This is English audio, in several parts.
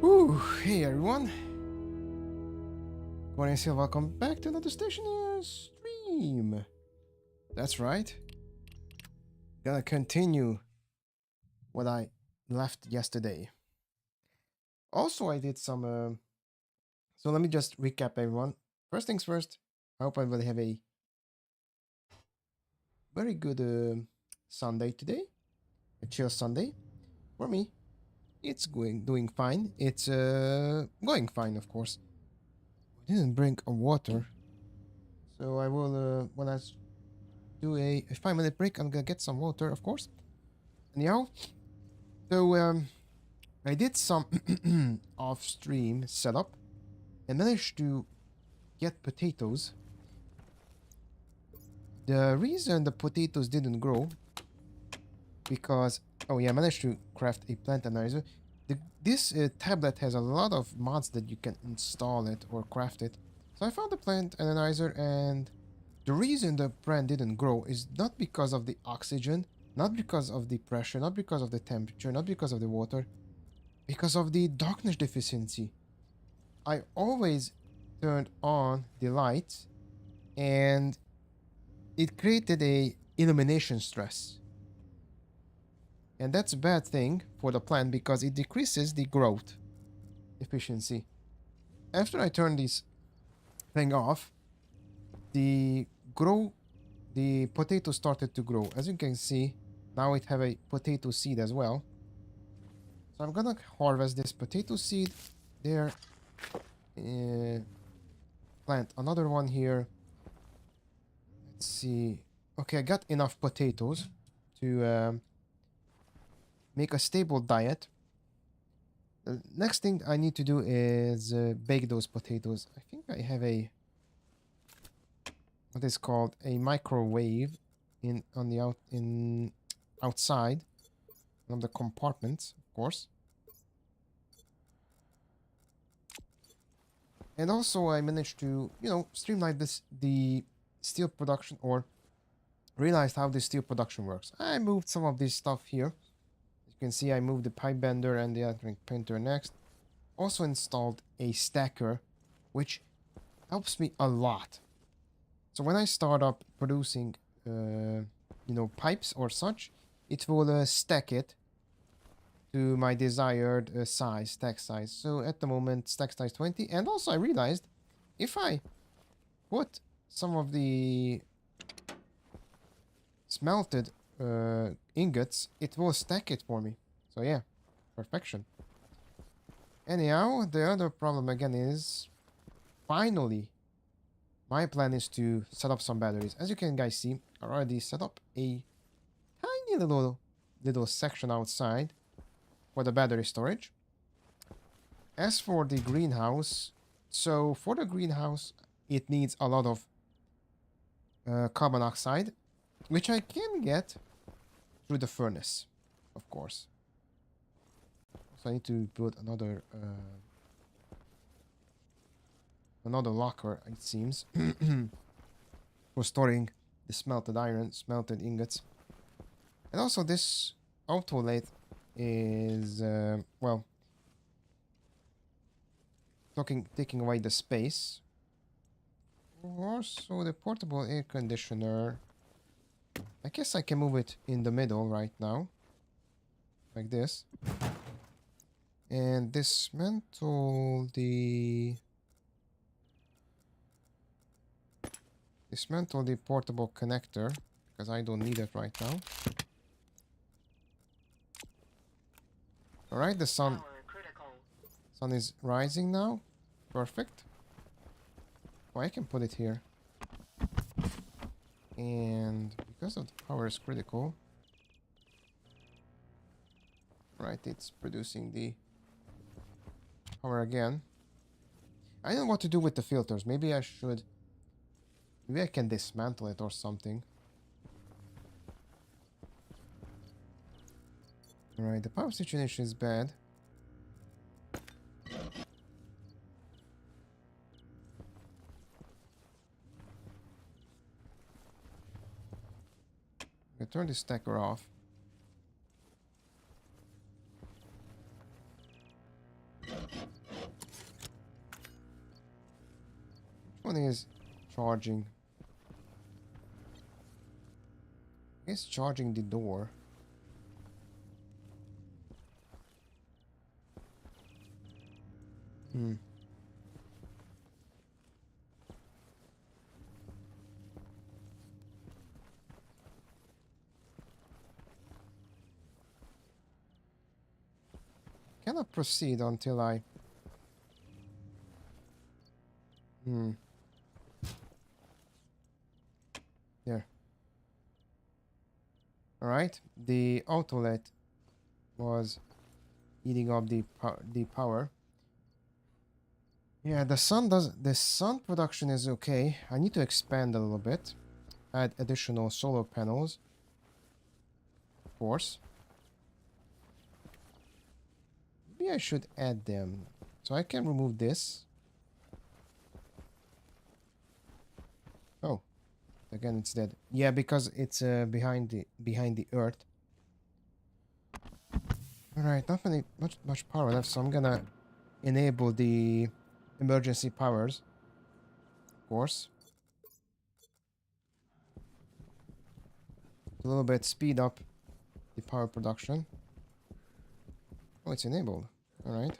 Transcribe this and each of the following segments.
Whew, hey everyone. Morning, and welcome back to another Stationeers stream. That's right. Gonna continue what I left yesterday. Also, I did some. So let me just recap, everyone. First things first. I hope I will have a very good Sunday today. A chill Sunday for me. It's doing fine. It's going fine, of course. I didn't bring a water, so I will when I do a 5-minute break. I'm gonna get some water, of course. Anyhow, so I did some off-stream setup and managed to get potatoes. The reason the potatoes didn't grow because I managed to craft a plant analyzer. This tablet has a lot of mods that you can install it or craft it. So I found the plant analyzer, and the reason the plant didn't grow is not because of the oxygen, not because of the pressure, not because of the temperature, not because of the water, because of the darkness deficiency. I always turned on the lights and it created a illumination stress. And that's a bad thing for the plant because it decreases the growth efficiency. After I turned this thing off, the potato started to grow. As you can see, now it have a potato seed as well. So I'm gonna harvest this potato seed there. Plant another one here. Let's see. Okay, I got enough potatoes to make a stable diet. The next thing I need to do is bake those potatoes. I think I have a what is called a microwave outside one of the compartments, of course. And also I managed to, streamline the steel production, or realized how the steel production works. I moved some of this stuff here. You can see I moved the pipe bender and the electric printer next. Also installed a stacker, which helps me a lot. So when I start up producing, pipes or such, it will stack it to my desired stack size. So at the moment, stack size 20. And also I realized if I put some of the smelted ingots, it will stack it for me. So yeah, perfection. Anyhow, the other problem again is finally my plan is to set up some batteries. As you can guys see, I already set up a tiny little section outside for the battery storage. As for the greenhouse, so for the greenhouse it needs a lot of carbon dioxide, which I can get through the furnace, of course. So I need to build another locker, it seems, for storing the smelted iron, smelted ingots. And also this auto lathe is, taking away the space. Also the portable air conditioner, I guess I can move it in the middle right now, like this. And dismantle the portable connector, because I don't need it right now. Alright, the sun is rising now. Perfect. Oh, I can put it here. And because of the power is critical, right, it's producing the power again. I don't know what to do with the filters. Maybe I can dismantle it or something. Alright, the power situation is bad. I turn the stacker off. one is charging. It's charging the door. Hmm. Cannot proceed until I... Hmm. There. Alright. The outlet was eating up the power. Yeah, the sun production is okay. I need to expand a little bit. Add additional solar panels. Of course. Maybe I should add them. So I can remove this. Oh, again it's dead. Yeah, because it's behind the earth. All right, not much power left, so I'm gonna enable the emergency powers. Of course, a little bit speed up the power production. Oh, it's enabled. All right.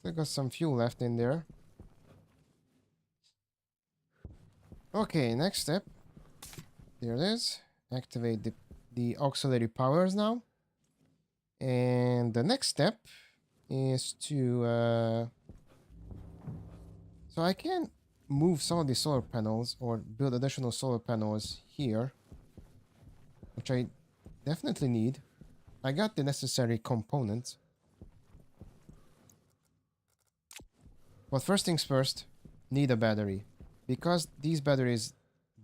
Still got some fuel left in there. Okay, next step. There it is. Activate the auxiliary powers now. And the next step is to... So I can move some of the solar panels or build additional solar panels here. Which I definitely need. I got the necessary components. But first things first, need a battery. Because these batteries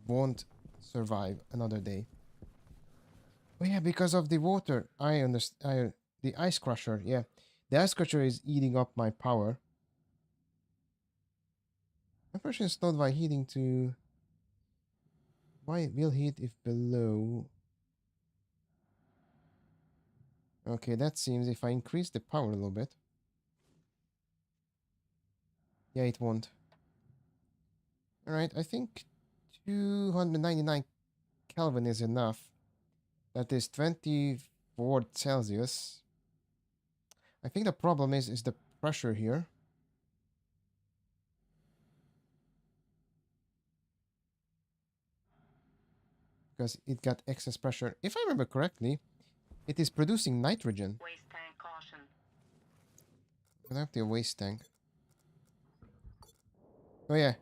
won't survive another day. Oh yeah, because of the water. I understand. The ice crusher, yeah. The ice crusher is eating up my power. Temperature is not by heating to... Why it will heat if below... Okay, that seems if I increase the power a little bit. Yeah, it won't. Alright, I think 299 Kelvin is enough. That is 24 Celsius. I think the problem is the pressure here. Because it got excess pressure. If I remember correctly, it is producing nitrogen. Waste tank caution. I'm gonna have the waste tank. Oh yeah.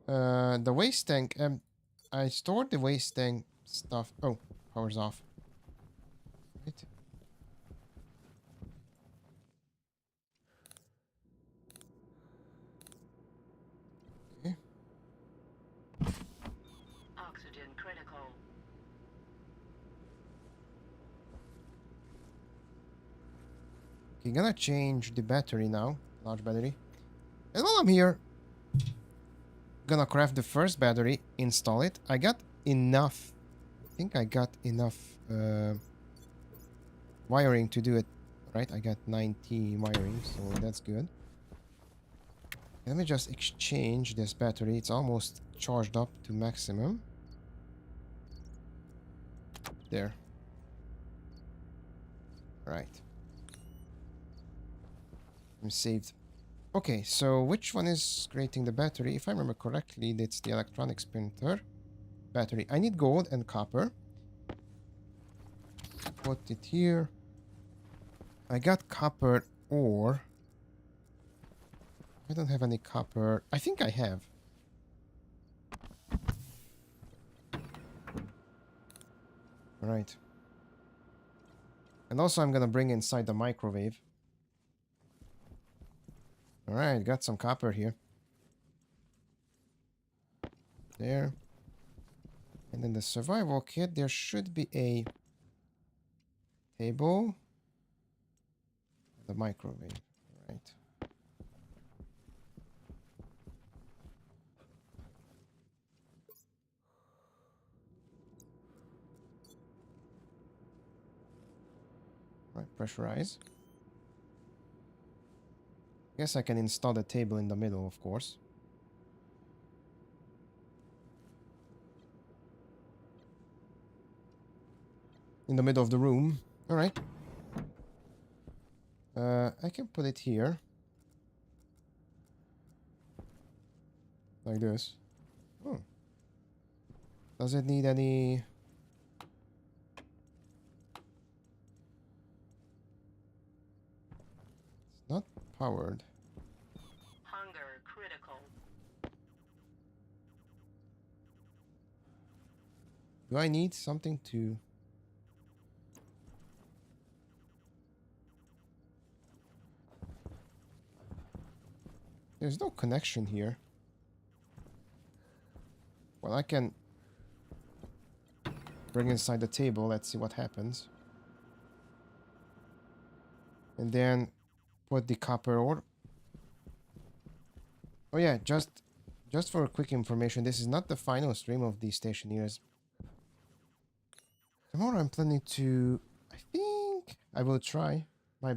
The waste tank, I stored the waste tank stuff. Oh, power's off. Right. Okay. Oxygen critical. Okay, gonna change the battery now. Large battery. And while I'm here, gonna craft the first battery, install it. I got enough. I think I got enough wiring to do it. Right, I got 90 wiring, so that's good. Let me just exchange this battery. It's almost charged up to maximum. There. Right. I'm saved. Okay, so which one is creating the battery? If I remember correctly, that's the electronics printer. Battery. I need gold and copper. Put it here. I got copper ore. I don't have any copper. I think I have. Right. And also I'm gonna bring inside the microwave. Alright, got some copper here. There. And then the survival kit, there should be a table. The microwave. Right. Right, pressurize. Guess I can install the table in the middle, of course. In the middle of the room. All right. I can put it here. Like this. Oh. Does it need any... It's not powered. Hunger critical. Do I need something to... There's no connection here. Well, I can bring inside the table. Let's see what happens. And then put the copper ore. Oh yeah, just for quick information, this is not the final stream of the Stationeers. Tomorrow I'm planning to... I think I will try my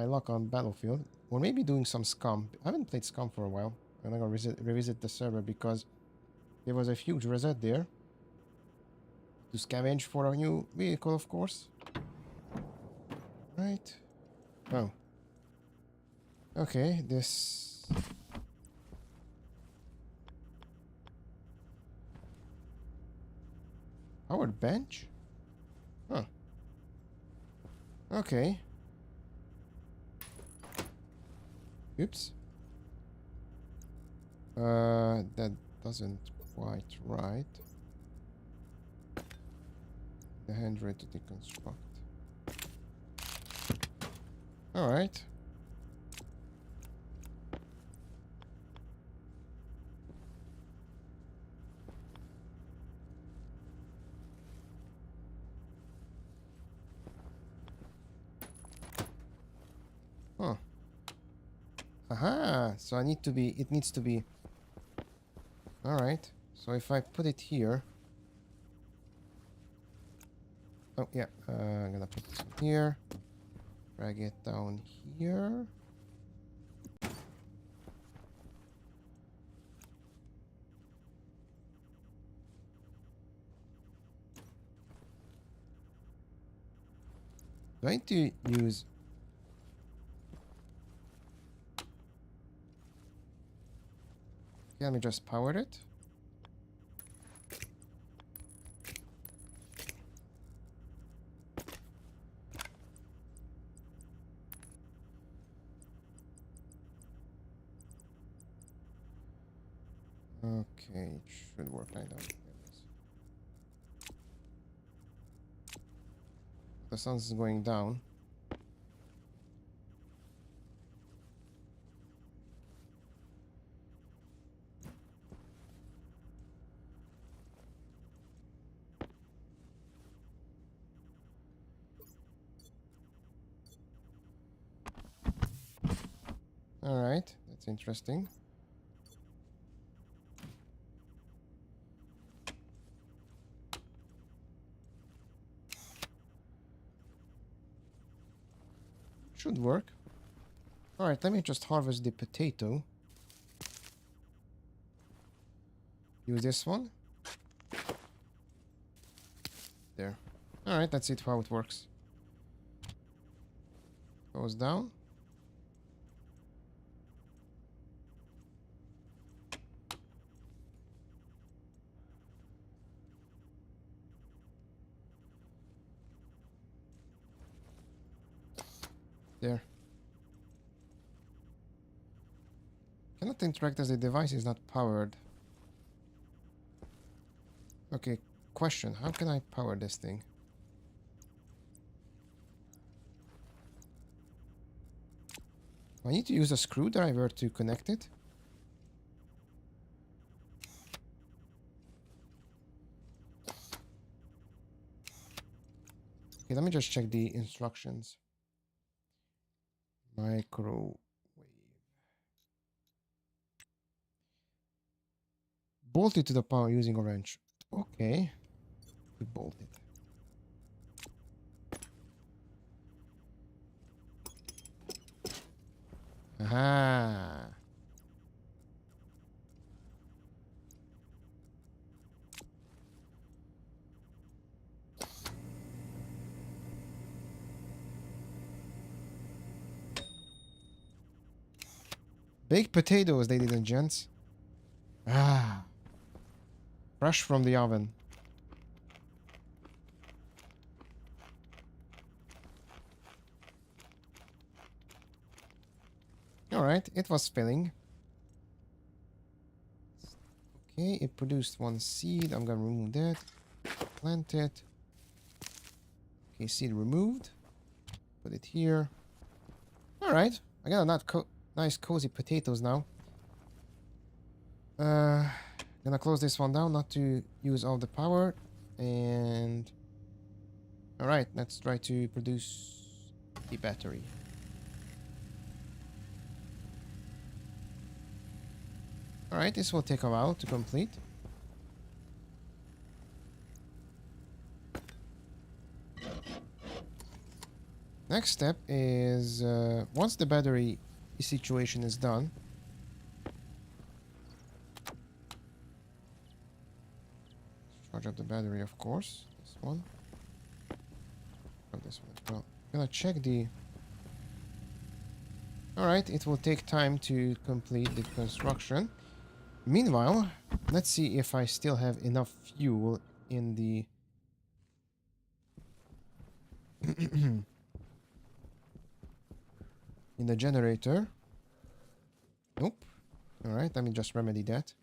luck on Battlefield. Or maybe doing some Scum. I haven't played Scum for a while. I'm gonna revisit the server because there was a huge reset there. To scavenge for a new vehicle, of course. Right. Oh. Okay, this... Powered bench? Huh. Okay. Oops. That doesn't quite right. The handrail to deconstruct. Alright. Huh. Aha! So I need to be... It needs to be... Alright. So if I put it here... Oh, yeah. I'm gonna put this one here. Drag it down here. Do I need to use... Let me just power it. Okay, it should work like that. There it is. The sun's going down. Alright, that's interesting. Should work. Alright, let me just harvest the potato. Use this one. There. Alright, that's it, how it works. Goes down. There. Cannot interact as the device is not powered. Okay, question. How can I power this thing? I need to use a screwdriver to connect it. Okay, let me just check the instructions. Microwave. Bolt it to the power using a wrench. Okay. We bolt it. Aha. Baked potatoes, ladies and gents. Ah. Fresh from the oven. Alright, it was filling. Okay, it produced one seed. I'm gonna remove that. Plant it. Okay, seed removed. Put it here. Alright, I got a nice cozy potatoes now. Gonna close this one down not to use all the power. And... Alright, let's try to produce the battery. Alright, this will take a while to complete. Next step is, once the battery situation is done, charge up the battery, of course. This one. Oh, this one as well. Gonna check the... Alright, it will take time to complete the construction. Meanwhile, let's see if I still have enough fuel in the... in the generator. Nope. Alright, let me just remedy that.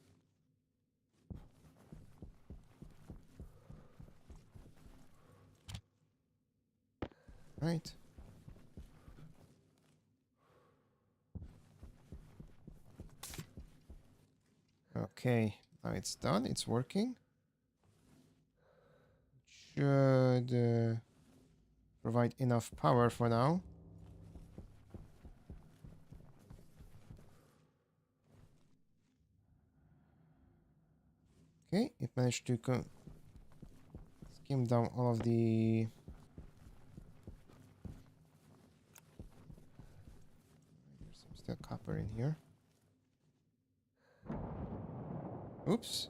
Right. Okay, now it's done. It's working. Should provide enough power for now. Okay, it managed to skim down all of the... There's some still copper in here. Oops.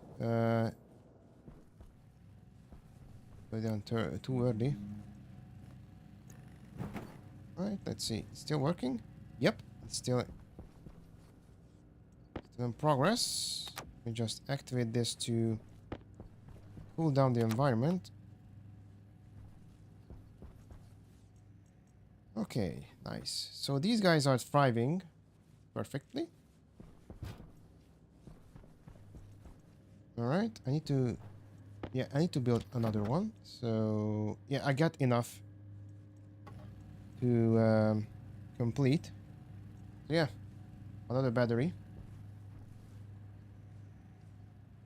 Put down too early. Alright, let's see. Still working? Yep, it's still in progress. Let me just activate this to cool down the environment. Okay, nice. So these guys are thriving perfectly. Alright, I need to... Yeah, I need to build another one. So, yeah, I got enough to complete. So, yeah, another battery.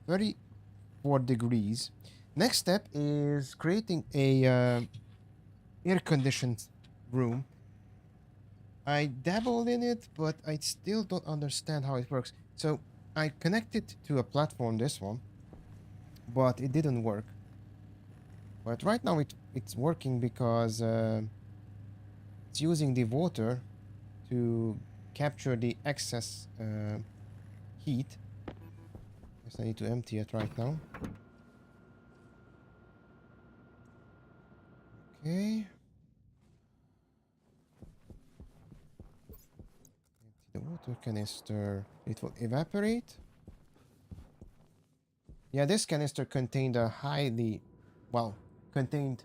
34 degrees. Next step is creating a air-conditioned room. I dabbled in it, but I still don't understand how it works. So, I connected to a platform, this one, but it didn't work. But right now it's working because it's using the water to capture the excess heat. Guess I need to empty it right now. Okay. Empty the water canister. It will evaporate. Yeah, this canister contained a contained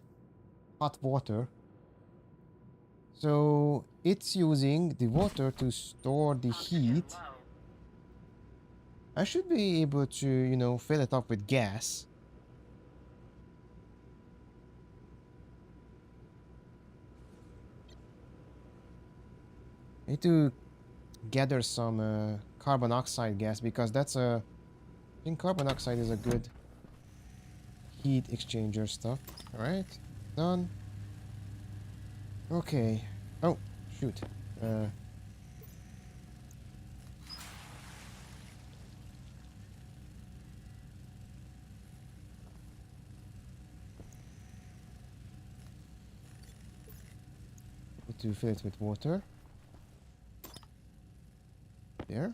hot water. So it's using the water to store the heat. I should be able to, fill it up with gas. I need to gather some carbon oxide gas because I think carbon oxide is a good heat exchanger stuff. Alright, done. Okay. Oh, shoot. Need to fill it with water. There.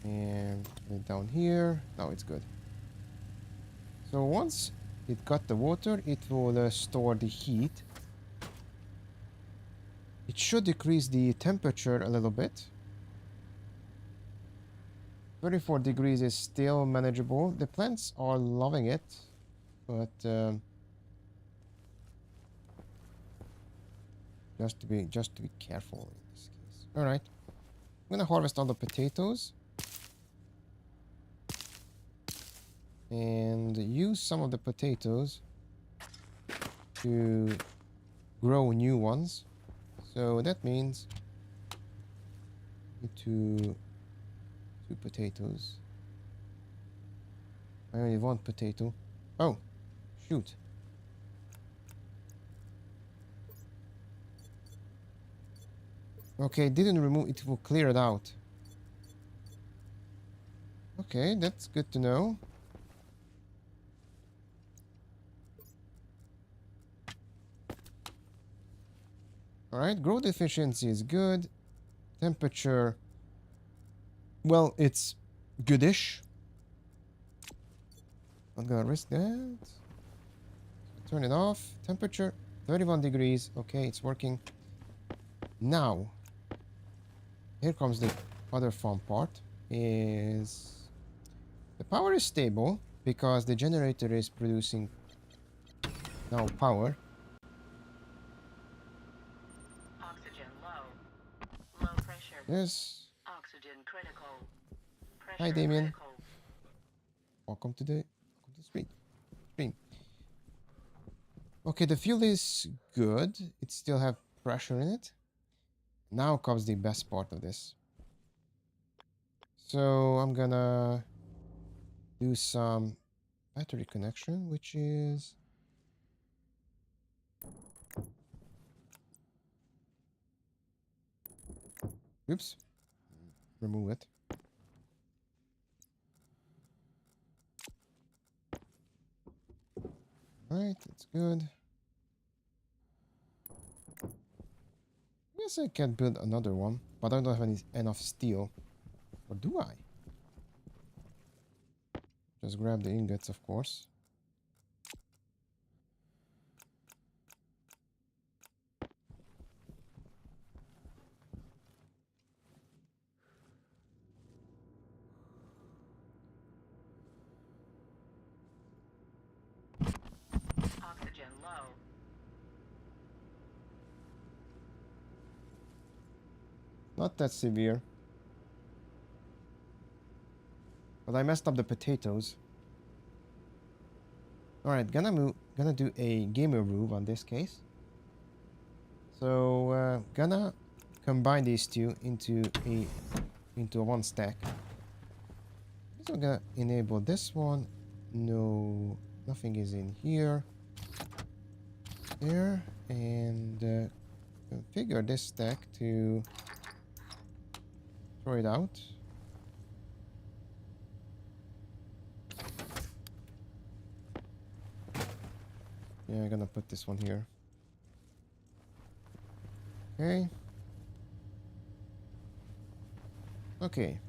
And put it down here. Now it's good. So once it got the water, it will store the heat. It should decrease the temperature a little bit. 34 degrees is still manageable. The plants are loving it, but just to be careful in this case. All right, I'm gonna harvest all the potatoes and use some of the potatoes to grow new ones. So that means two potatoes. I only have one potato. Oh, shoot. Okay, didn't remove it, will clear it out. Okay, that's good to know. Alright, growth efficiency is good. Temperature, well, it's goodish. Not gonna risk that. Turn it off. Temperature, 31 degrees. Okay, it's working. Now, here comes the other fun part. Is the power is stable because the generator is producing now power. Oxygen low. Low pressure. Yes. Oxygen critical. Pressure Hi, Damien. critical. Welcome to the stream. Okay, the fuel is good. It still have pressure in it. Now comes the best part of this. So I'm gonna do some battery connection, which is oops, remove it. Right, that's good. Guess I can build another one, but I don't have enough steel. Or do I? Just grab the ingots, of course. Oxygen low. Not that severe. But I messed up the potatoes. Alright, gonna do a gamer move on this case. So gonna combine these two into a one stack. So I'm gonna enable this one. No, nothing is in here. There, and configure this stack to throw it out. Yeah, I'm gonna put this one here. Okay. Okay.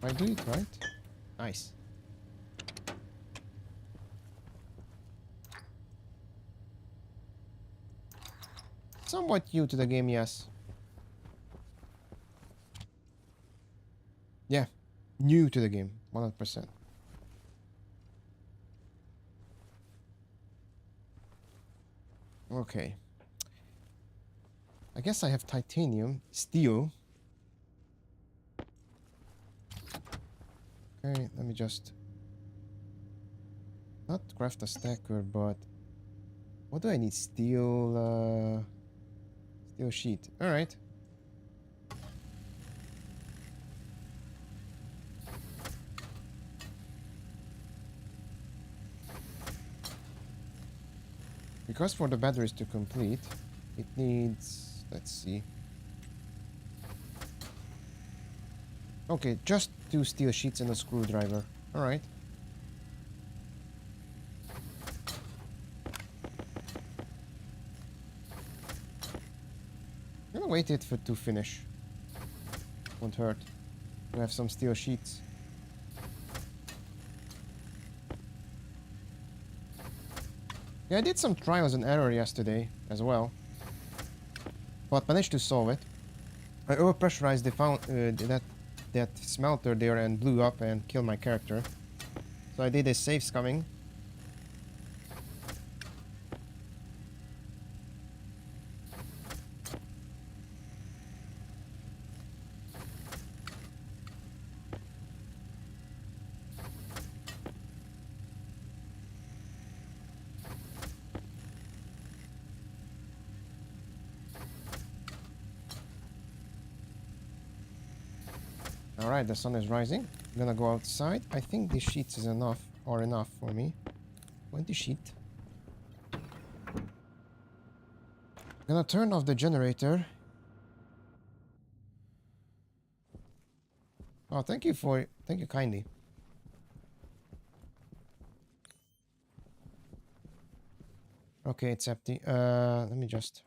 I do it right. Nice. Somewhat new to the game, yes. Yeah, new to the game, 100%. Okay. I guess I have titanium, steel. Okay, let me just not craft a stacker, but what do I need? Steel, steel sheet. All right. Because for the batteries to complete, it needs, let's see. Okay, just 2 steel sheets and a screwdriver. Alright. I'm gonna wait it for to finish. Won't hurt. We have some steel sheets. Yeah, I did some trials and error yesterday as well, but managed to solve it. I overpressurized the that smelter there and blew up and killed my character. So I did a safe scumming. Alright, the sun is rising. I'm gonna go outside. I think these sheets is enough for me. 20 sheet. Gonna turn off the generator. Oh, thank you kindly. Okay, it's empty. Let me just.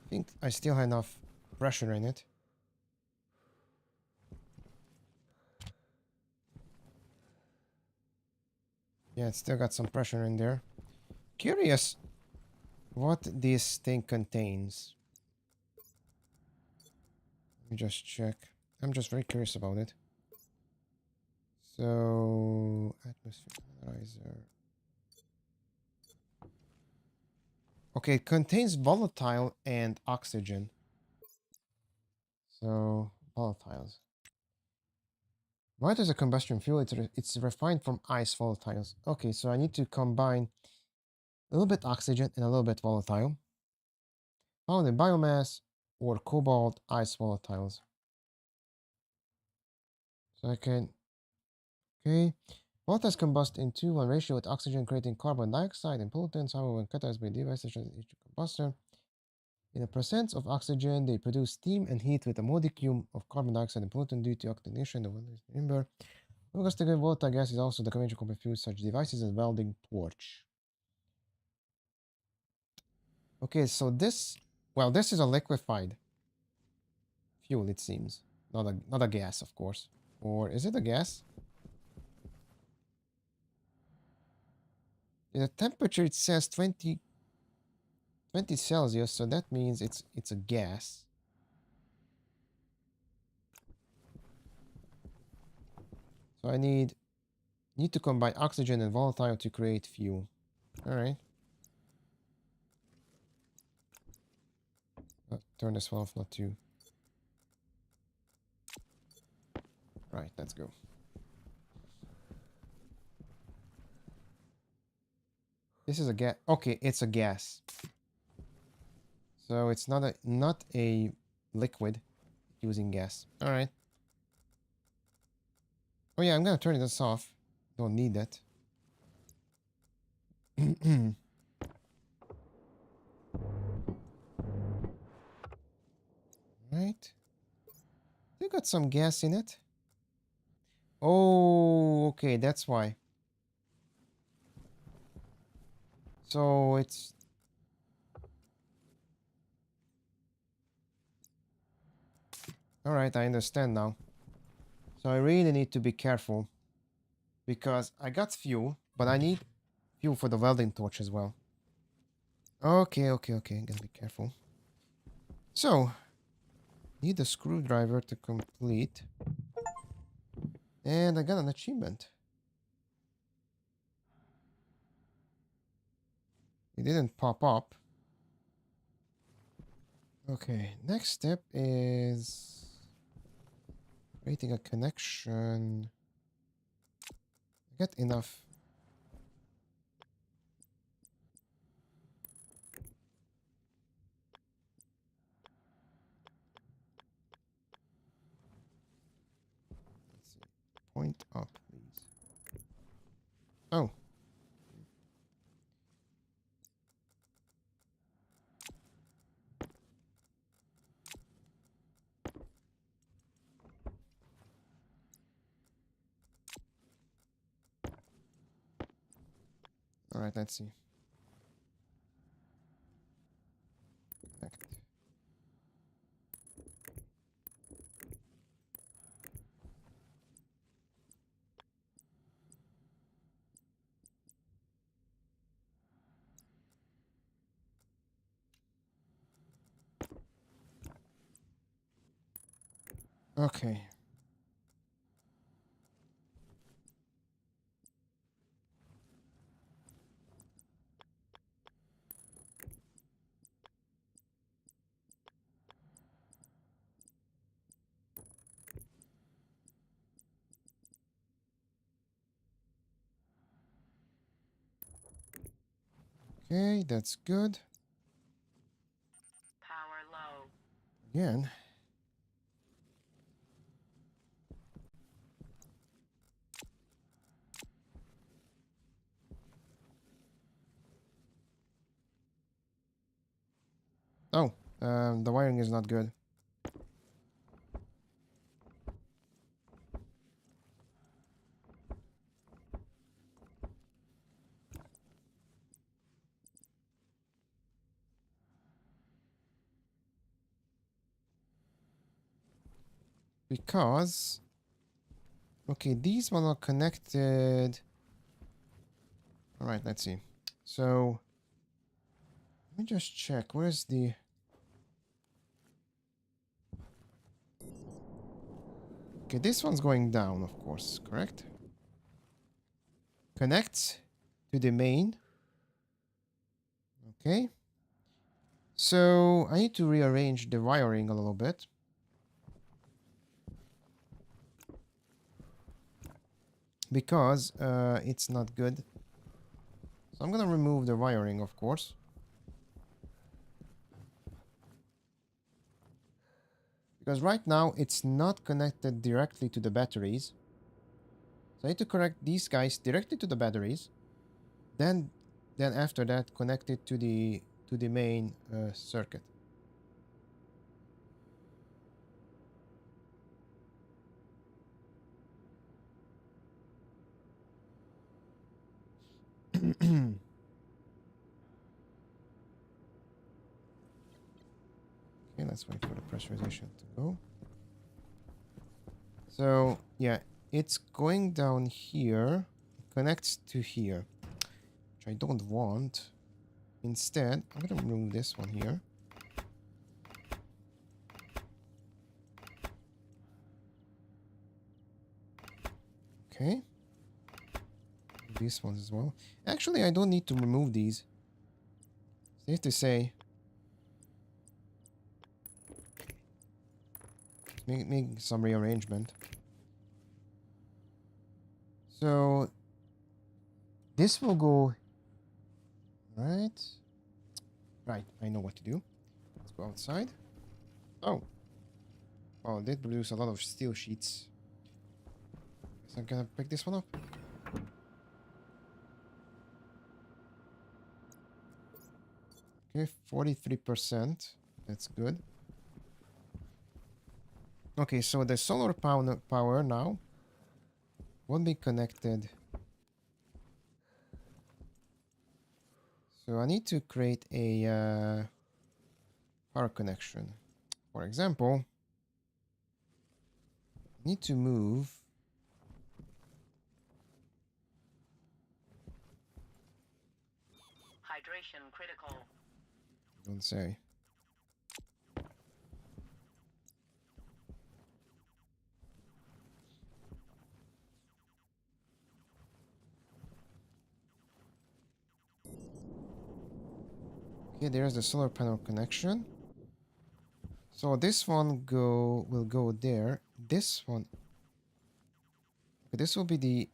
I think I still have enough pressure in it. Yeah, it's still got some pressure in there. Curious what this thing contains. Let me just check. I'm just very curious about it. So, atmosphere analyzer. Okay, it contains volatile and oxygen. So, volatiles. Why does a combustion fuel? It's refined from ice volatiles. Okay, so I need to combine a little bit oxygen and a little bit volatile. Found in biomass or cobalt ice volatiles. So I can, okay. Volatiles combust in 2:1 ratio with oxygen, creating carbon dioxide and pollutants. However, when catalyzed by devices such as each combustor, in the presence of oxygen, they produce steam and heat with a modicum of carbon dioxide and pollutant due to oxidation. Remember, combustible volatile gas is also the conventional common fuel such devices as welding torch. Okay, so this, well, this is a liquefied fuel, it seems. Not a gas, of course. Or is it a gas? The temperature, it says 20 Celsius, so that means it's a gas. So I need to combine oxygen and volatile to create fuel. All right. Turn this one off, not to. Right, let's go. This is a gas. Okay, it's a gas. So it's not a liquid using gas. All right. Oh yeah, I'm gonna turn this off. Don't need that. Right. They got some gas in it. Oh, okay, that's why. So it's all right. I understand now. So I really need to be careful because I got fuel, but I need fuel for the welding torch as well. Okay. Gotta be careful. So need a screwdriver to complete, and I got an achievement. It didn't pop up. Okay, next step is creating a connection. I got enough. Let's see. Point up, please. Oh. All right, let's see. Okay. Okay, that's good. Power low. Again. Oh, the wiring is not good. Because... Okay, these one are connected. Alright, let's see. So... Let me just check. Where's the... Okay, this one's going down, of course, correct? Connects to the main. Okay. So I need to rearrange the wiring a little bit. Because it's not good. So I'm gonna remove the wiring, of course. Because right now it's not connected directly to the batteries. So I need to connect these guys directly to the batteries. Then after that connect it to the main circuit. Okay, let's wait for the pressurization to go. So yeah, it's going down here. It connects to here, which I don't want. Instead, I'm gonna remove this one here. Okay. These ones as well. Actually, I don't need to remove these. Safe to say. Make some rearrangement. So this will go right. Right, I know what to do. Let's go outside. Oh. Well, it did produce a lot of steel sheets. Guess I'm gonna pick this one up. Okay, 43%. That's good. Okay, so the solar power now won't be connected. So I need to create a power connection. For example, I need to move. Hydration critical. Don't say. Okay, there's the solar panel connection. So this one will go there. This one. Okay, this will be the.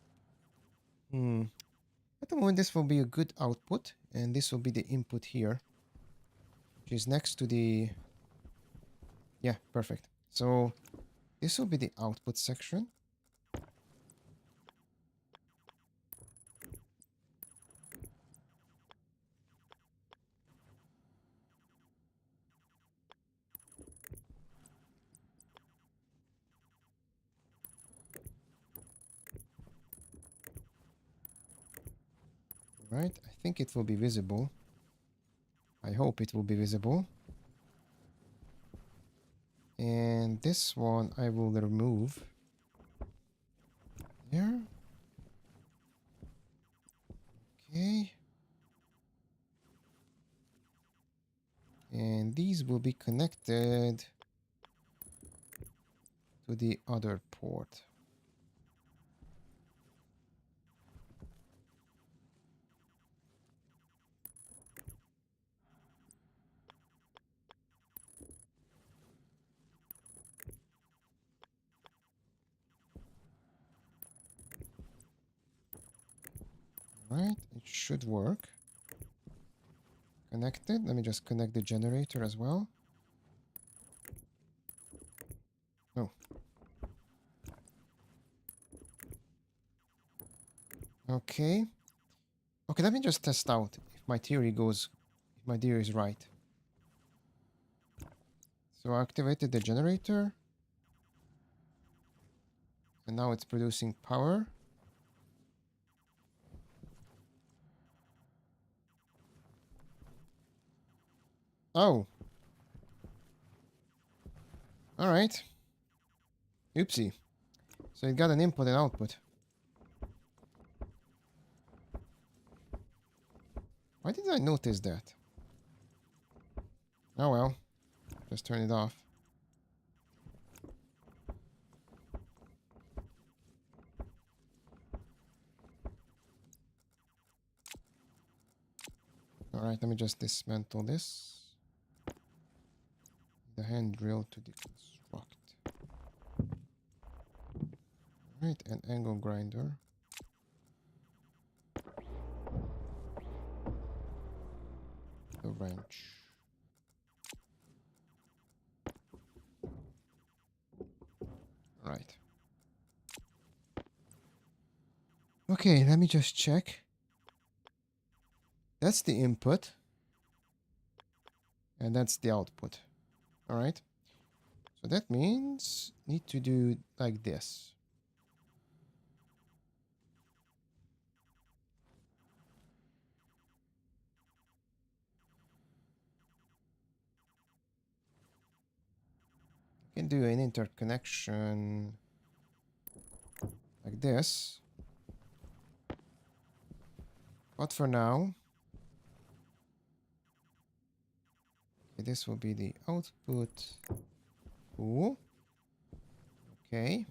At the moment, this will be a good output, and this will be the input here, which is next to the. Yeah, perfect. So this will be the output section. Right? I think it will be visible. I hope it will be visible. And this one I will remove. There. Okay. And these will be connected to the other port. Right, it should work. Connected. Let me just connect the generator as well. Oh. Okay. Okay, let me just test out if my theory is right. So I activated the generator. And now it's producing power. Oh. Alright. Oopsie. So it got an input and output. Why didn't I notice that? Oh well. Just turn it off. Alright, let me just dismantle this. The hand drill to deconstruct. Alright, an angle grinder. The wrench. Right. Okay, let me just check. That's the input. And that's the output. Alright. So that means need to do like this. Can do an interconnection like this. But for now, okay, this will be the output. Cool. Okay.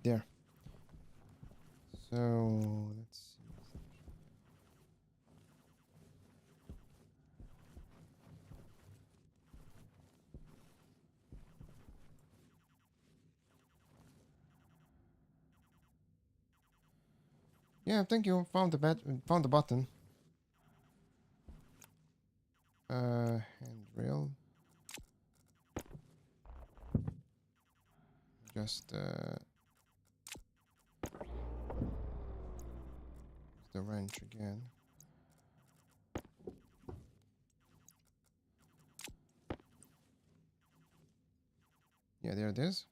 There. So let's see. Yeah, thank you. Found the button. Handrail. Just the wrench again. Yeah, there it is.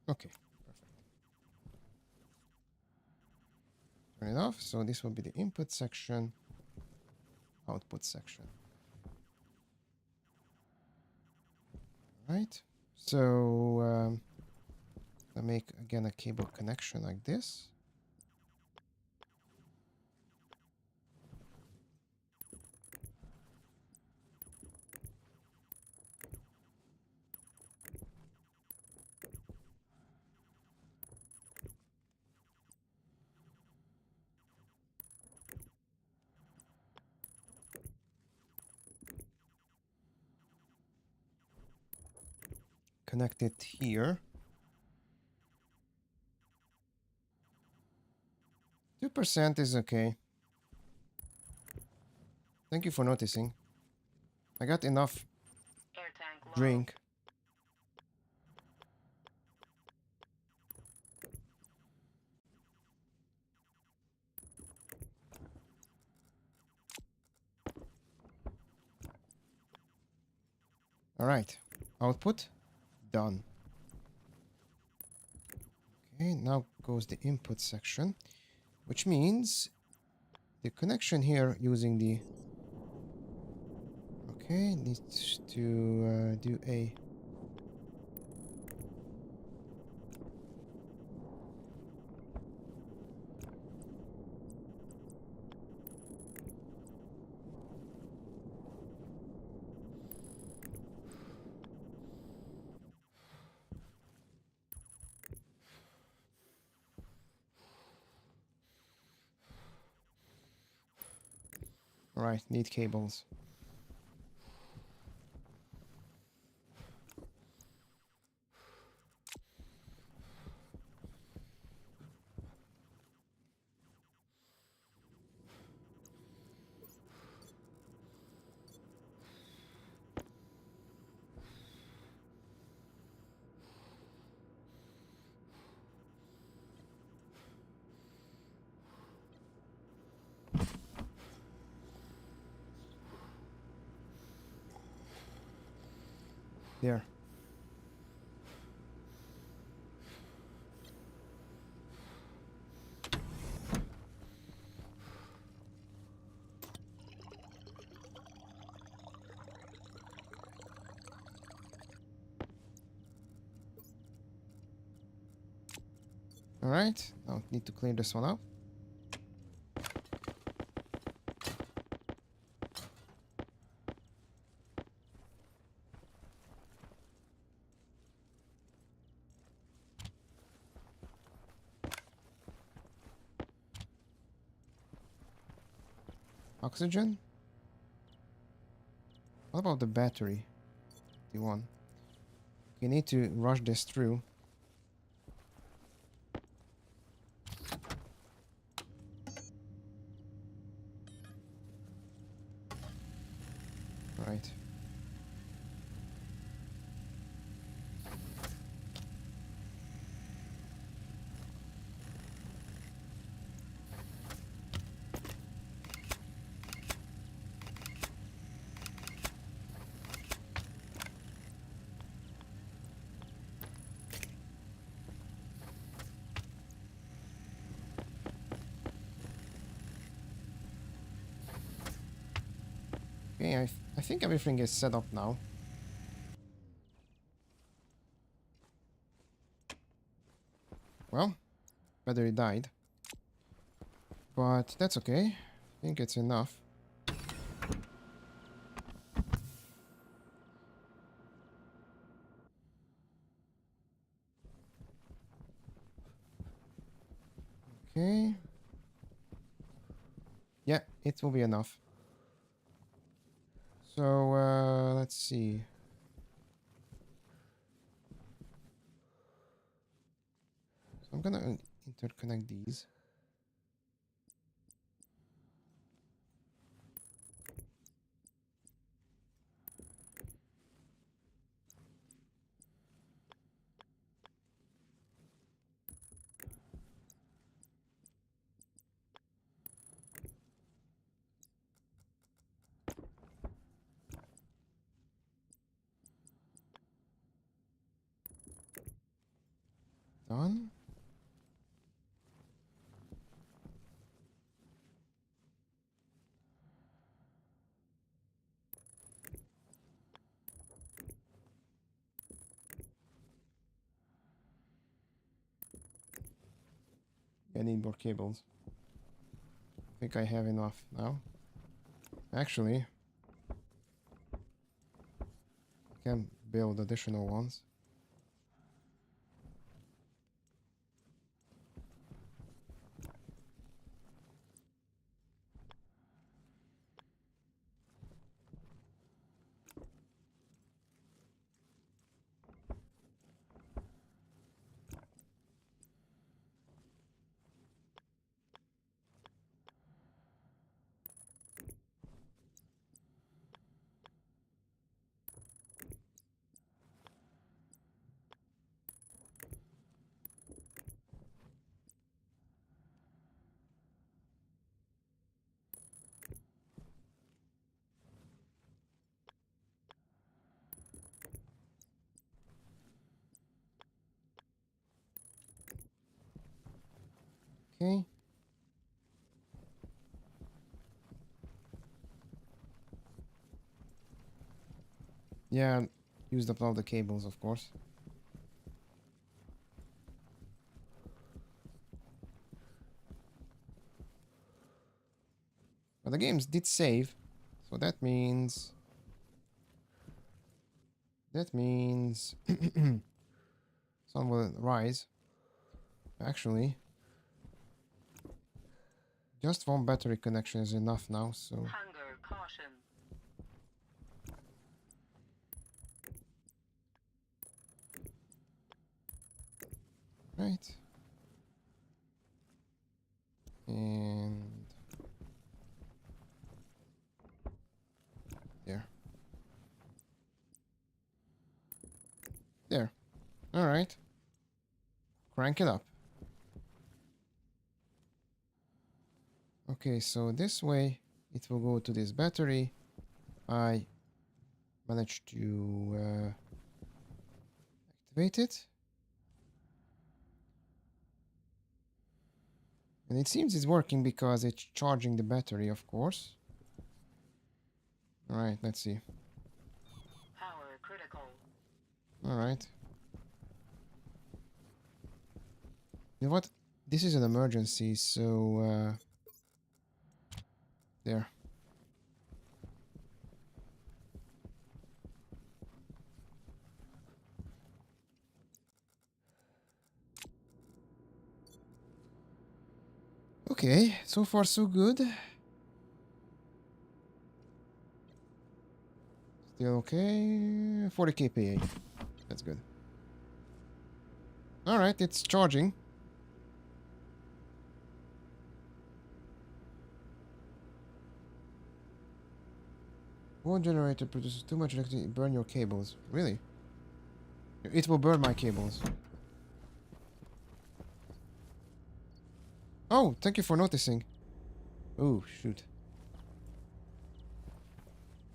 Okay, perfect. Turn it off. So this will be the input section, output section. Right. So I make again a cable connection like this. Connect it here. 2% is okay. Thank you for noticing. I got enough Air tank low. drink. All right. Output. Done. Okay, now goes the input section, which means the connection here using the... Okay, needs to do a... Right, need cables. There. Alright, now need to clean this one up. Oxygen? What about the battery? The one. We need to rush this through. Right. Okay, I think everything is set up now. Well, battery died. But that's okay. I think it's enough. Okay. Yeah, it will be enough. So, let's see. So I'm gonna interconnect these. Done. I need more cables. I think I have enough now. Actually, I can build additional ones. Okay. Yeah, used up all the cables, of course. But the games did save, so that means... That means... sun will rise. Actually, just one battery connection is enough now, so... Hunger caution. Right. And... there. There. Alright. Crank it up. Okay, so this way it will go to this battery. I managed to activate it. And it seems it's working because it's charging the battery, of course. Alright, let's see. Power critical. Alright. You know what? This is an emergency, so... there. Okay, so far so good. Still okay. 40 kPa. That's good. Alright, it's charging. One generator produces too much electricity. Burn your cables. Really? It will burn my cables. Oh, thank you for noticing. Oh, shoot.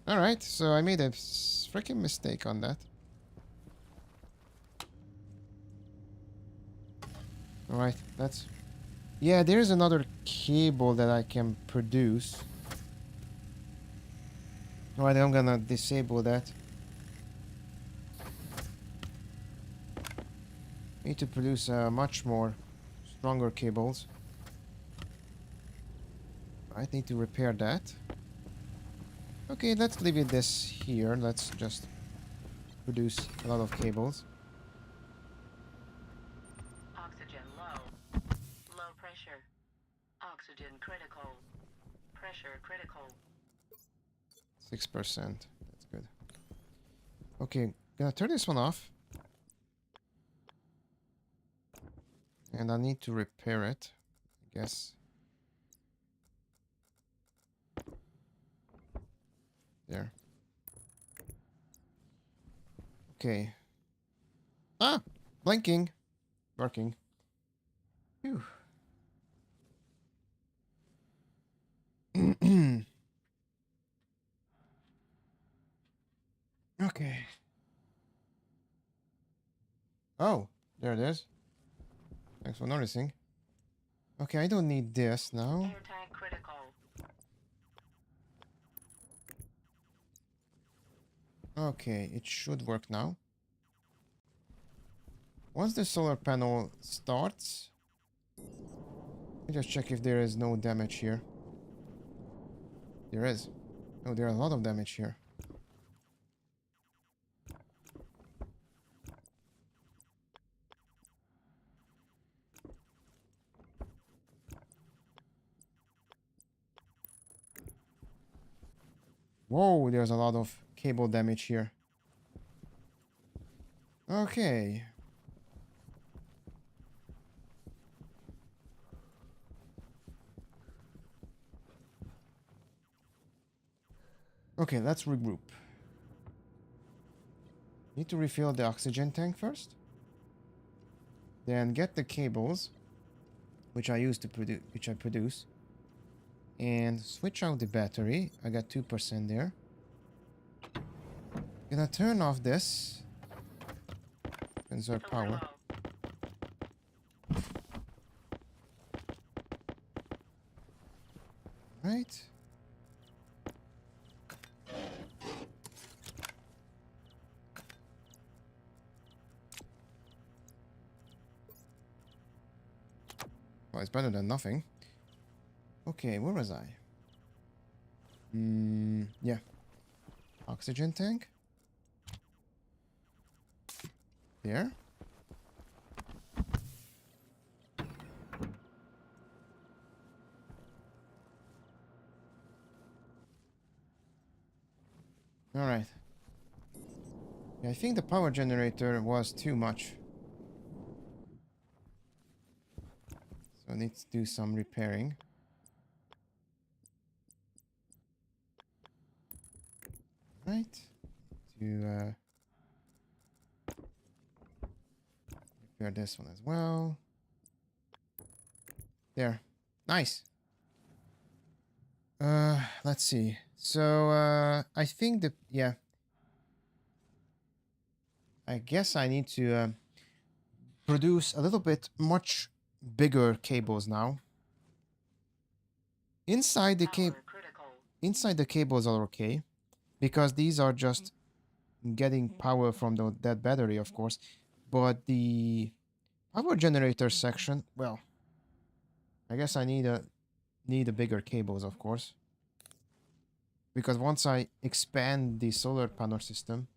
Alright, so I made a freaking mistake on that. Alright, that's... Yeah, there's another cable that I can produce. Alright, I'm gonna disable that. Need to produce much more stronger cables. I need to repair that. Okay, let's leave it this here. Let's just produce a lot of cables. Oxygen low. Low pressure. Oxygen critical. Pressure critical. 6%. That's good. Okay, gonna turn this one off. And I need to repair it, I guess. There. Okay. Ah! Blinking. Working. Phew. Okay. Oh, there it is. Thanks for noticing. Okay, I don't need this now. Air tank critical. Okay, it should work now. Once the solar panel starts, let me just check if there is no damage here. There is. Oh, there are a lot of damage here. Whoa, there's a lot of cable damage here. Okay. Okay, let's regroup. Need to refill the oxygen tank first. Then get the cables, which I use to produce, and switch out the battery. I got 2% there. Gonna turn off this. Conserve Filter power. low. Right. Well, it's better than nothing. Okay, where was I? Yeah. Oxygen tank. There. Alright. Yeah, I think the power generator was too much. So I need to do some repairing. Right. To repair this one as well. There. Nice. Let's see. So, I think that, yeah. I guess I need to produce a little bit much bigger cables now. Inside the Power critical. inside the cables are okay because these are just getting power from that battery, of course. But the power generator section, well, I guess I need a bigger cables, of course. Because once I expand the solar panel system,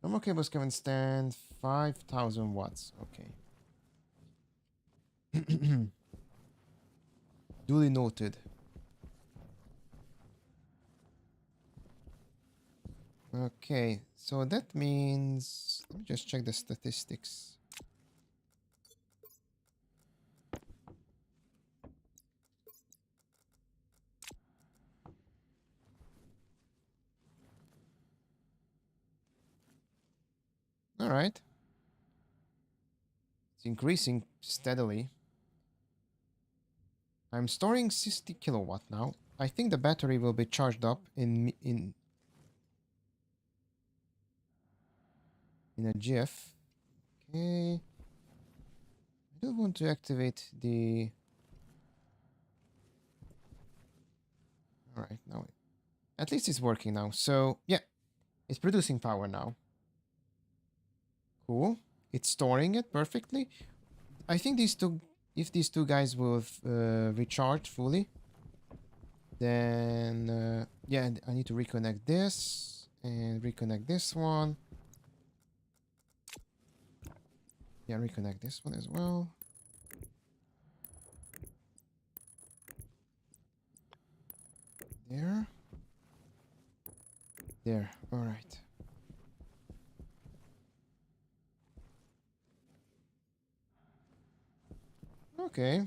normal cables can stand 5,000 watts. Okay. Duly noted. Okay, so that means... Let me just check the statistics. Alright. It's increasing steadily. I'm storing 60 kilowatt now. I think the battery will be charged up in a jiff. Okay. I do want to activate the... Alright, now at least it's working now. So, yeah, it's producing power now. Cool. It's storing it perfectly. I think if these two guys will recharge fully, then, yeah, I need to reconnect this and reconnect this one. Yeah, reconnect this one as well. There. There. All right. Okay.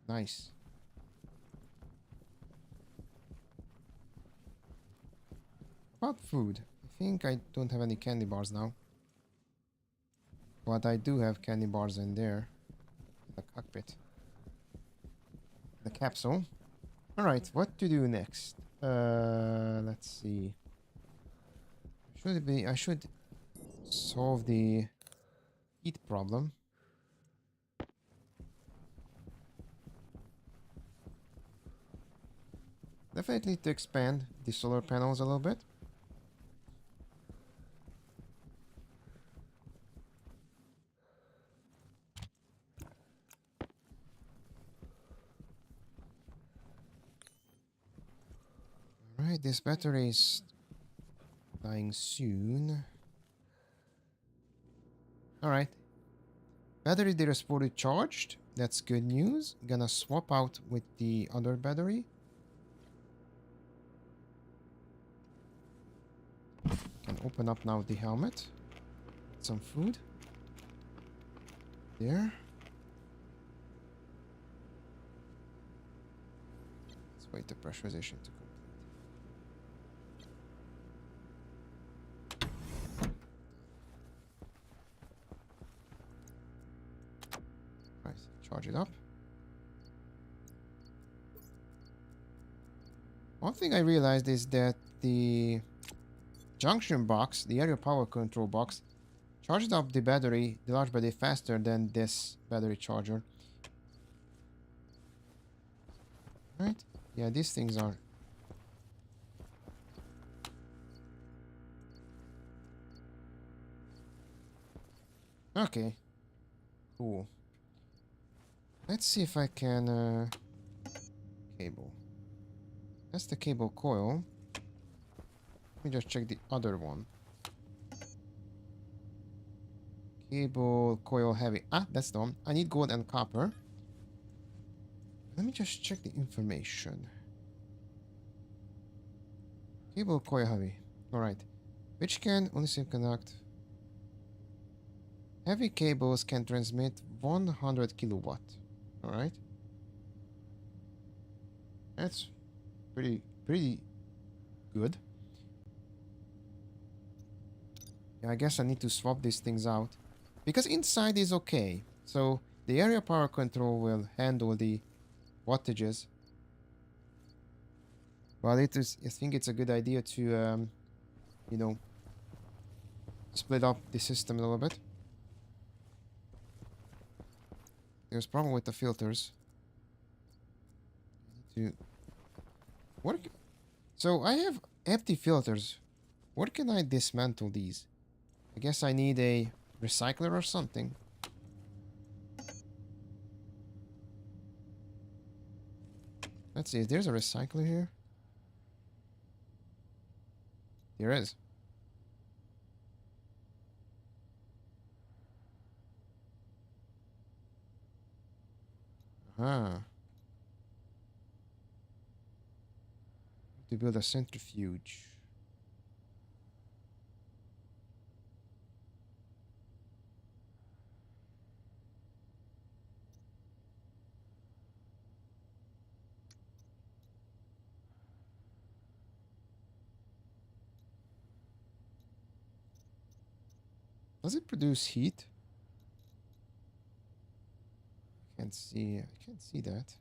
Nice. About food. I think I don't have any candy bars now. But I do have candy bars in there. In the cockpit. The capsule. Alright, what to do next? Let's see. I should solve the heat problem. Definitely need to expand the solar panels a little bit. Alright, this battery is dying soon. Alright. Battery data fully charged. That's good news. Gonna swap out with the other battery. Can open up now the helmet. Some food. There. Let's wait the pressurization to complete. Right, charge it up. One thing I realized is that the junction box, the area power control box, charged up the battery, the large battery, faster than this battery charger. Right? Yeah, these things are... Okay, cool. Let's see if I can, cable. That's the cable coil. Let me just check the other one. Cable coil heavy. Ah, that's the one. I need gold and copper. Let me just check the information. Cable coil heavy. Alright. Which can only conduct. Heavy cables can transmit 100 kilowatt. Alright. That's pretty good. Yeah, I guess I need to swap these things out. Because inside is okay. So the area power control will handle the wattages. But I think it's a good idea to, you know, split up the system a little bit. There's problem with the filters. To what? So I have empty filters. What can I dismantle these? I guess I need a recycler or something. Let's see, there's a recycler here. There is. Ah. To build a centrifuge. Does it produce heat? I can't see that.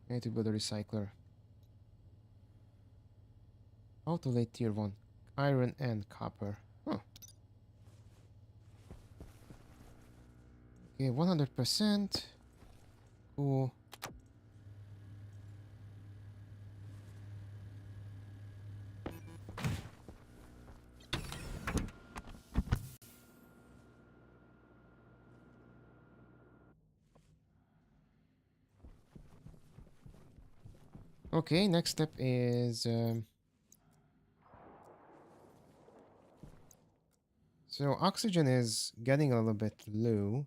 I need to build a recycler. How to lay tier 1? Iron and copper. Huh. Okay, 100%. Cool. Okay, next step is... so oxygen is getting a little bit low.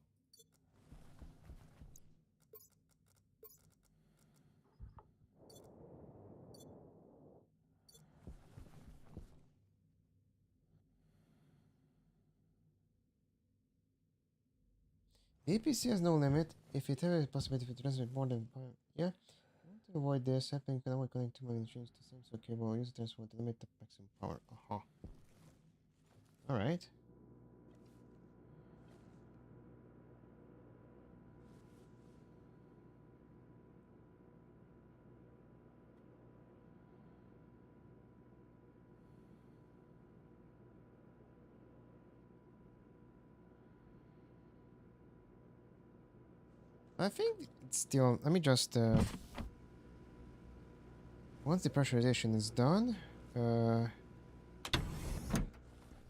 The APC has no limit. If it has a possibility to transmit more than... yeah. To avoid this, happening can avoid connecting 2 million machines to the same so cable. Use the transformer to limit the maximum power. Aha. Alright. I think it's still... let me just... once the pressurization is done, I'm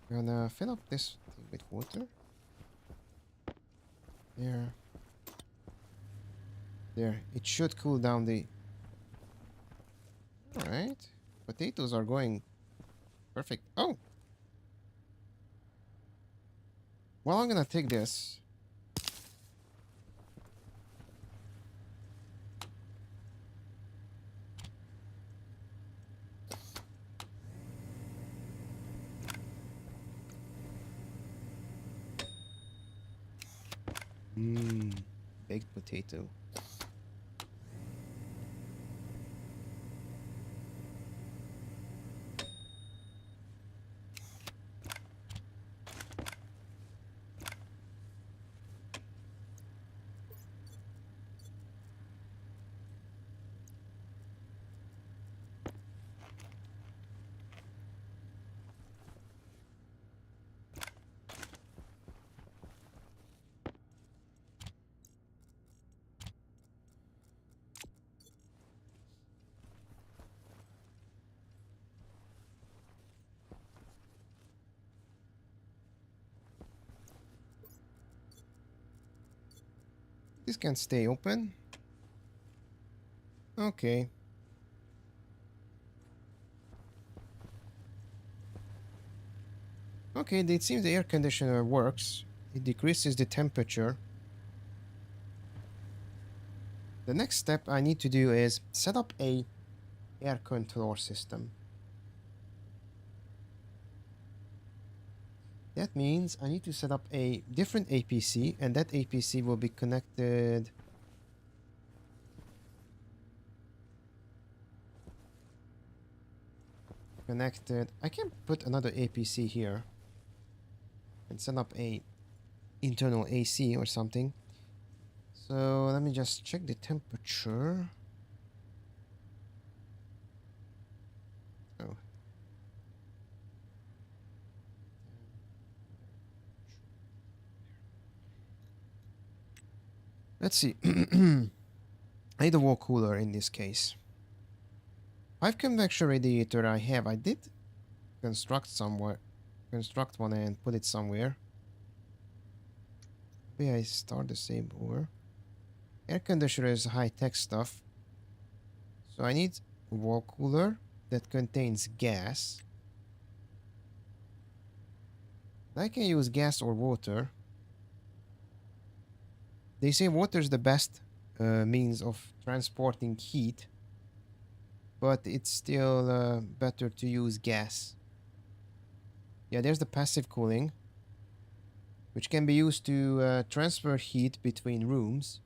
gonna fill up this thing with water. There. There. It should cool down the... alright. Potatoes are going perfect. Oh! Well, I'm gonna take this. Mmm. Baked potato. This can stay open. Okay. Okay, it seems the air conditioner works. It decreases the temperature. The next step I need to do is set up a air control system. That means I need to set up a different APC, and that APC will be connected. I can put another APC here and set up a internal AC or something. So let me just check the temperature. Oh. Let's see. I need a wall cooler in this case. 5 convection radiator I did construct one and put it somewhere. Maybe I start the same over. Air conditioner is high-tech stuff. So I need a wall cooler that contains gas. I can use gas or water. They say water is the best means of transporting heat, but it's still better to use gas. Yeah, there's the passive cooling, which can be used to transfer heat between rooms.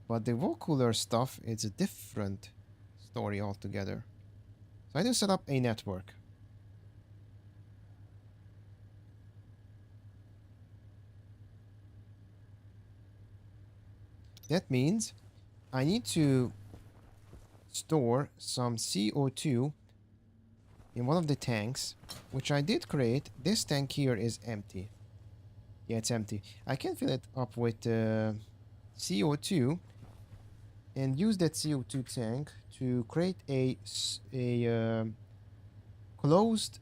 But the wall cooler stuff is a different story altogether. So I need to set up a network. That means I need to store some CO2 in one of the tanks, which I did create. This tank here is empty. Yeah, it's empty. I can fill it up with CO2 and use that CO2 tank to create a closed,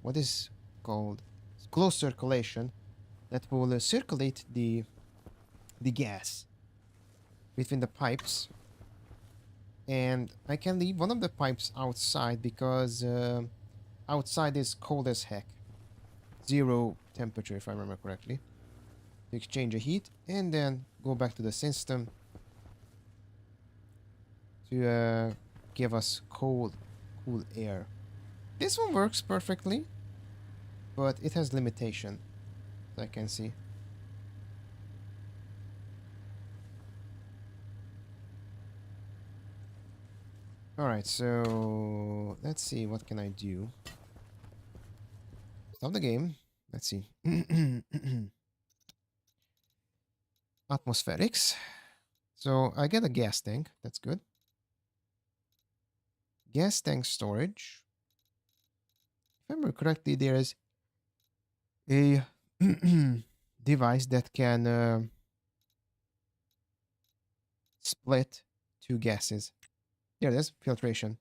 what is called? Closed circulation that will circulate the gas between the pipes. And I can leave one of the pipes outside because outside is cold as heck. 0 temperature, if I remember correctly. To exchange the heat and then go back to the system to give us cool air. This one works perfectly, but it has limitation, as I can see. Alright, so let's see, what can I do? Stop the game. Let's see. Atmospherics. So I get a gas tank. That's good. Gas tank storage. If I remember correctly, there is a device that can split 2 gases. There it is, filtration.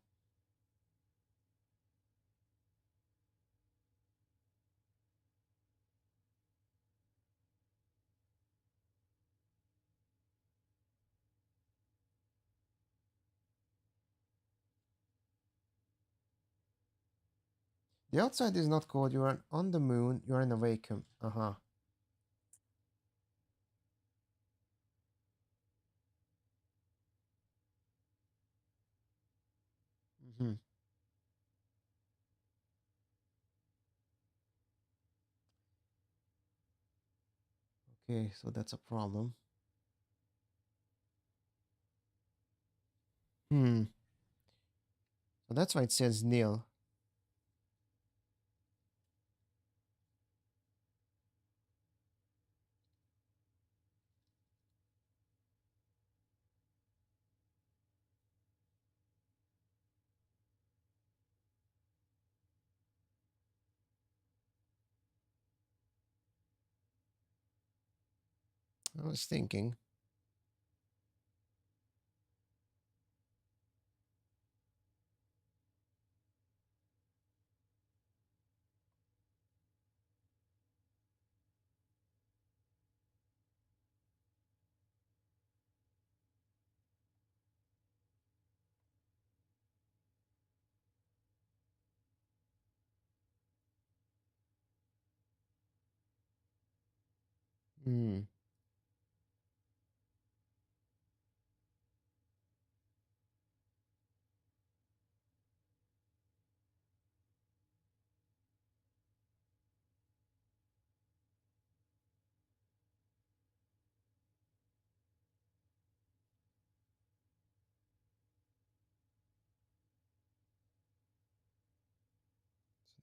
The outside is not cold. You are on the moon. You are in a vacuum. Uh-huh. Mm-hmm. Okay, so that's a problem. Hmm. So that's why it says nil. I was thinking. Hmm.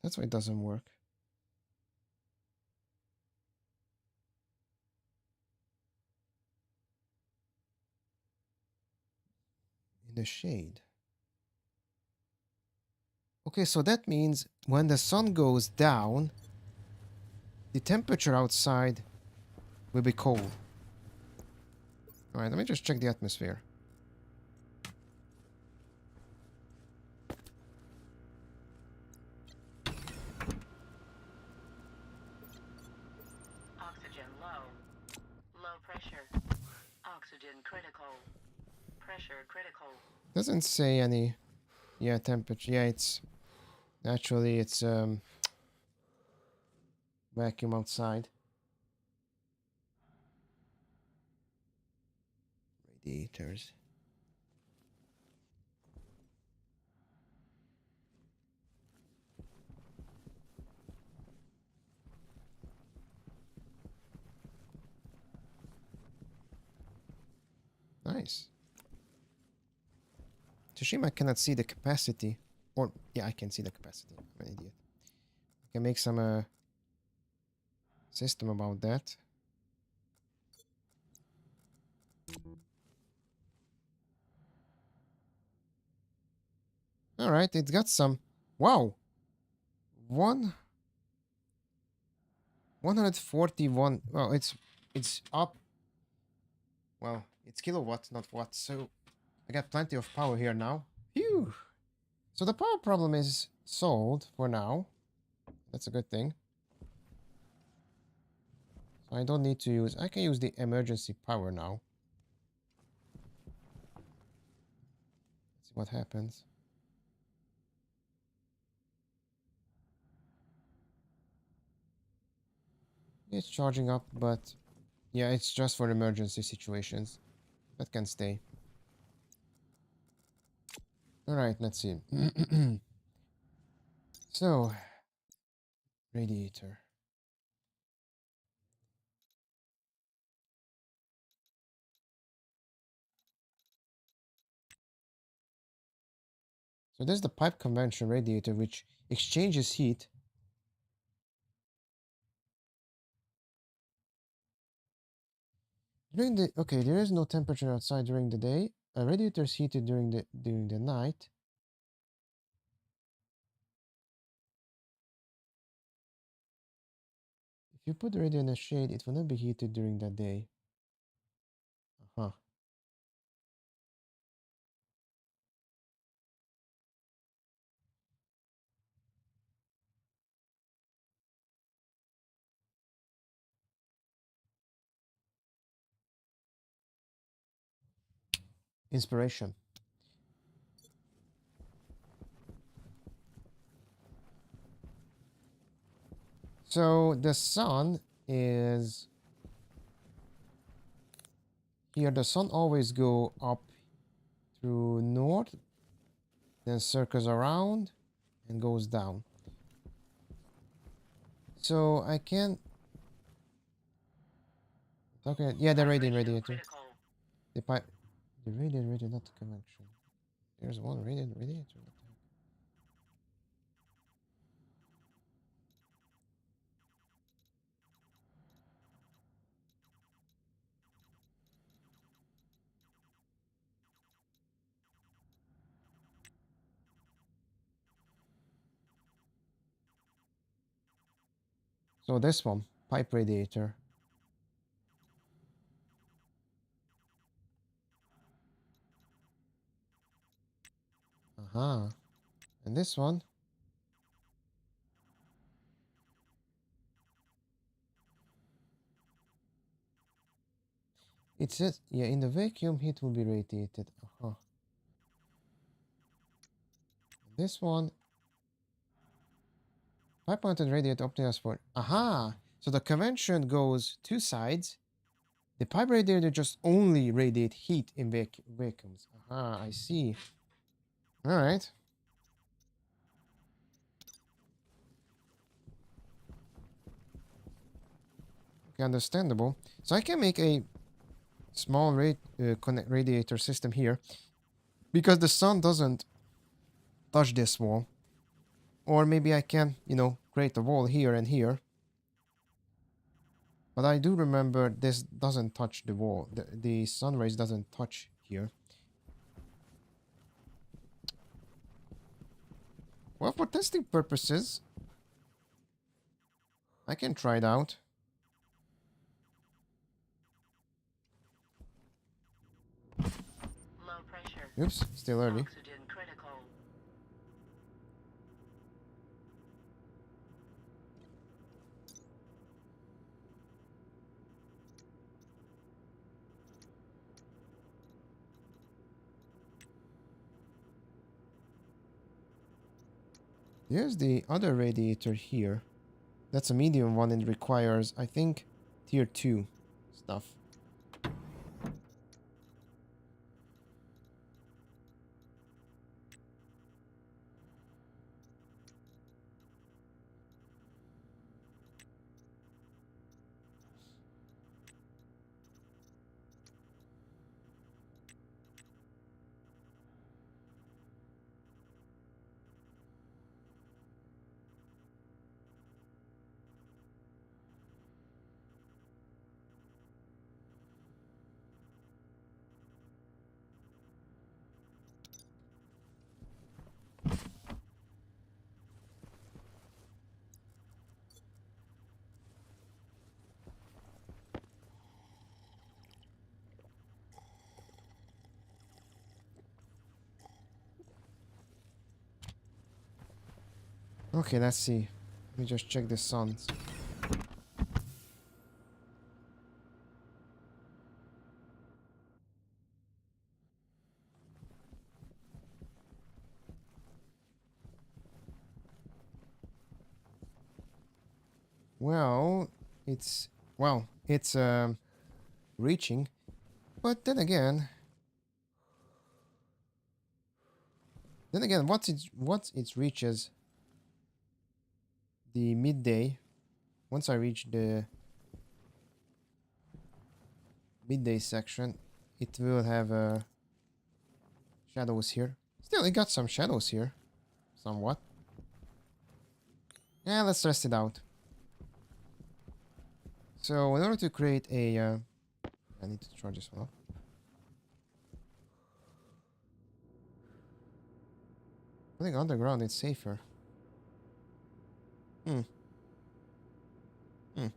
That's why it doesn't work. In the shade. Okay, so that means when the sun goes down, the temperature outside will be cold. Alright, let me just check the atmosphere. Oxygen low. Low pressure. Oxygen critical. Pressure critical. Doesn't say any. Yeah, temperature. Yeah, it's naturally it's vacuum outside. Radiators. Nice. Tashima I cannot see the capacity. Or yeah, I can see the capacity. I'm an idiot. I can make some system about that. Alright, it got some. Wow. One 141. Well, it's up. Well, it's kilowatts, not watts. So I got plenty of power here now. Phew. So the power problem is solved for now. That's a good thing. So I don't need to use. I can use the emergency power now. Let's see what happens. It's charging up, but yeah, it's just for emergency situations. That can stay. All right, let's see. So, radiator. So there's the pipe convention radiator, which exchanges heat. During the okay, there is no temperature outside during the day. A radiator is heated during the night. If you put the radio in the shade, it will not be heated during the day. Uh-huh. Inspiration. So the sun is here. The sun always go up through north, then circles around and goes down. So I can. Okay, yeah, the radiator. The pipe. The radiator, not the convection. There's one radiator. What the heck? So this one, pipe radiator. Uh-huh. And this one, it says, yeah, in the vacuum, heat will be radiated. Uh-huh. This one, pipe mounted radiator optimized for. Aha! So the convention goes two sides. The pipe radiator just only radiate heat in vacuums. Ah, I see. All right. Okay, understandable. So I can make a small radiator system here because the sun doesn't touch this wall. Or maybe I can, create a wall here and here. But I do remember this doesn't touch the wall. The sun rays doesn't touch here. Well, for testing purposes, I can try it out. Low pressure. Oops, still early. Oxygen critical. Here's the other radiator here. That's a medium one and requires, I think, tier 2 stuff. Okay, let's see. Let me just check the suns. Well, it's reaching, but then again, once it reaches the midday, once I reach the midday section, it will have shadows here. Still, it got some shadows here, somewhat. Yeah, let's test it out. So in order to create a, I need to charge this one off. I think underground it's safer. Hmm. Hmm. I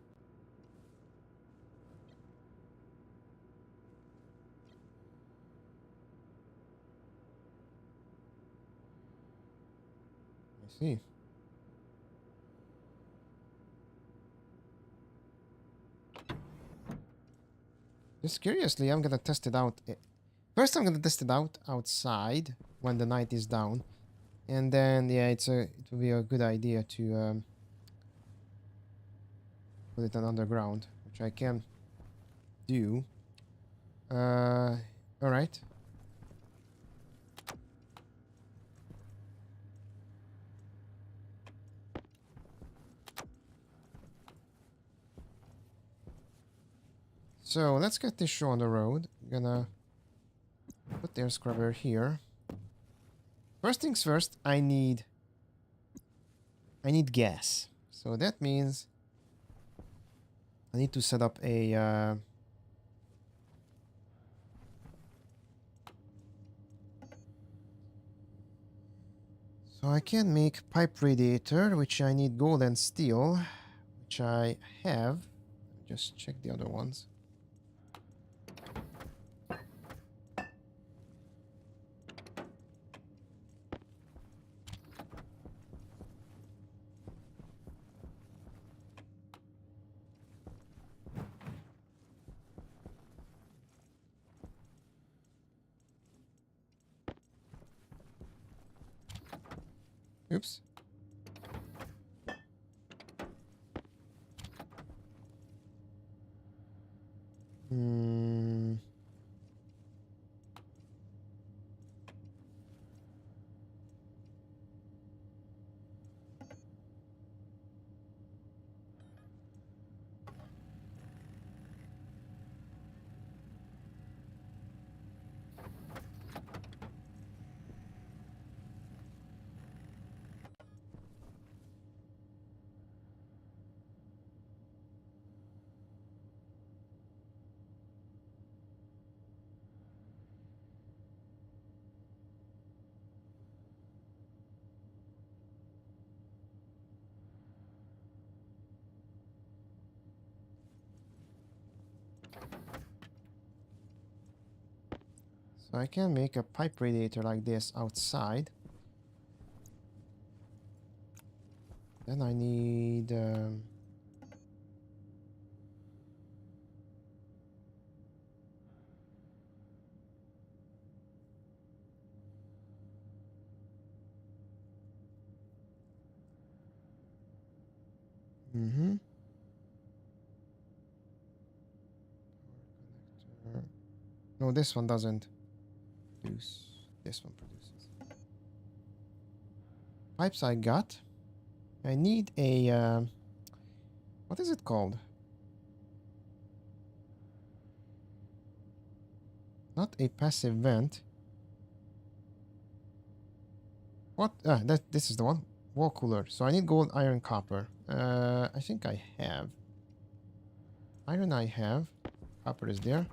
see. Just curiously, I'm gonna test it out. First, I'm gonna test it out outside when the night is down, and then yeah, it will be a good idea to put it on underground, which I can do. All right. So let's get this show on the road. I'm gonna put the air scrubber here. First things first, I need gas. So that means I need to set up a so I can make pipe radiator, which I need gold and steel, which I have. Just check the other ones. Oops. Hmm. So I can make a pipe radiator like this outside. Then I need... mm-hmm. No, this one doesn't produce. This one produces. Pipes I got. I need a... what is it called? Not a passive vent. What? Ah, this is the one. Wall cooler. So I need gold, iron, copper. I think I have. Iron I have. Copper is there.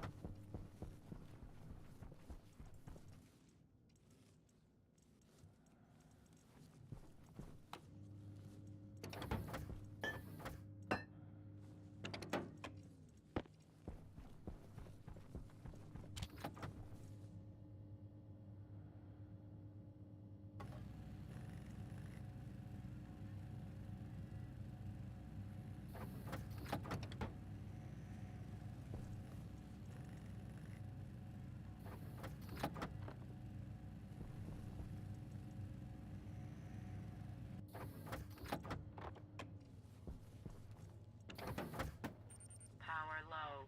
Power low.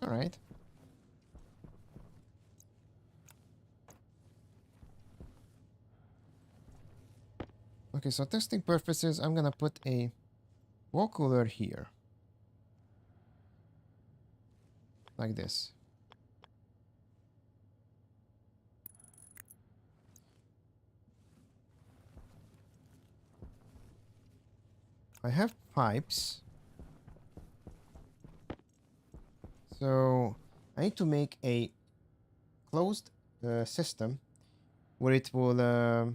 All right. Okay, so testing purposes, I'm gonna put a wall cooler here. Like this. I have pipes. So I need to make a closed system where it will... what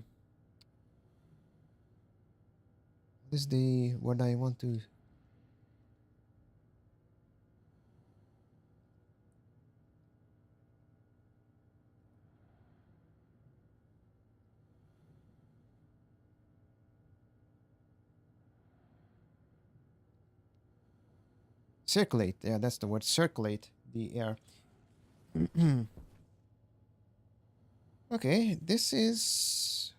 is the word I want to... circulate. Yeah, that's the word. Circulate the air. Okay, this is...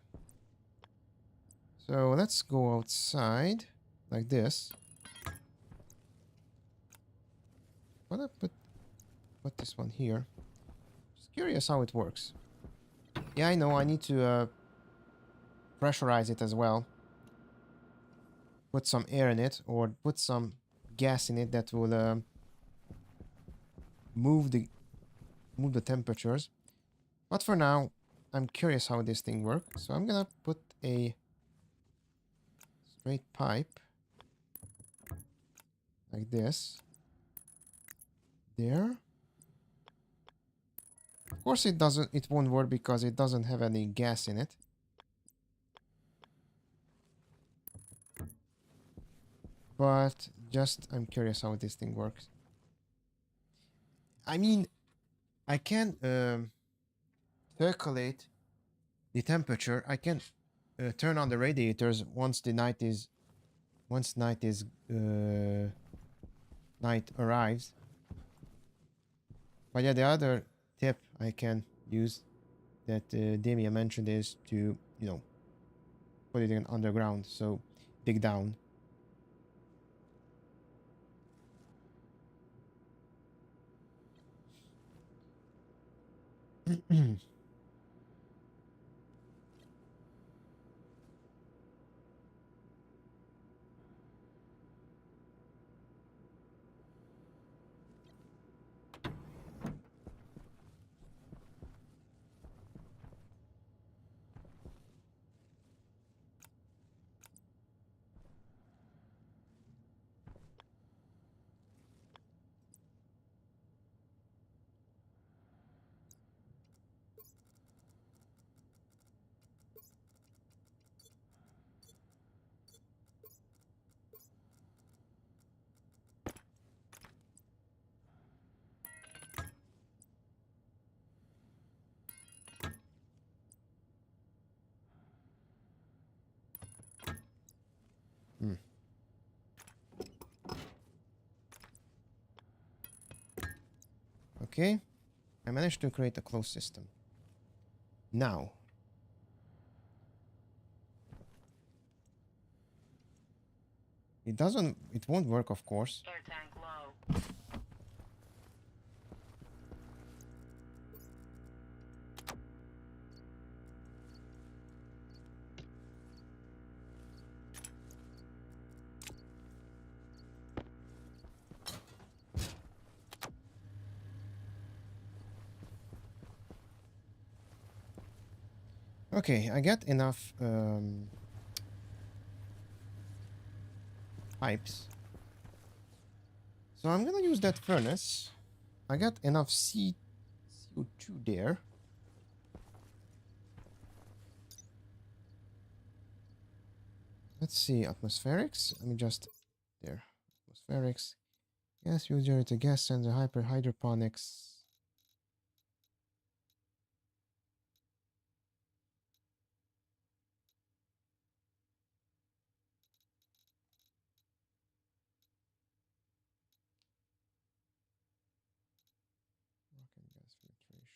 So let's go outside like this. Why not put this one here? Just curious how it works. Yeah, I know. I need to pressurize it as well. Put some air in it, or put some gas in it that will move the temperatures. But for now, I'm curious how this thing works. So I'm gonna put a straight pipe like this. There. Of course it won't work because it doesn't have any gas in it. But just, I'm curious how this thing works. I mean, I can circulate the temperature. I can turn on the radiators once night arrives. But yeah, the other tip I can use that Damien mentioned is to, put it in underground. So dig down. Hmm. Okay. I managed to create a closed system. Now. It won't work, of course. Air tank low. Okay, I got enough pipes. So I'm gonna use that furnace. I got enough CO2 there. Let's see, atmospherics. Let me just there. Atmospherics. Gas generator, gas sensor, hydroponics. Rock and gas filtration.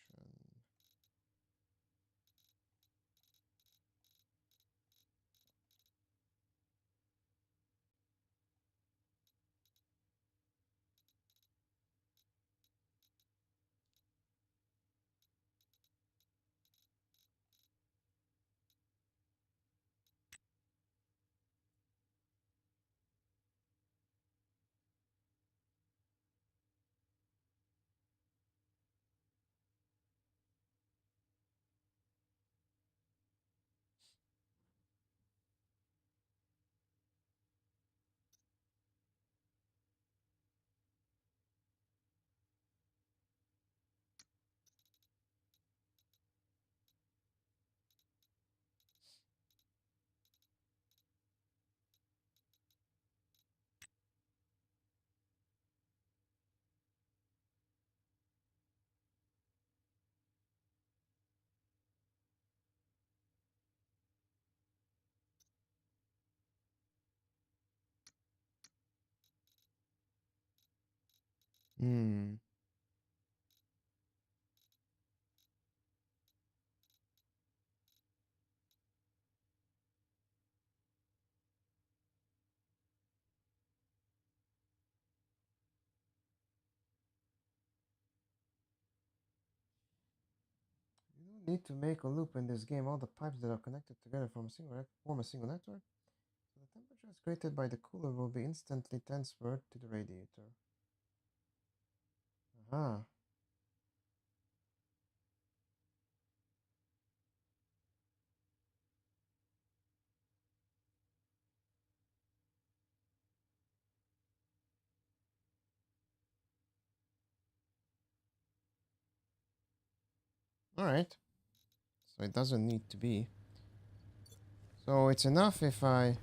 Hmm. You don't need to make a loop in this game. All the pipes that are connected together form a single network. So the temperature created by the cooler will be instantly transferred to the radiator. Aha. Alright. So it doesn't need to be. So it's enough if I...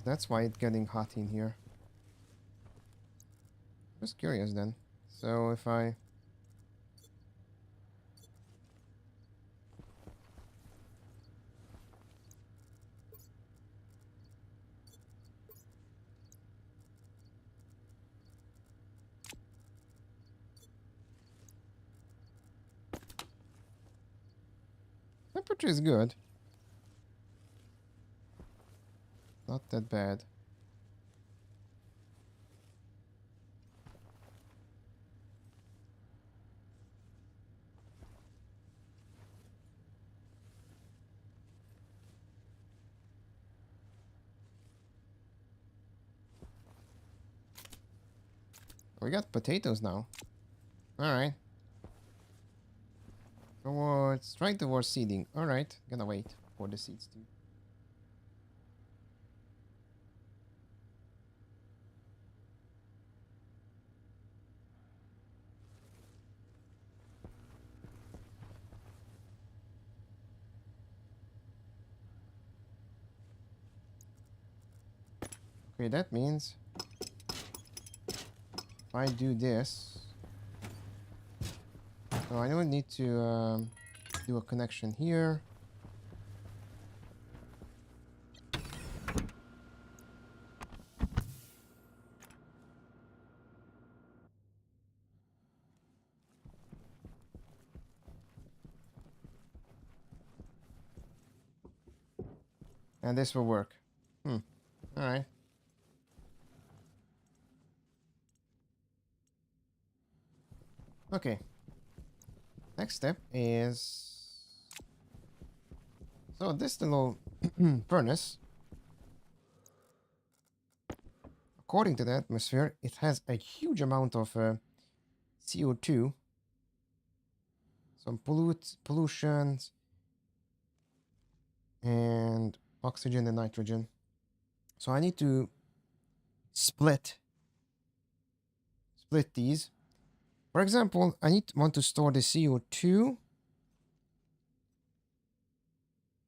That's why it's getting hot in here. Just curious then. So if I... temperature is good. Not that bad. We got potatoes now. Alright. Towards, trying towards seeding. Alright, gonna wait for the seeds to. Okay, that means if I do this, so I don't need to do a connection here. And this will work. Alright. Okay. Next step is... So this little furnace, according to the atmosphere, it has a huge amount of CO2, some pollutions, and oxygen and nitrogen. So I need to split these. For example, I want to store the CO2,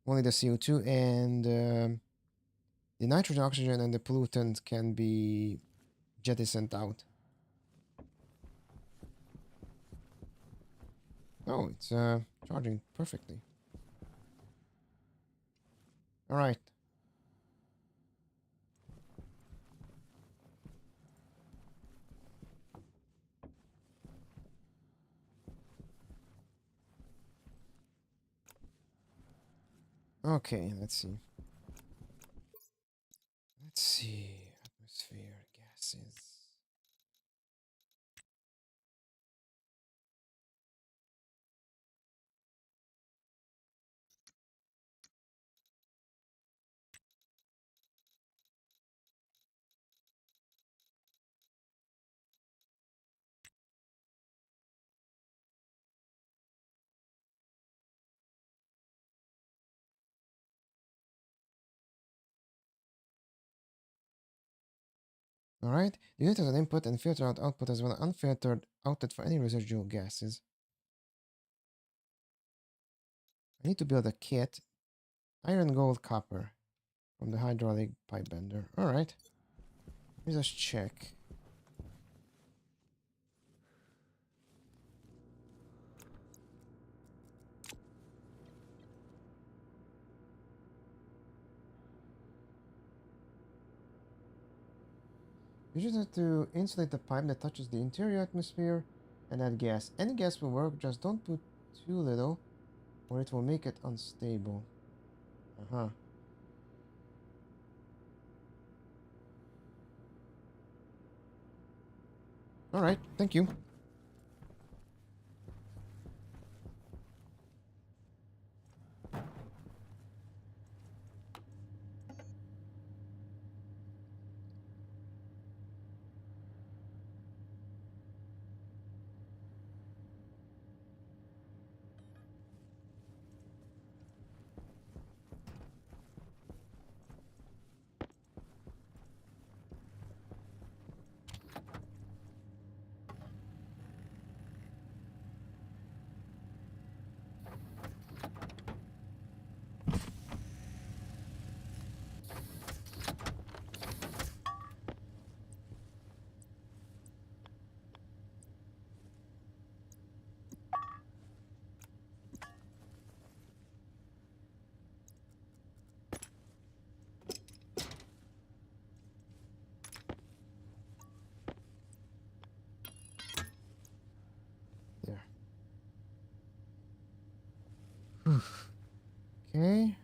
only the CO2, and the nitrogen, oxygen, and the pollutant can be jettisoned out. Oh, it's charging perfectly. All right. Okay, let's see. Let's see. Atmosphere, gases. All right. The unit has an input and filter out output as well as unfiltered outlet for any residual gases. I need to build a kit. Iron, gold, copper from the hydraulic pipe bender. All right. Let me just check. You just have to insulate the pipe that touches the interior atmosphere and add gas. Any gas will work, just don't put too little or it will make it unstable. Uh-huh. Alright, thank you. Okay.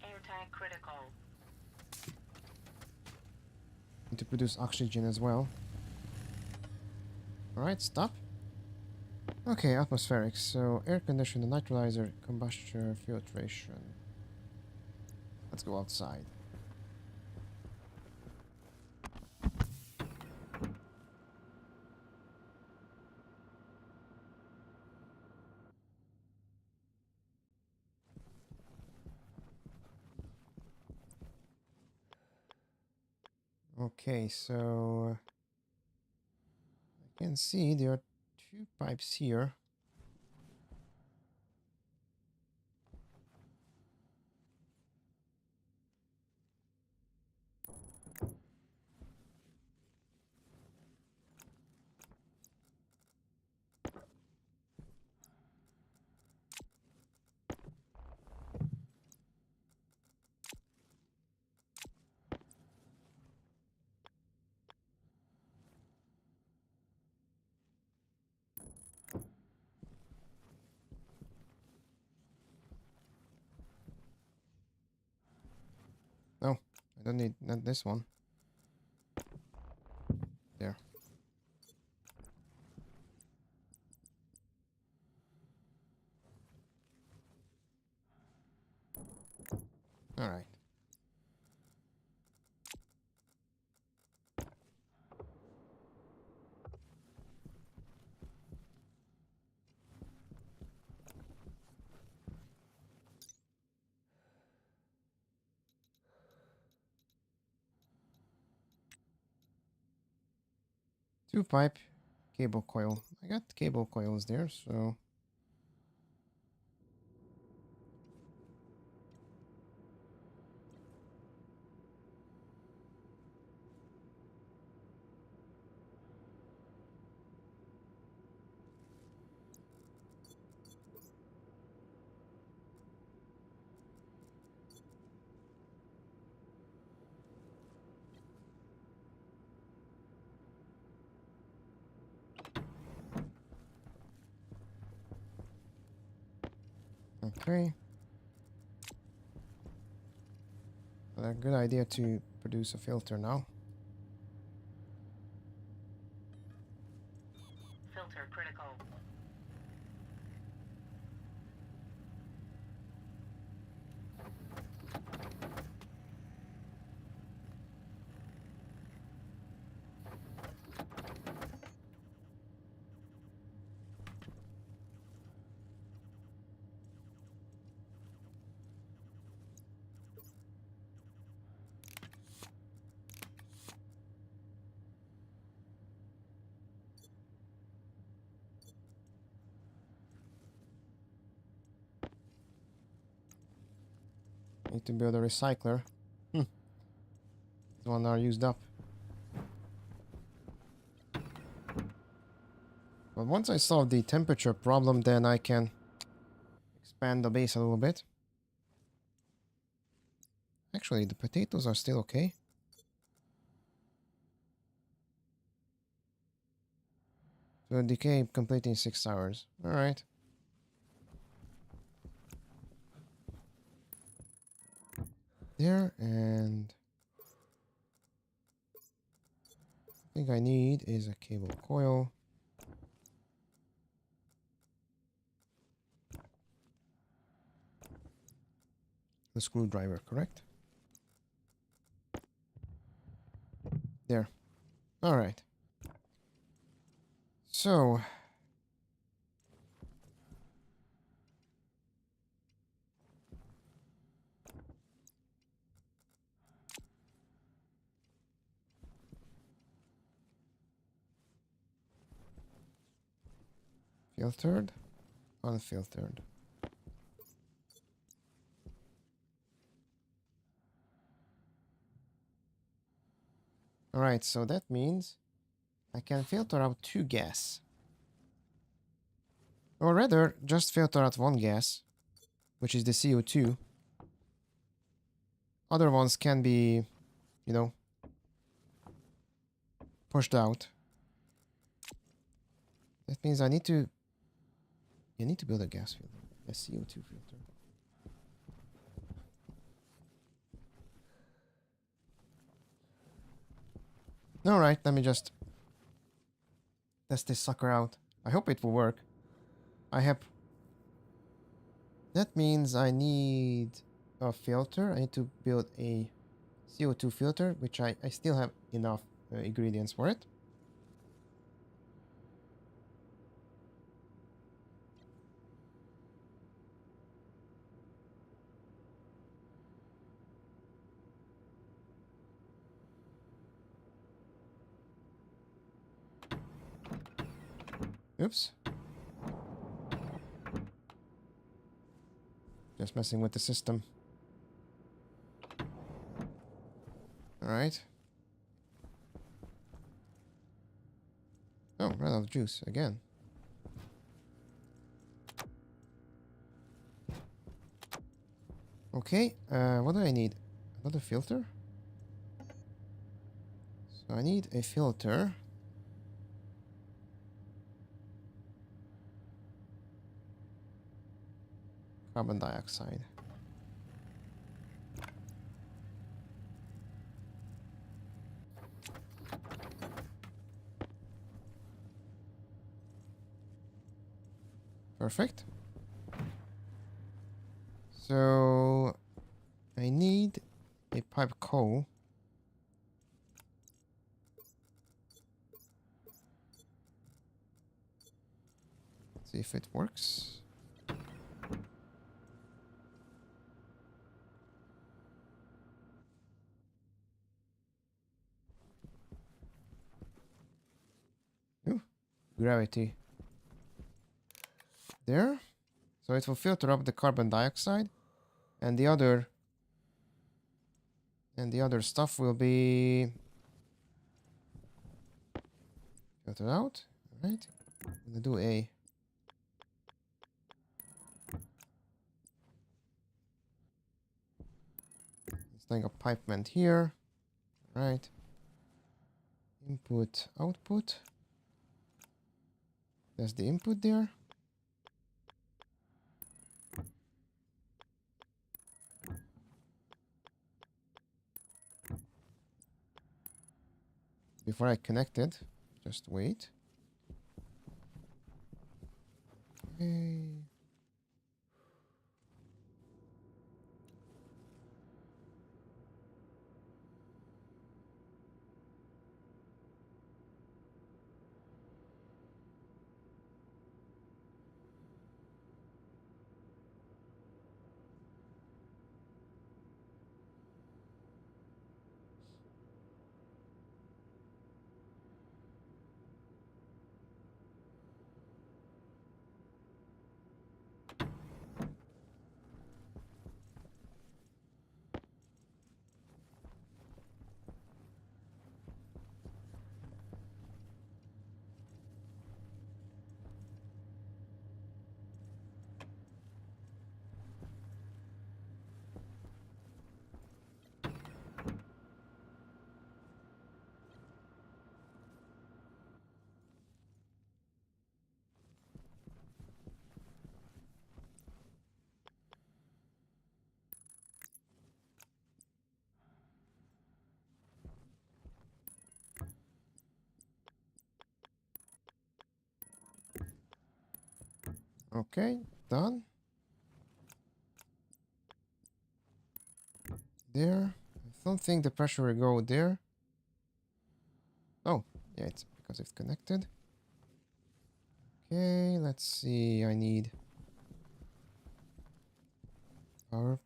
Anti-critical. Need to produce oxygen as well. Alright, stop. Okay, atmospheric. So air conditioner, neutralizer, combustion, filtration. Let's go outside. Okay, so I can see there are two pipes here. No, I don't need not this one. There. All right. Two pipe, cable coil. I got cable coils there, so okay. A good idea to produce a filter now. Filter critical. Need to build a recycler. These one are used up. But once I solve the temperature problem, then I can expand the base a little bit. Actually, the potatoes are still okay. So decay complete in 6 hours. Alright. There, and I think I need is a cable coil. the screwdriver, correct? There. All right. So, filtered, unfiltered. All right, so that means I can filter out 2 gas. Or rather, just filter out 1 gas, which is the CO2. Other ones can be, you know, pushed out. That means I need to... You need to build a gas filter. A CO2 filter. Alright, let me just test this sucker out. I hope it will work. I have... That means I need a filter. I need to build a CO2 filter, which I still have enough ingredients for it. Oops. Just messing with the system. Alright. Oh, ran out of juice again. Okay, what do I need? Another filter? So I need a filter. Carbon dioxide. Perfect. So I need a pipe coal. See if it works. Ooh, gravity. There. So it will filter up the carbon dioxide, and the other stuff will be filtered out. All right. I'm gonna do a it's like a pipe vent here. All right. Input, output. There's the input there. Before I connect it, just wait. Okay. Okay, done. there. I don't think the pressure will go there. Oh, yeah, it's because it's connected. Okay, let's see. I need power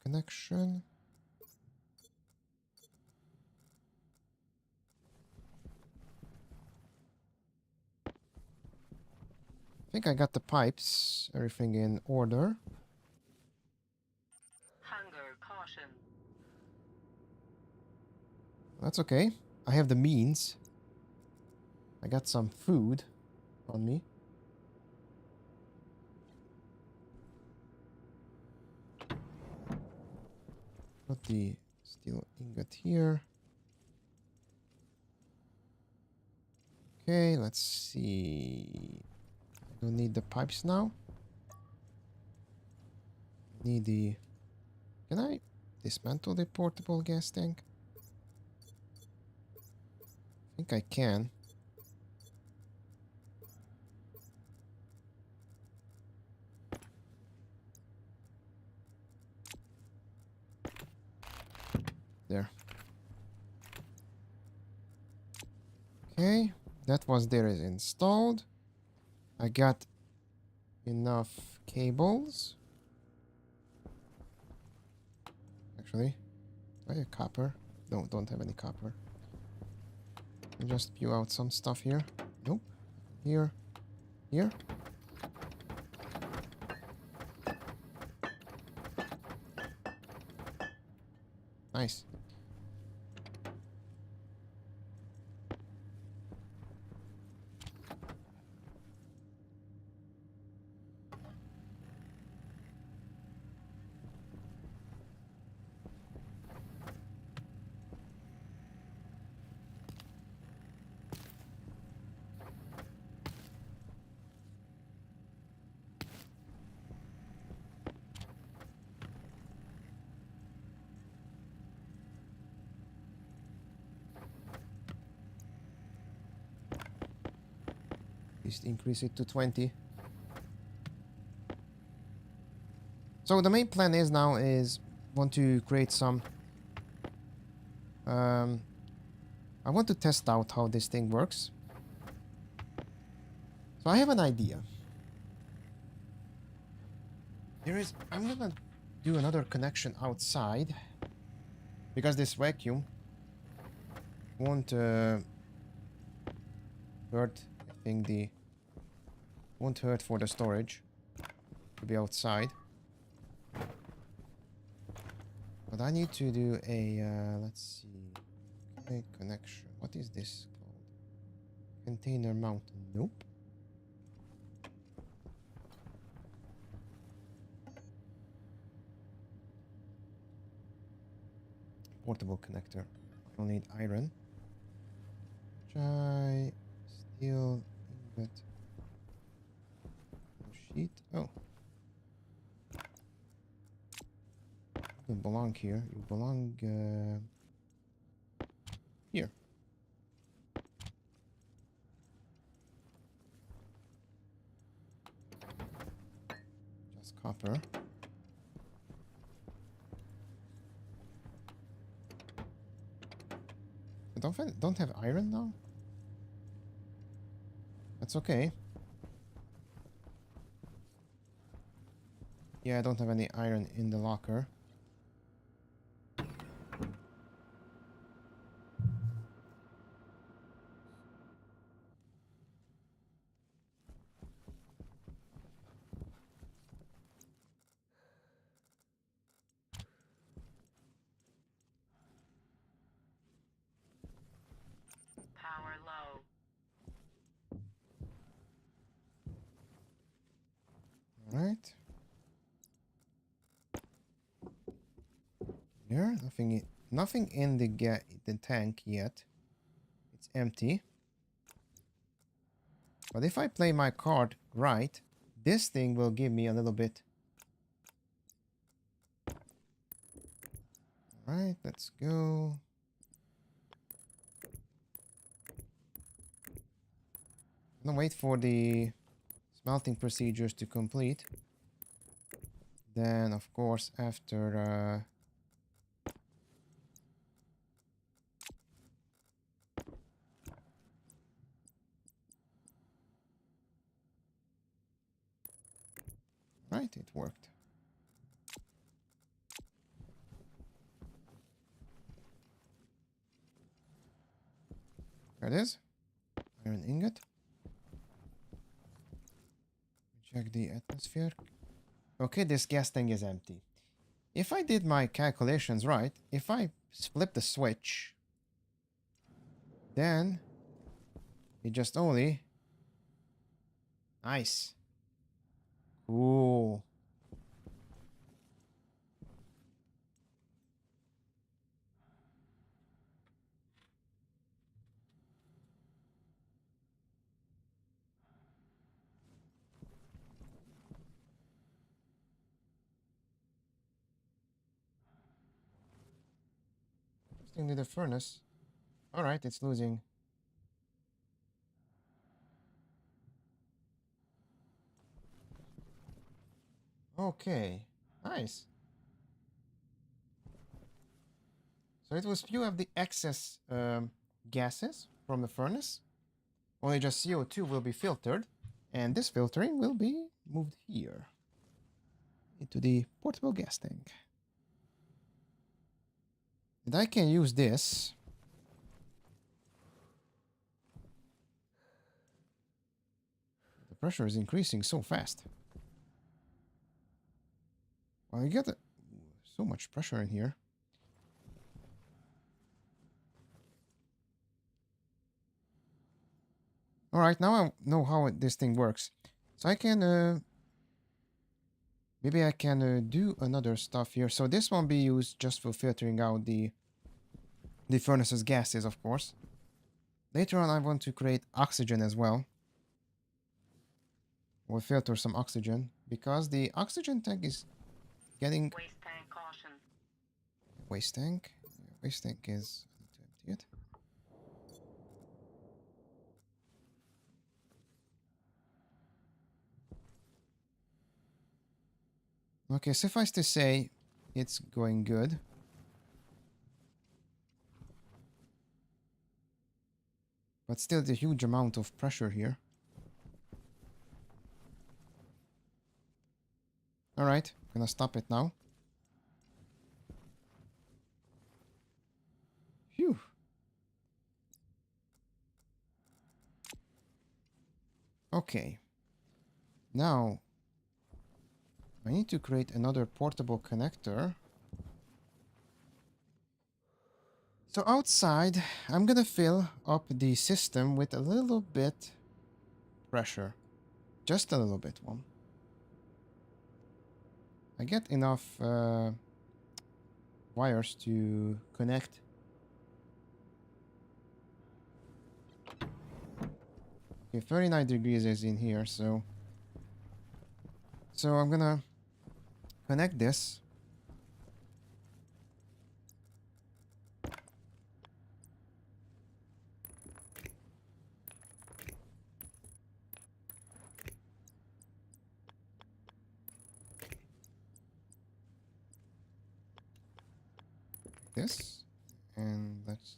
connection. I think I got the pipes, everything in order. Hunger caution. That's okay. I have the means. I got some food on me. Put the steel ingot here. Okay, let's see. I don't need the pipes now. Need the... Can I dismantle the portable gas tank? I think I can. There. Okay, that was there is installed. I got enough cables. Actually, do I have copper? No, don't have any copper. I just spew out some stuff here. Nope. Here. Here. Nice. Just increase it to 20. So the main plan is now is want to create some I want to test out how this thing works. So I have an idea. I'm gonna do another connection outside because this vacuum won't hurt. I think won't hurt for the storage to be outside. But I need to do a let's see. Okay, connection. What is this called? Container mountain. Nope. Portable connector. I'll need iron. Try steel ingot. No sheet. Oh. You don't belong here. You belong here. Just copper. I don't have iron now? That's okay. Yeah, I don't have any iron in the locker. Power low. Alright. Here, nothing in the tank yet. It's empty. But if I play my card right, this thing will give me a little bit. Alright, let's go. I'm gonna wait for the smelting procedures to complete. Then, of course, after Right, it worked. There it is. Iron ingot. Check the atmosphere. Okay, this gas tank is empty. If I did my calculations right, if I flip the switch, then it just only... Nice. Cool. Interestingly, the furnace. Alright, it's losing. Okay. Nice. So it was few of the excess gases from the furnace. Only just CO2 will be filtered. And this filtering will be moved here. Into the portable gas tank. And I can use this. The pressure is increasing so fast. Well, you get so much pressure in here. Alright, now I know how this thing works. So I can, maybe I can do another stuff here. So this won't be used just for filtering out the furnace's gases, of course. Later on, I want to create oxygen as well. We'll filter some oxygen, because the oxygen tank is getting... Waste tank caution. Waste tank. Waste tank is... I need to empty it. Okay, suffice to say, it's going good. But still, the huge amount of pressure here. Alright, I'm gonna stop it now. Phew. Okay. Now, I need to create another portable connector. So outside, I'm gonna fill up the system with a little bit pressure. Just a little bit one. I get enough wires to connect. Okay, 39 degrees is in here, so I'm gonna connect this. This, and let's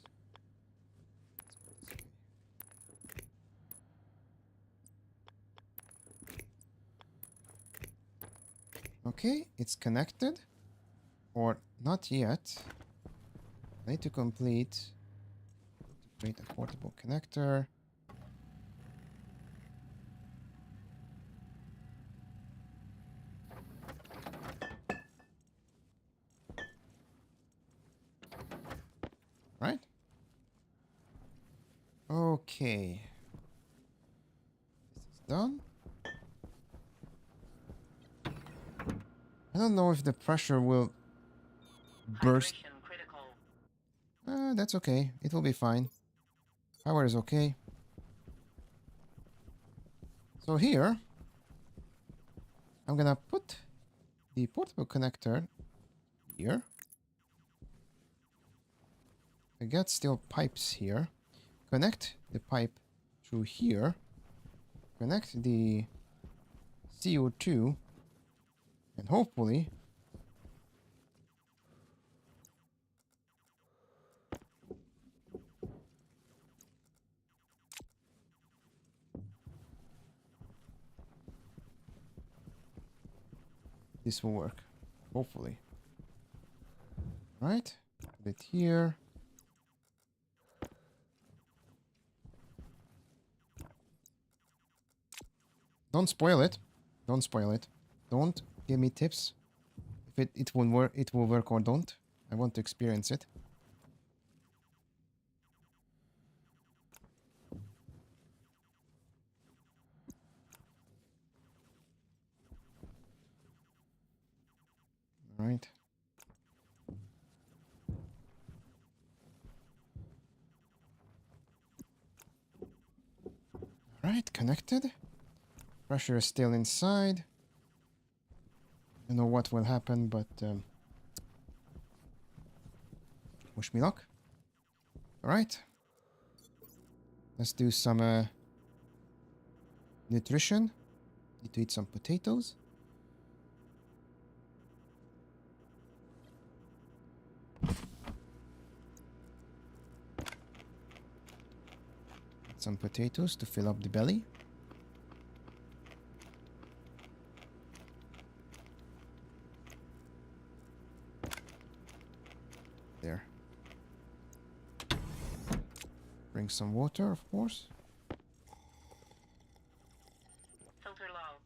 okay, it's connected, or not yet. I need to create a portable connector. Right? Okay. This is done. I don't know if the pressure will burst. Hydration critical. That's okay. It will be fine. Power is okay. So here, I'm gonna put the portable connector here. I got still pipes here. Connect the pipe through here. Connect the CO2. And hopefully... this will work. Hopefully. Right? Put it here. Don't spoil it. Don't spoil it. Don't give me tips. If it won't work, it will work or don't. I want to experience it. All right. All right, connected. Pressure is still inside. I don't know what will happen, but wish me luck. All right. Let's do some nutrition. Need to eat some potatoes. Some potatoes to fill up the belly. There. Bring some water, of course. Filter low.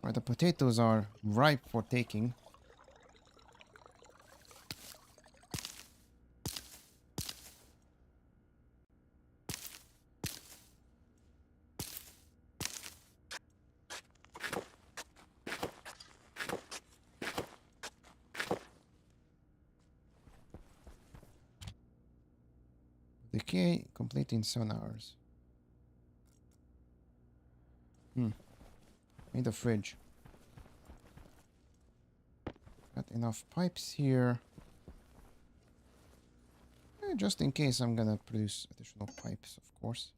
Right, the potatoes are ripe for taking. Decay complete in 7 hours. Need a fridge. Got enough pipes here. Just in case I'm gonna produce additional pipes, of course.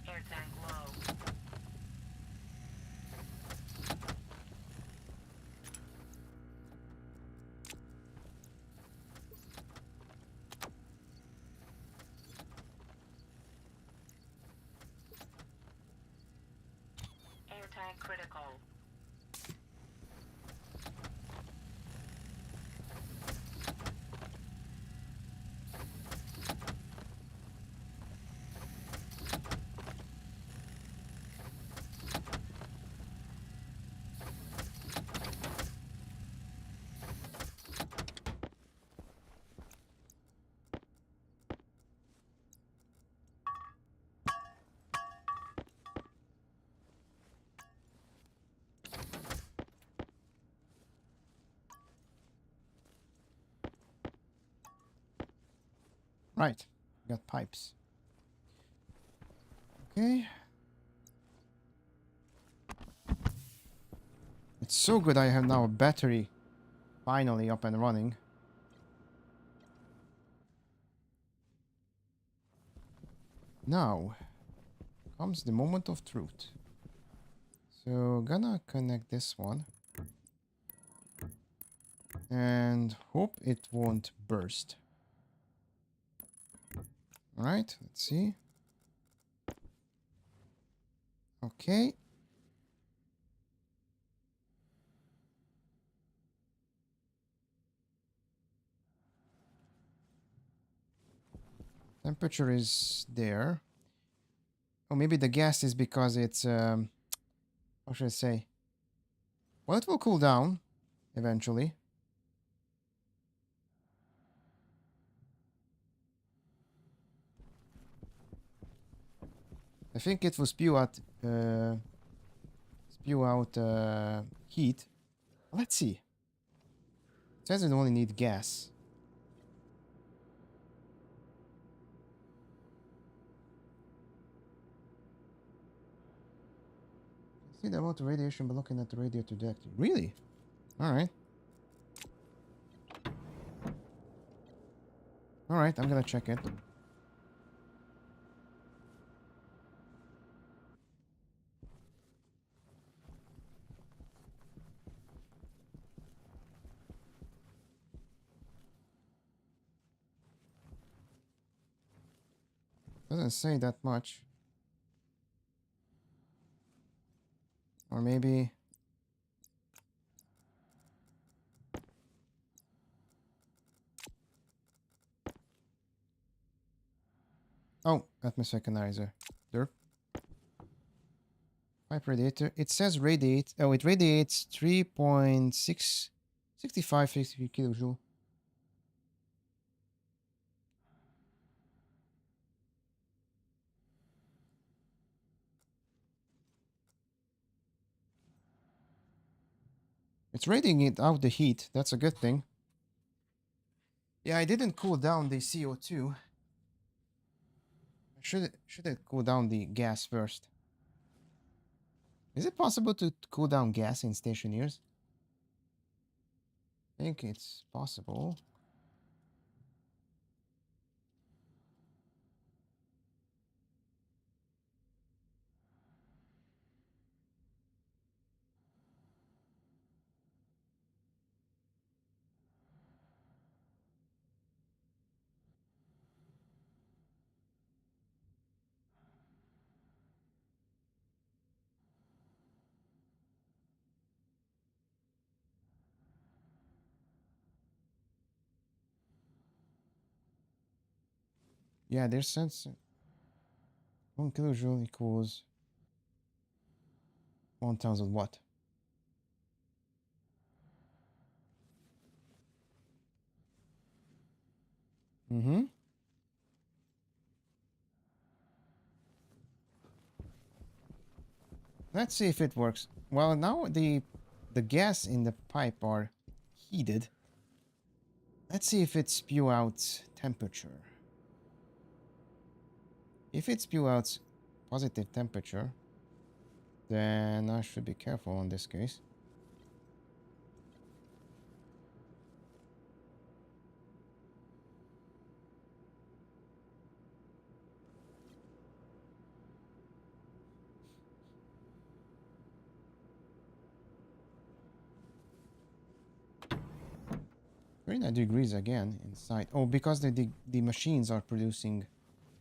Air tank low. Air tank critical. Right. Got pipes. Okay. It's so good I have now a battery finally up and running. Now comes the moment of truth. So gonna connect this one. And hope it won't burst. Alright, let's see. Okay. Temperature is there. Oh, maybe the gas is because it's, how should I say? Well, it will cool down eventually. I think it will spew out heat. Let's see. It says it only need gas. See the amount of radiation by looking at the radiator detector. Really? Alright. Alright, I'm gonna check it. Doesn't say that much. Or maybe... Oh, atmosphere econizer. Derp. Pipe radiator. It says radiate. Oh, it radiates 3.65 kilojoule. It's radiating out the heat. That's a good thing. Yeah, I didn't cool down the CO2. Should I cool down the gas first? Is it possible to cool down gas in Stationeers? I think it's possible. Yeah, there's sense. 1 kilojoule equals 1000 watt. Mm-hmm. Let's see if it works. Well, now the gas in the pipe are heated. Let's see if it spew out temperature. If it spew out positive temperature, then I should be careful in this case. Very 9 degrees again inside. Oh, because the machines are producing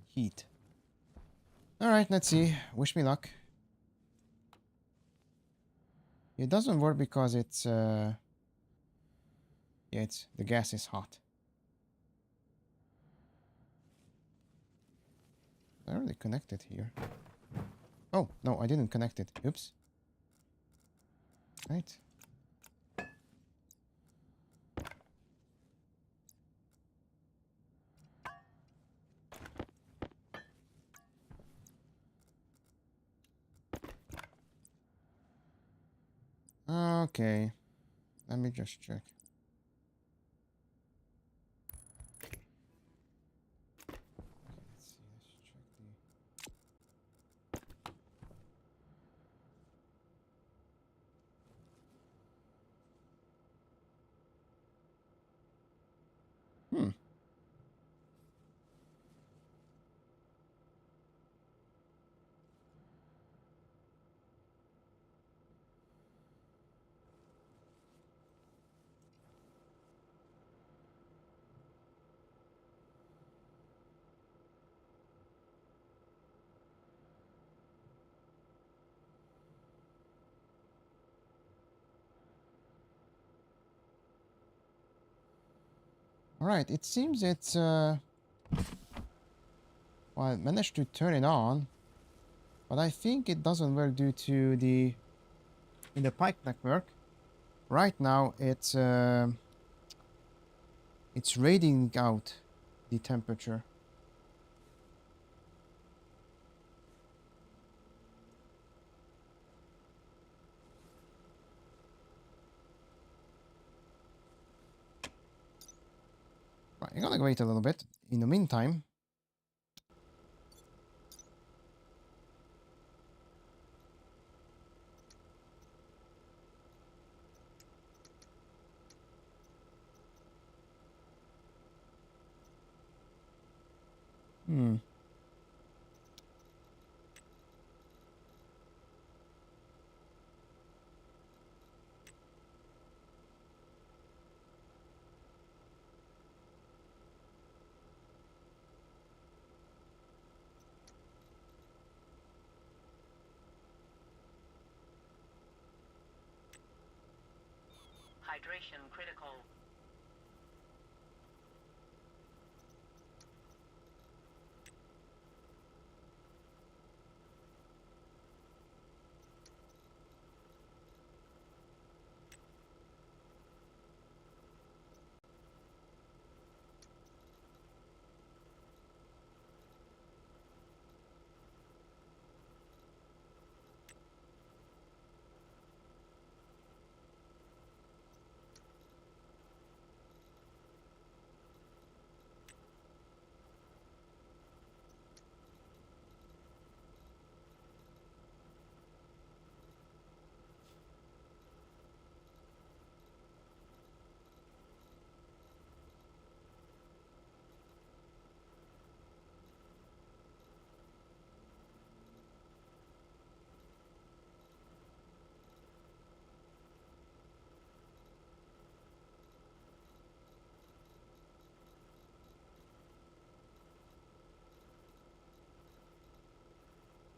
heat. Alright, let's see. Wish me luck. It doesn't work because it's yeah, it's the gas is hot. I already connected here. Oh, no, I didn't connect it. Oops. Right. Okay. Let me just check. Let's see. Let's check the. All right. It seems it's well, I managed to turn it on, but I think it doesn't work due to the in the pipe network. Right now, it's radiating out the temperature. Right, I gotta wait a little bit. In the meantime, Hmm. Hydration critical.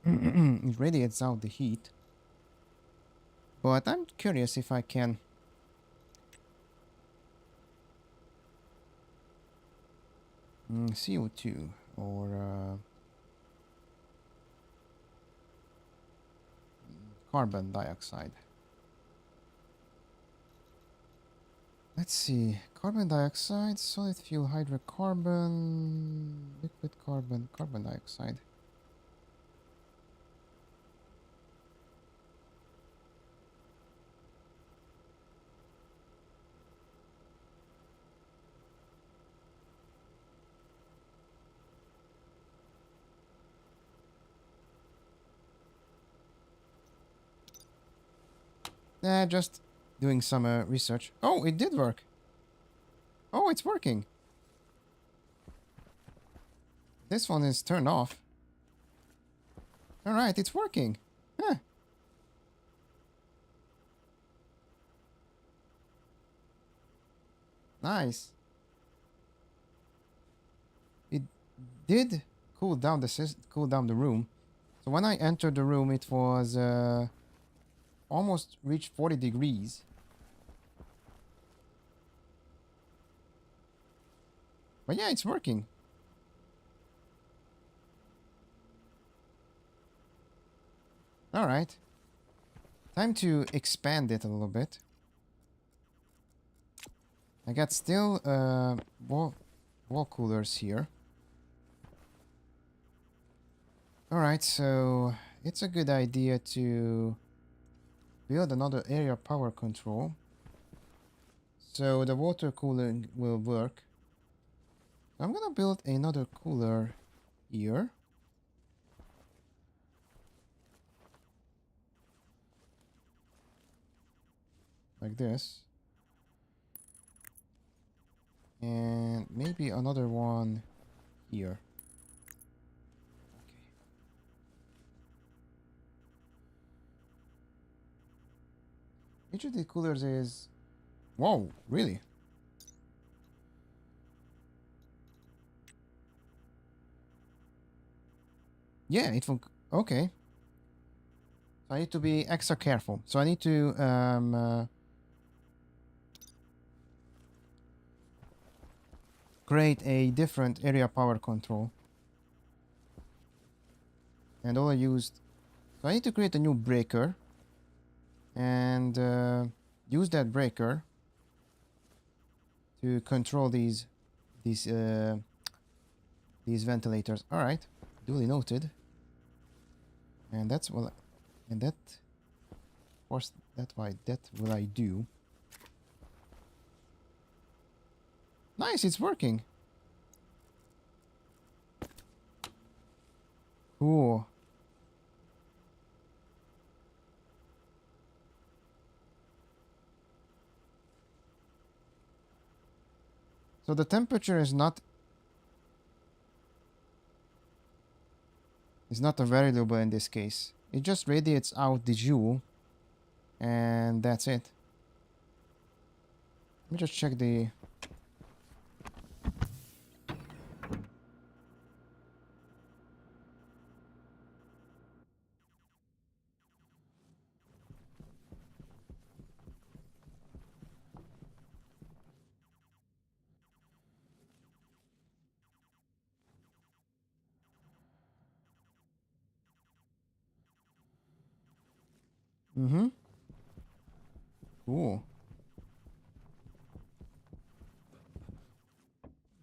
It radiates out the heat. But I'm curious if I can... CO2 or carbon dioxide. Let's see. Carbon dioxide, solid fuel, hydrocarbon, liquid carbon, carbon dioxide. Just doing some research. Oh, it did work. Oh, it's working. This one is turned off. Alright, it's working. Huh. Nice. It did cool down the room. So when I entered the room, it was almost reached 40 degrees. But yeah, it's working. Alright. Time to expand it a little bit. I got still wall coolers here. Alright, so it's a good idea to build another area power control. So the water cooling will work. I'm gonna build another cooler here. Like this. And maybe another one here. Okay. Each of the coolers is... Whoa, really? Yeah, it will... Okay. So I need to be extra careful. So I need to create a different area power control. And all I used... So I need to create a new breaker. And use that breaker to control these ventilators. All right, duly noted. And that's what, and that, of course, that will I do. Nice, it's working. Cool. So the temperature is not... It's not available in this case. It just radiates out the jewel, and that's it. Let me just check the... Mm-hmm. Cool.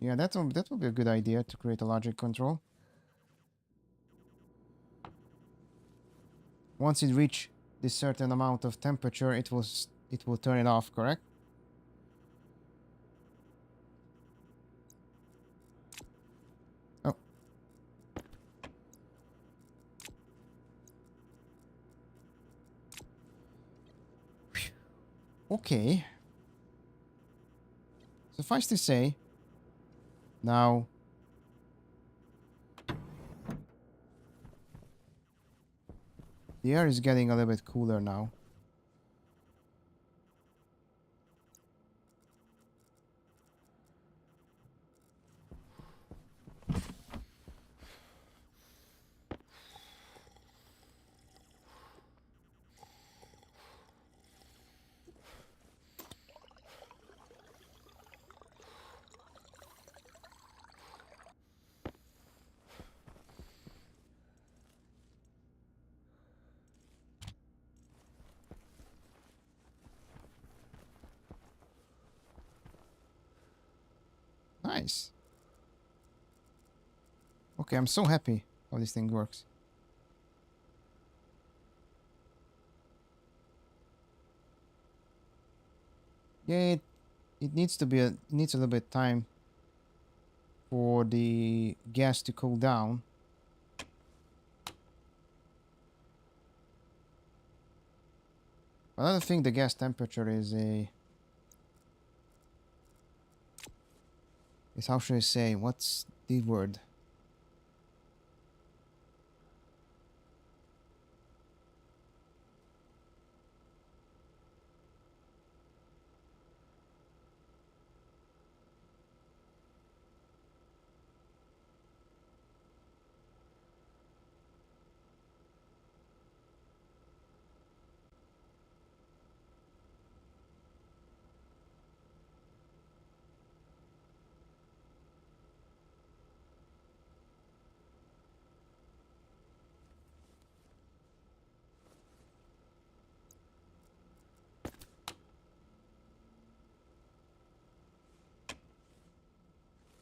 Yeah, that would be a good idea to create a logic control. Once it reach this certain amount of temperature, it will turn it off, correct? Oh, okay. Suffice to say, now the air is getting a little bit cooler now. Nice. Okay, I'm so happy how this thing works. Yeah, it needs to be it needs a little bit time for the gas to cool down. But I don't think the gas temperature is how should I say, what's the word?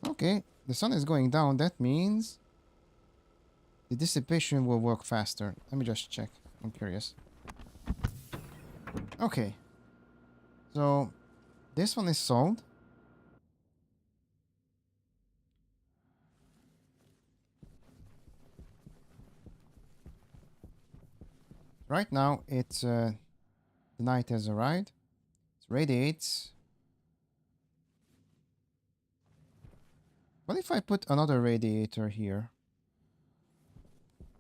Okay, the sun is going down. That means the dissipation will work faster. Let me just check. I'm curious. Okay, so this one is solved. Right now, the night has arrived. It radiates. What if I put another radiator here?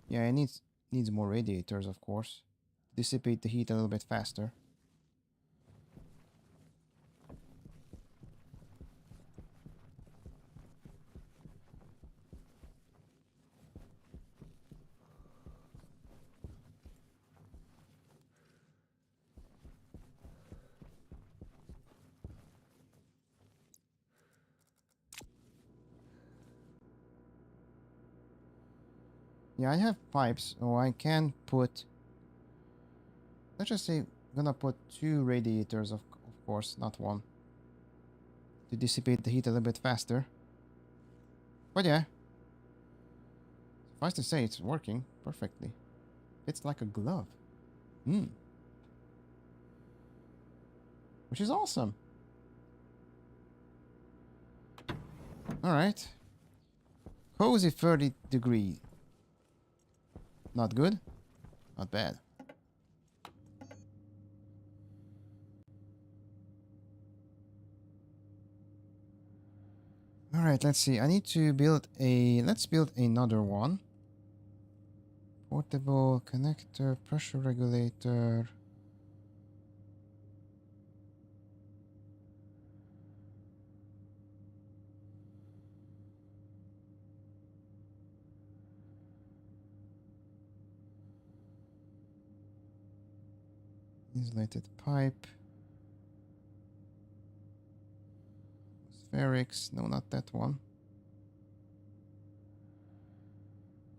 Yeah, it needs more radiators, of course. Dissipate the heat a little bit faster. Yeah, I have pipes, so I can put... Let's just say I'm gonna put two radiators, of course, not one. To dissipate the heat a little bit faster. But yeah, suffice to say, it's working perfectly. It's like a glove. Hmm. Which is awesome. Alright. Cozy 30 degree. Not good. Not bad. Alright, let's see. I need to build a... Let's build another one. Portable connector, pressure regulator. Insulated pipe. Spherics. No, not that one.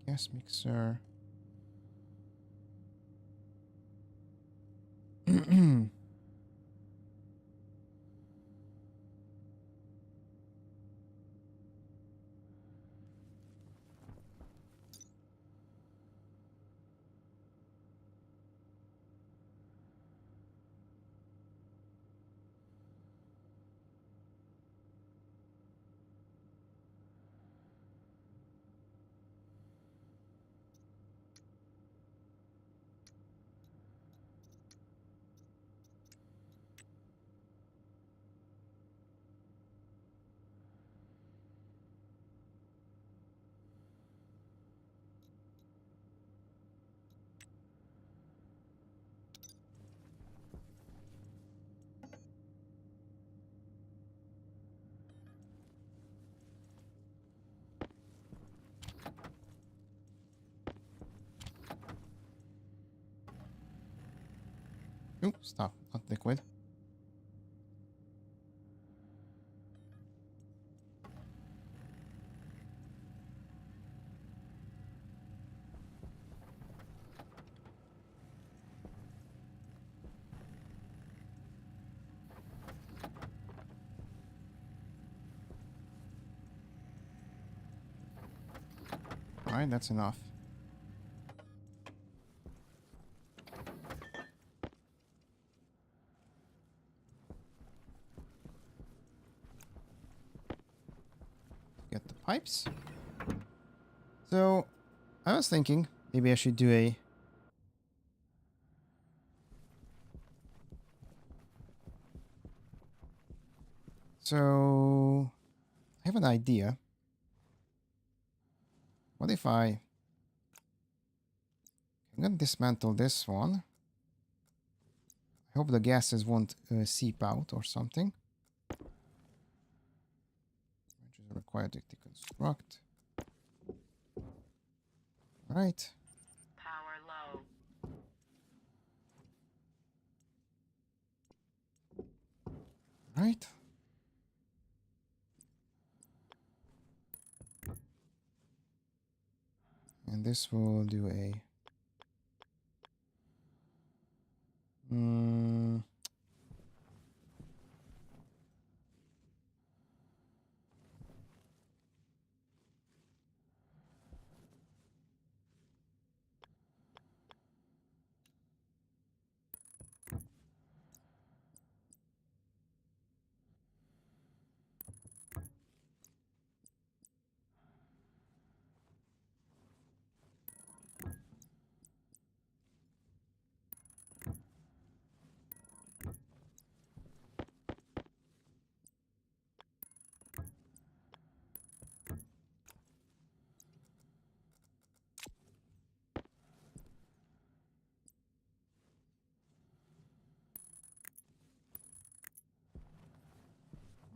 Gas mixer. Oh, stop. Not liquid. Alright, that's enough. Get the pipes. So, I was thinking maybe I should do a... So, I have an idea. What if I'm gonna dismantle this one. I hope the gases won't seep out or something. Which is required to deconstruct. Alright. Power low. Right. And this will do a...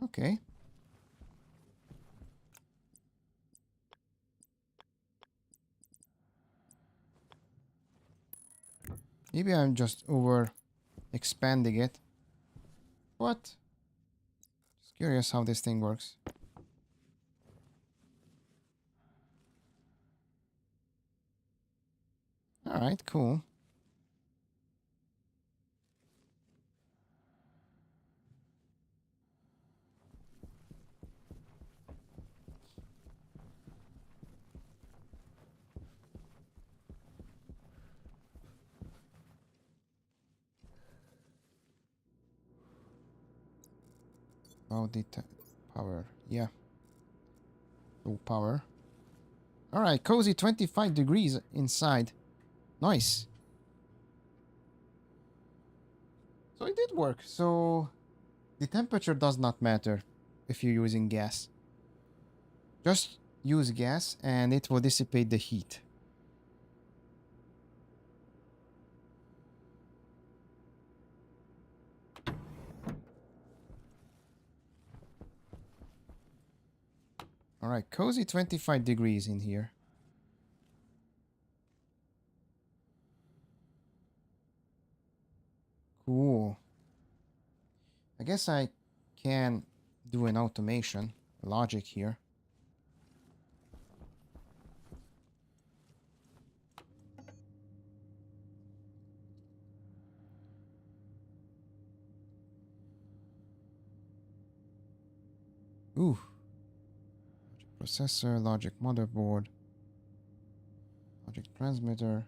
Okay. Maybe I'm just over expanding it. What? Just curious how this thing works. Alright, cool. About the power. Yeah. Low power. Alright, cozy 25 degrees inside. Nice. So it did work. So the temperature does not matter if you're using gas. Just use gas and it will dissipate the heat. Alright, cozy 25 degrees in here. Cool. I guess I can do an automation, logic here. Ooh. Logic processor, logic motherboard, logic transmitter.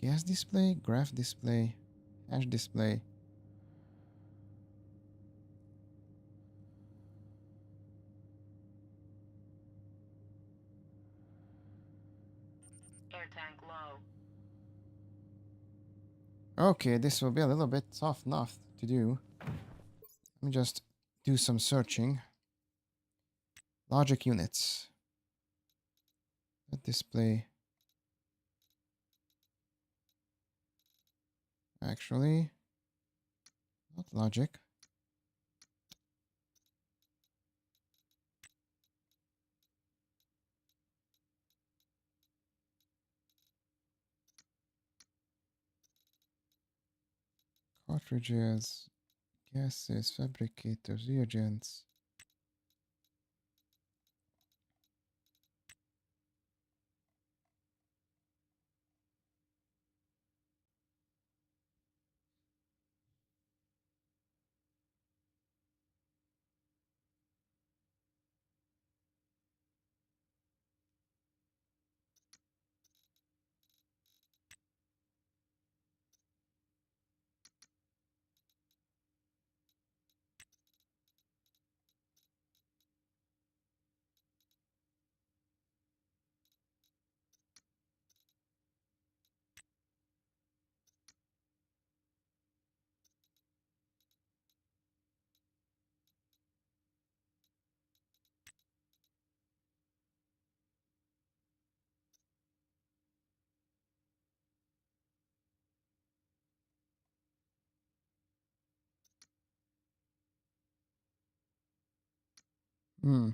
Gas display, graph display, hash display. Air tank low. Okay, this will be a little bit tough enough to do. Let me just do some searching. Logic units. That display. Actually, not logic. Cartridges, gases, fabricators, reagents. Hmm.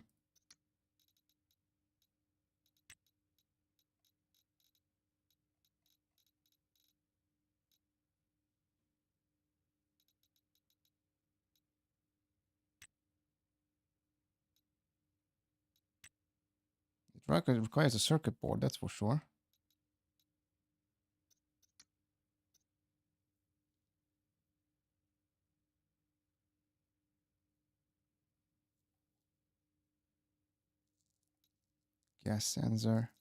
It requires a circuit board, that's for sure. Gas sensor.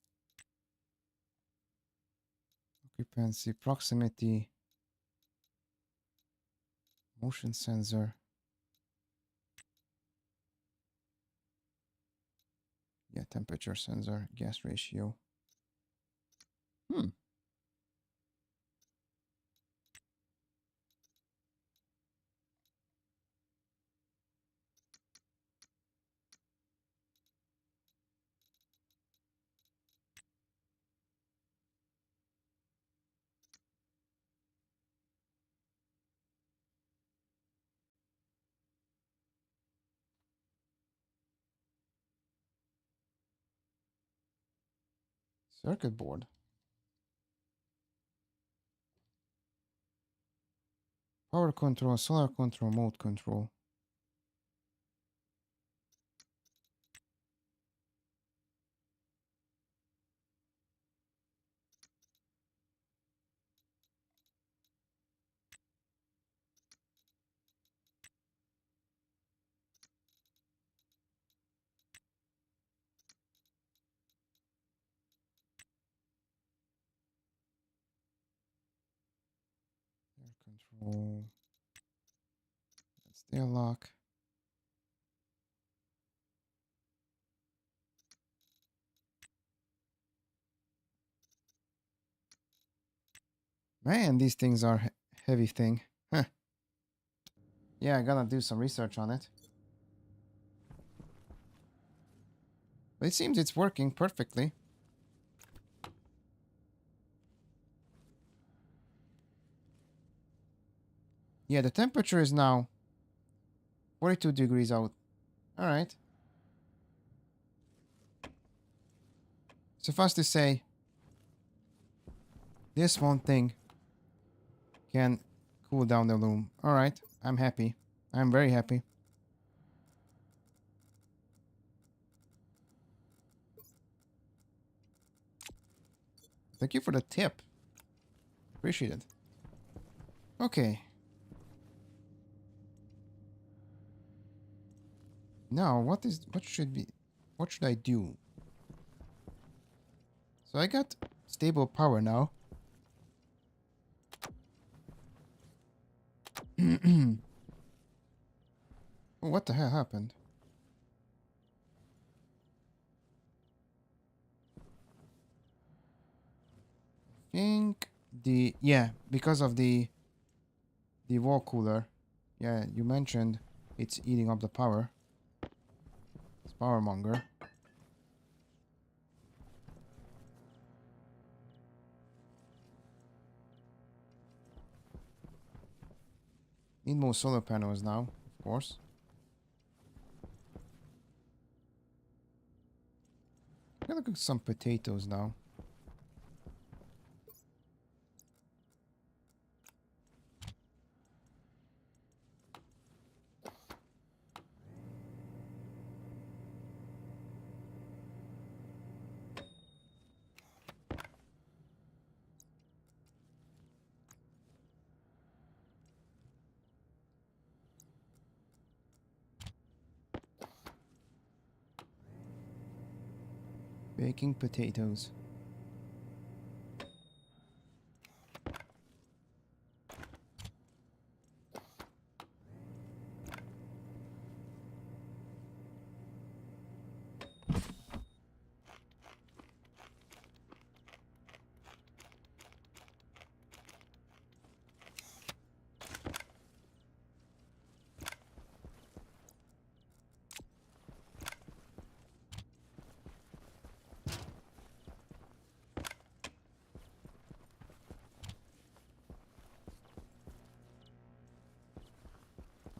Occupancy, proximity. Motion sensor. Yeah, temperature sensor. Gas ratio. Hmm. Circuit board. Power control, solar control, mode control. Air control. That's the lock. Man, these things are heavy thing. Huh. Yeah, I gotta do some research on it. But it seems it's working perfectly. Yeah, the temperature is now 42 degrees out. All right. Suffice to say, this one thing can cool down the loom. All right. I'm happy. I'm very happy. Thank you for the tip. Appreciate it. Okay. Now, what should I do? So I got stable power now. What the hell happened? Think because of the wall cooler. Yeah, you mentioned it's eating up the power. It's power monger. Need more solar panels now, of course. I'm gonna cook some potatoes now. Baking potatoes.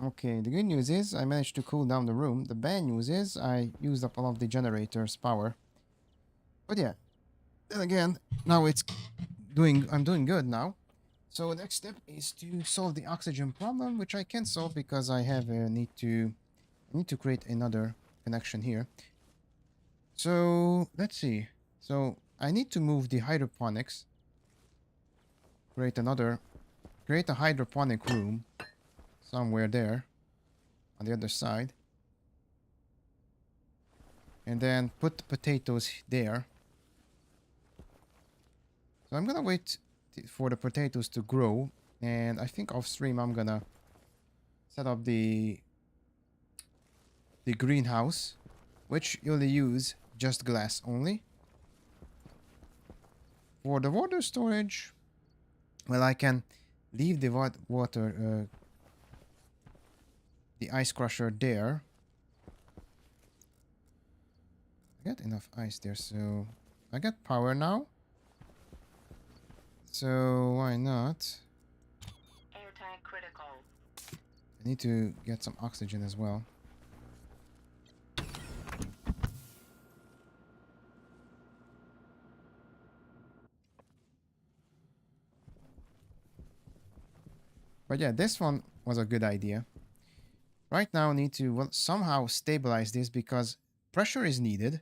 Okay, the good news is I managed to cool down the room. The bad news is I used up all of the generator's power. But yeah, then again, now I'm doing good now. So next step is to solve the oxygen problem, which I can solve because I have a I need to create another connection here. So let's see. So I need to move the hydroponics, create a hydroponic room somewhere there on the other side. And then put the potatoes there. So I'm gonna wait for the potatoes to grow. And I think off stream I'm gonna set up the greenhouse, which you'll use just glass only. For the water storage, well, I can leave the the ice crusher there. I got enough ice there, so I got power now. So why not? Airtight critical. I need to get some oxygen as well. But yeah, this one was a good idea. Right now, I need to somehow stabilize this because pressure is needed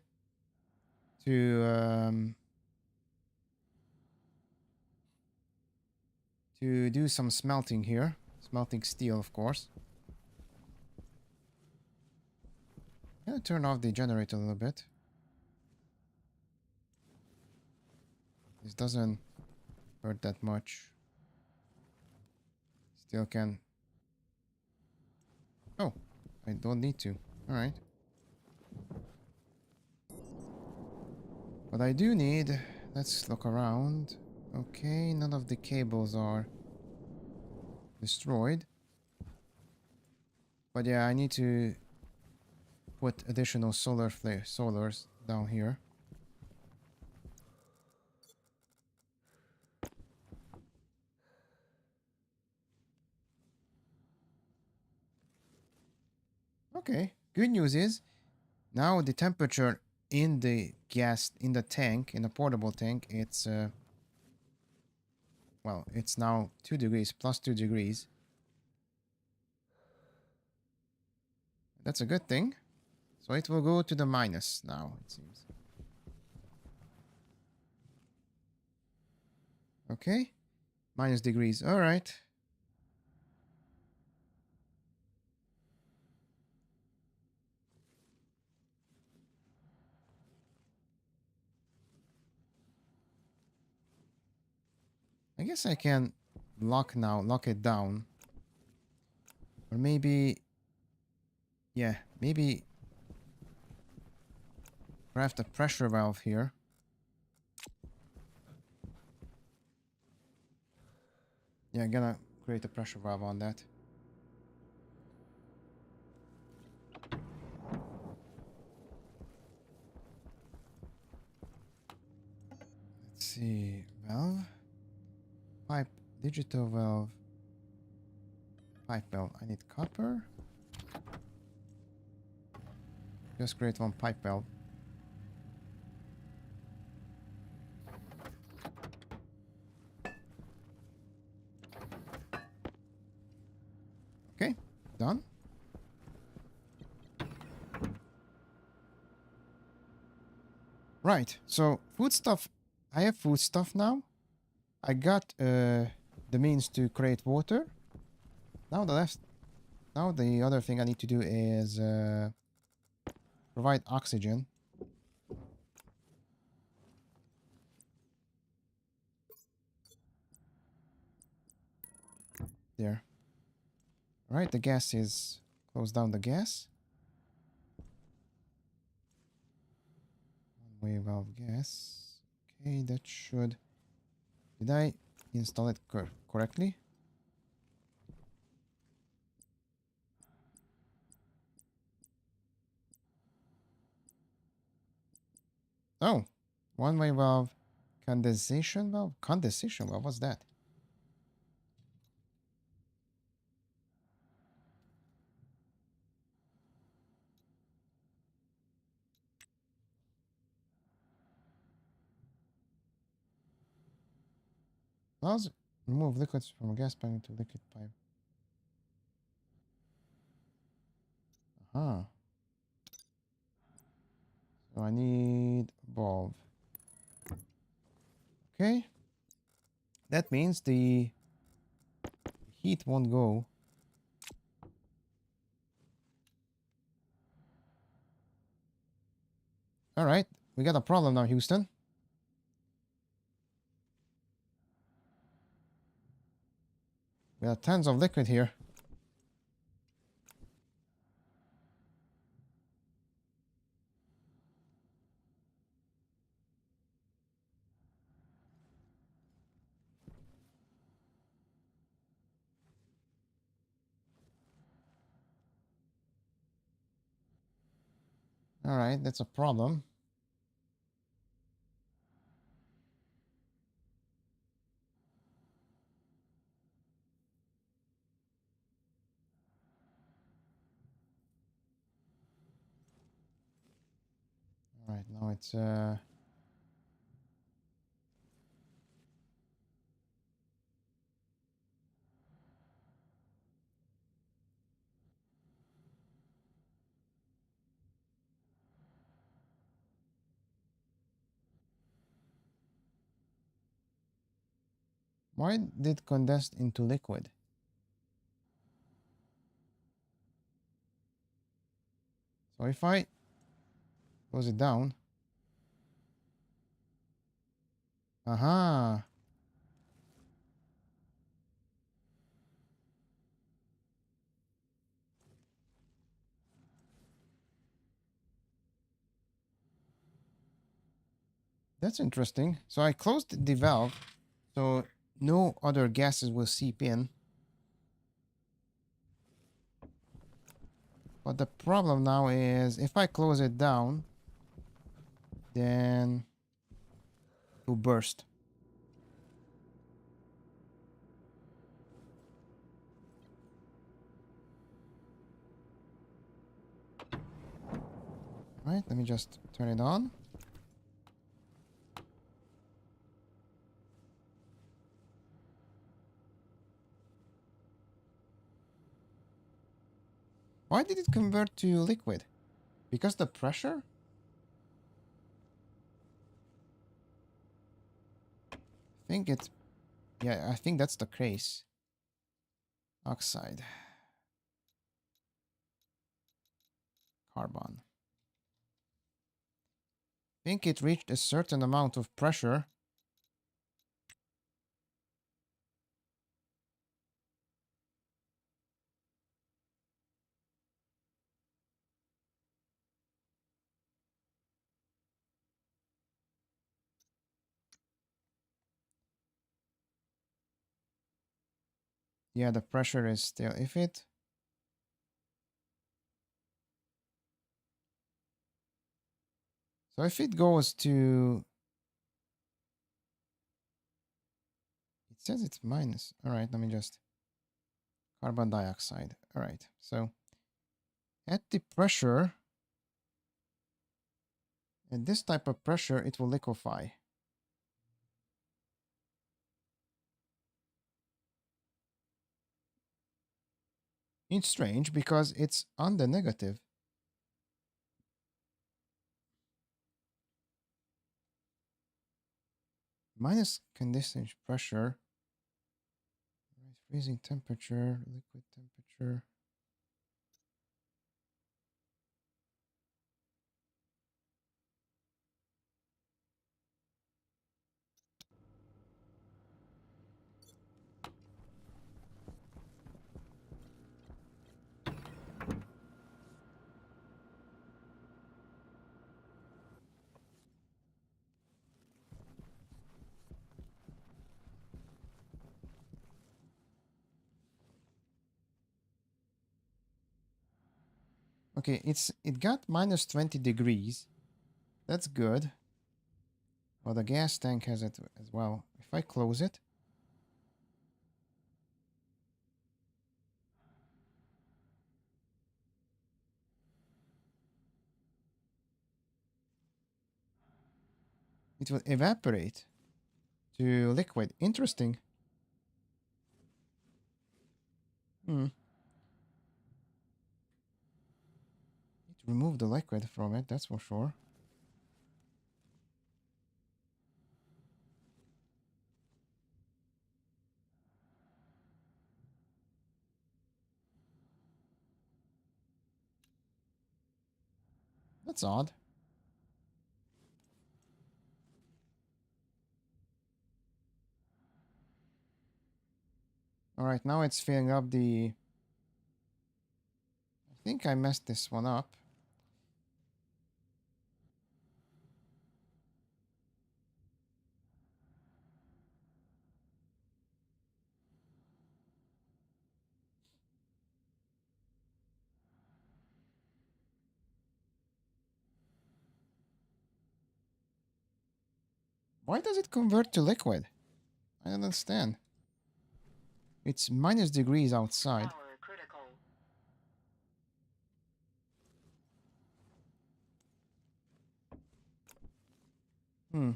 to do some smelting here. Smelting steel, of course. I'm gonna turn off the generator a little bit. This doesn't hurt that much. Still can... Oh, I don't need to. Alright. What I do need... Let's look around. Okay, none of the cables are destroyed. But yeah, I need to put additional solars down here. Okay. Good news is now the temperature in the gas in the tank, in the portable tank, it's well, it's now 2 degrees, plus 2 degrees. That's a good thing. So it will go to the minus now, it seems. Okay. Minus degrees. All right. I guess I can lock it down. Or maybe, yeah, maybe craft a pressure valve here. Yeah, I'm gonna create a pressure valve on that. Let's see. Valve. Pipe. Digital valve. Pipe valve. I need copper. Just create one pipe valve. Okay. Done. Right. So food stuff. I have food stuff now. I got the means to create water. Now the other thing I need to do is provide oxygen. There. All right. The gas is close down the gas. One way valve gas. Okay, that should. Did I install it correctly? Oh, one-way valve, condensation valve? Condensation valve, what's that? Allows remove liquids from a gas pipe into liquid pipe. Uh-huh. So I need valve. Okay. That means the heat won't go. All right. We got a problem now, Houston. We have tons of liquid here. All right, that's a problem. All right, now it's why did condense into liquid? So if I close it down. Aha. That's interesting. So I closed the valve, so no other gases will seep in. But the problem now is if I close it down, then it will burst. Right, let me just turn it on. Why did it convert to liquid? Because the pressure? I think it's... Yeah, I think that's the case. Oxide. Carbon. I think it reached a certain amount of pressure. Yeah, the pressure is still... If it... So if it goes to... It says it's minus. All right, let me just... Carbon dioxide. All right, so... At the pressure... At this type of pressure, it will liquefy. It's strange because it's on the negative. Minus condition pressure. Right, freezing temperature, liquid temperature. Okay, it got minus 20 degrees. That's good. Well, the gas tank has it as well. If I close it, it will evaporate to liquid. Interesting. Hmm. Need to remove the liquid from it, that's for sure. That's odd. All right, now it's filling up the... I think I messed this one up. Why does it convert to liquid? I don't understand. It's minus degrees outside. Power critical. Hmm.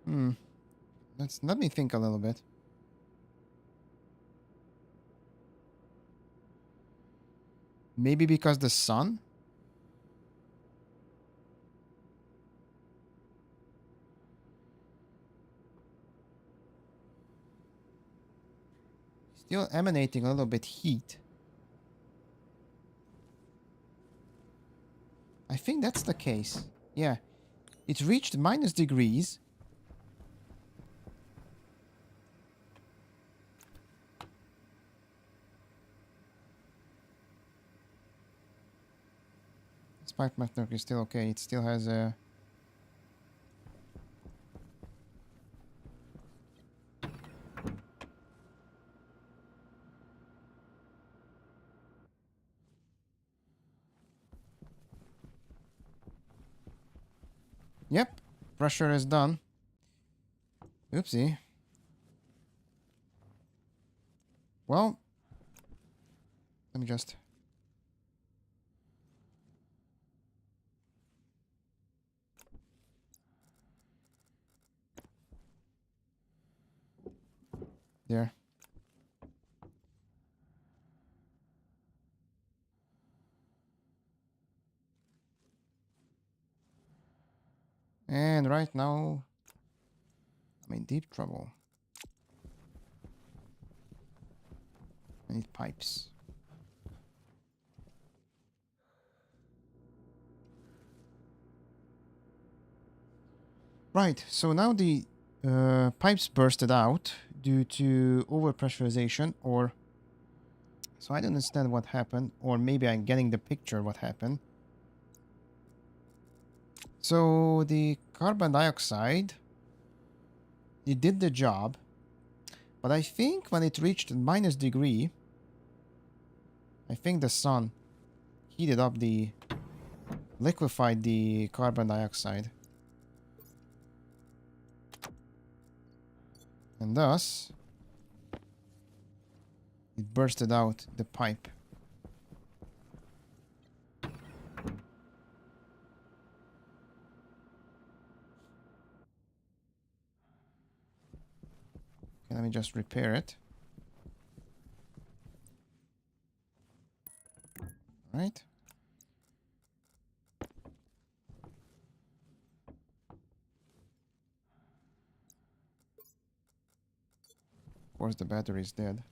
Hmm. Let me think a little bit. Maybe because the sun? Still emanating a little bit heat. I think that's the case. Yeah. It reached minus degrees. This pipe network is still okay. It still has a... Yep. Pressure is done. Oopsie. Well, let me just... There. And right now, I'm in deep trouble. I need pipes. Right, so now the pipes bursted out due to overpressurization, or... So I don't understand what happened, or maybe I'm getting the picture what happened. So the carbon dioxide, it did the job, but I think when it reached minus degree, I think the sun heated up liquefied the carbon dioxide. And thus, it bursted out the pipe. Okay, let me just repair it. Right. Of course, the battery is dead.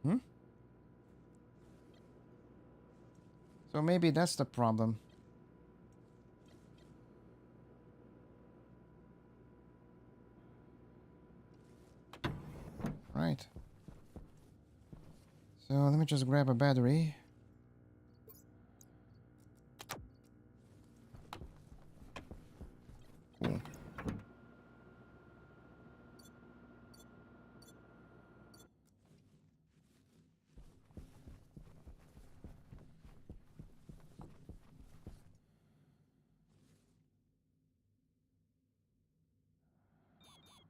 Hmm? So maybe that's the problem. Right. So let me just grab a battery. Cool.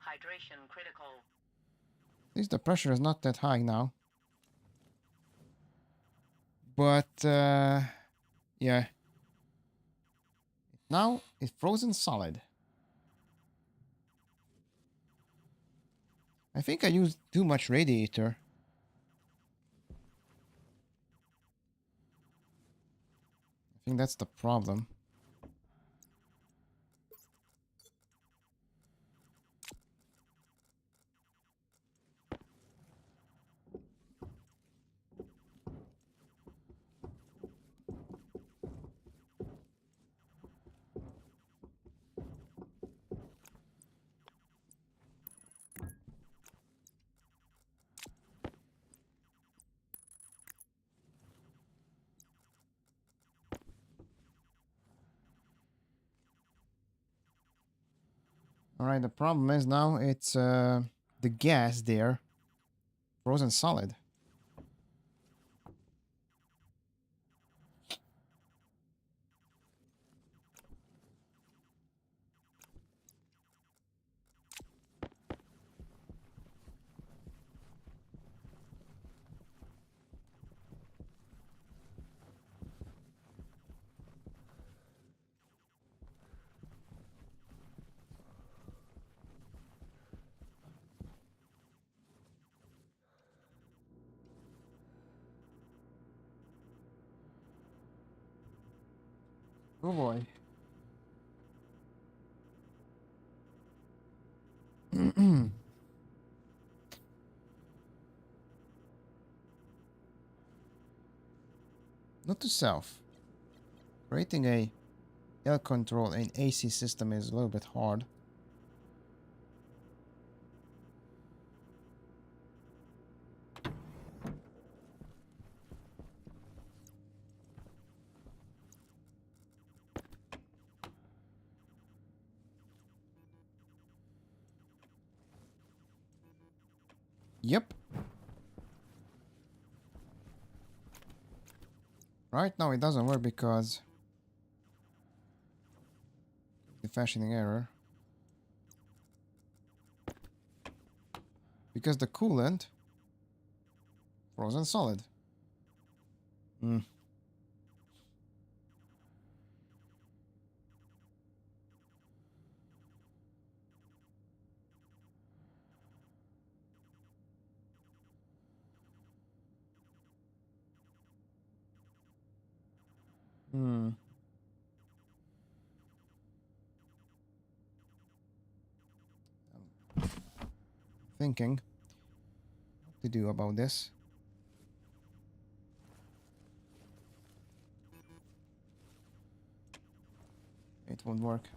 Hydration critical. At least the pressure is not that high now. But, yeah. Now it's frozen solid. I think I used too much radiator. I think that's the problem. Alright, the problem is now it's the gas there. Frozen solid. Oh boy. Note to self. Creating a air control and AC system is a little bit hard. Yep. Right now it doesn't work because the fashioning error. Because the coolant frozen solid. Hmm. Hmm. Thinking what to do about this. It won't work.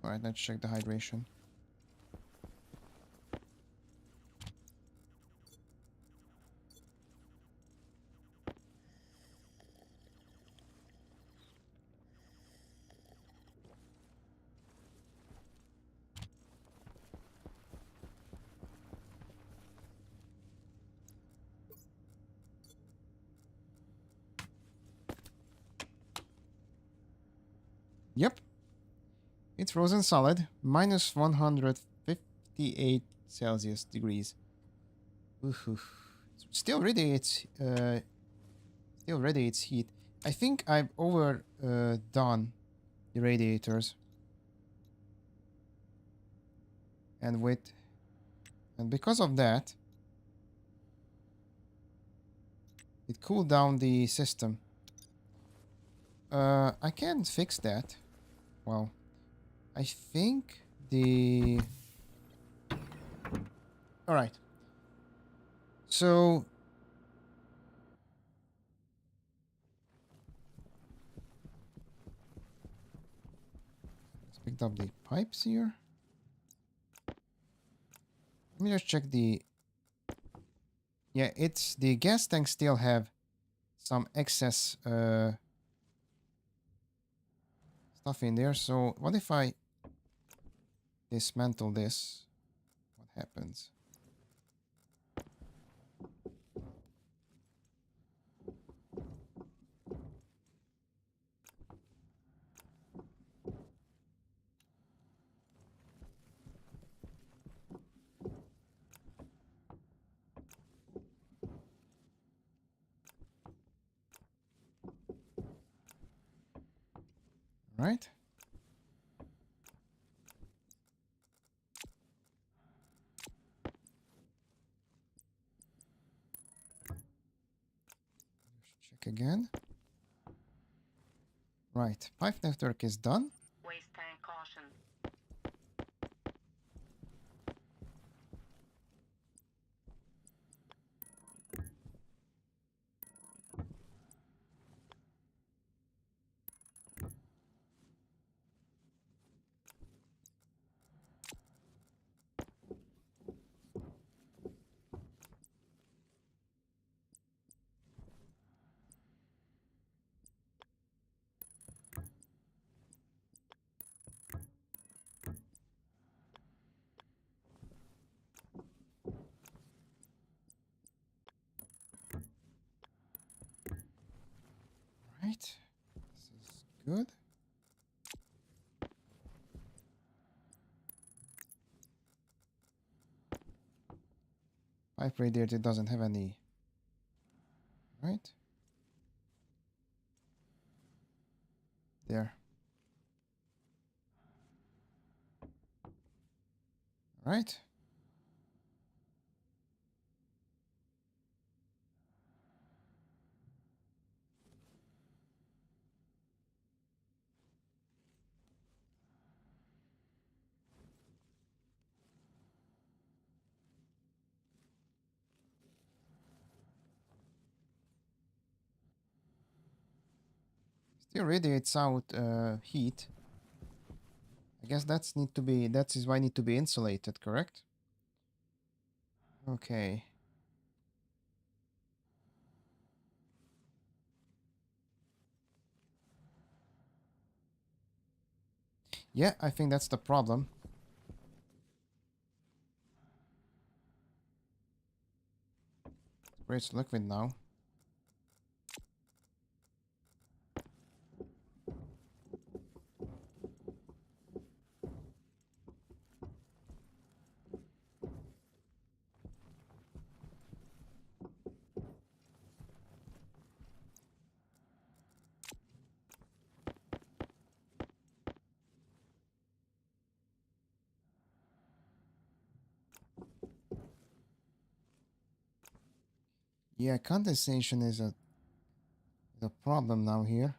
Alright, let's check the hydration. Yep, it's frozen solid. Minus 158 Celsius degrees. Oof. Still radiates heat. I think I've overdone the radiators. And because of that, it cooled down the system. I can fix that. Well, I think the... Alright. So... Let's pick up the pipes here. Let me just check the... Yeah, it's... The gas tanks still have some excess stuff in there. So what if I dismantle this? What happens? Right? Check again. Right. Pipe network is done. Waste tank caution. Right. This is good. Pipe radiator doesn't have any. Right? There. Right? Still radiates out heat. I guess that is why it need to be insulated, correct? Okay. Yeah, I think that's the problem. Where it's liquid now. Yeah, condensation is a problem now here.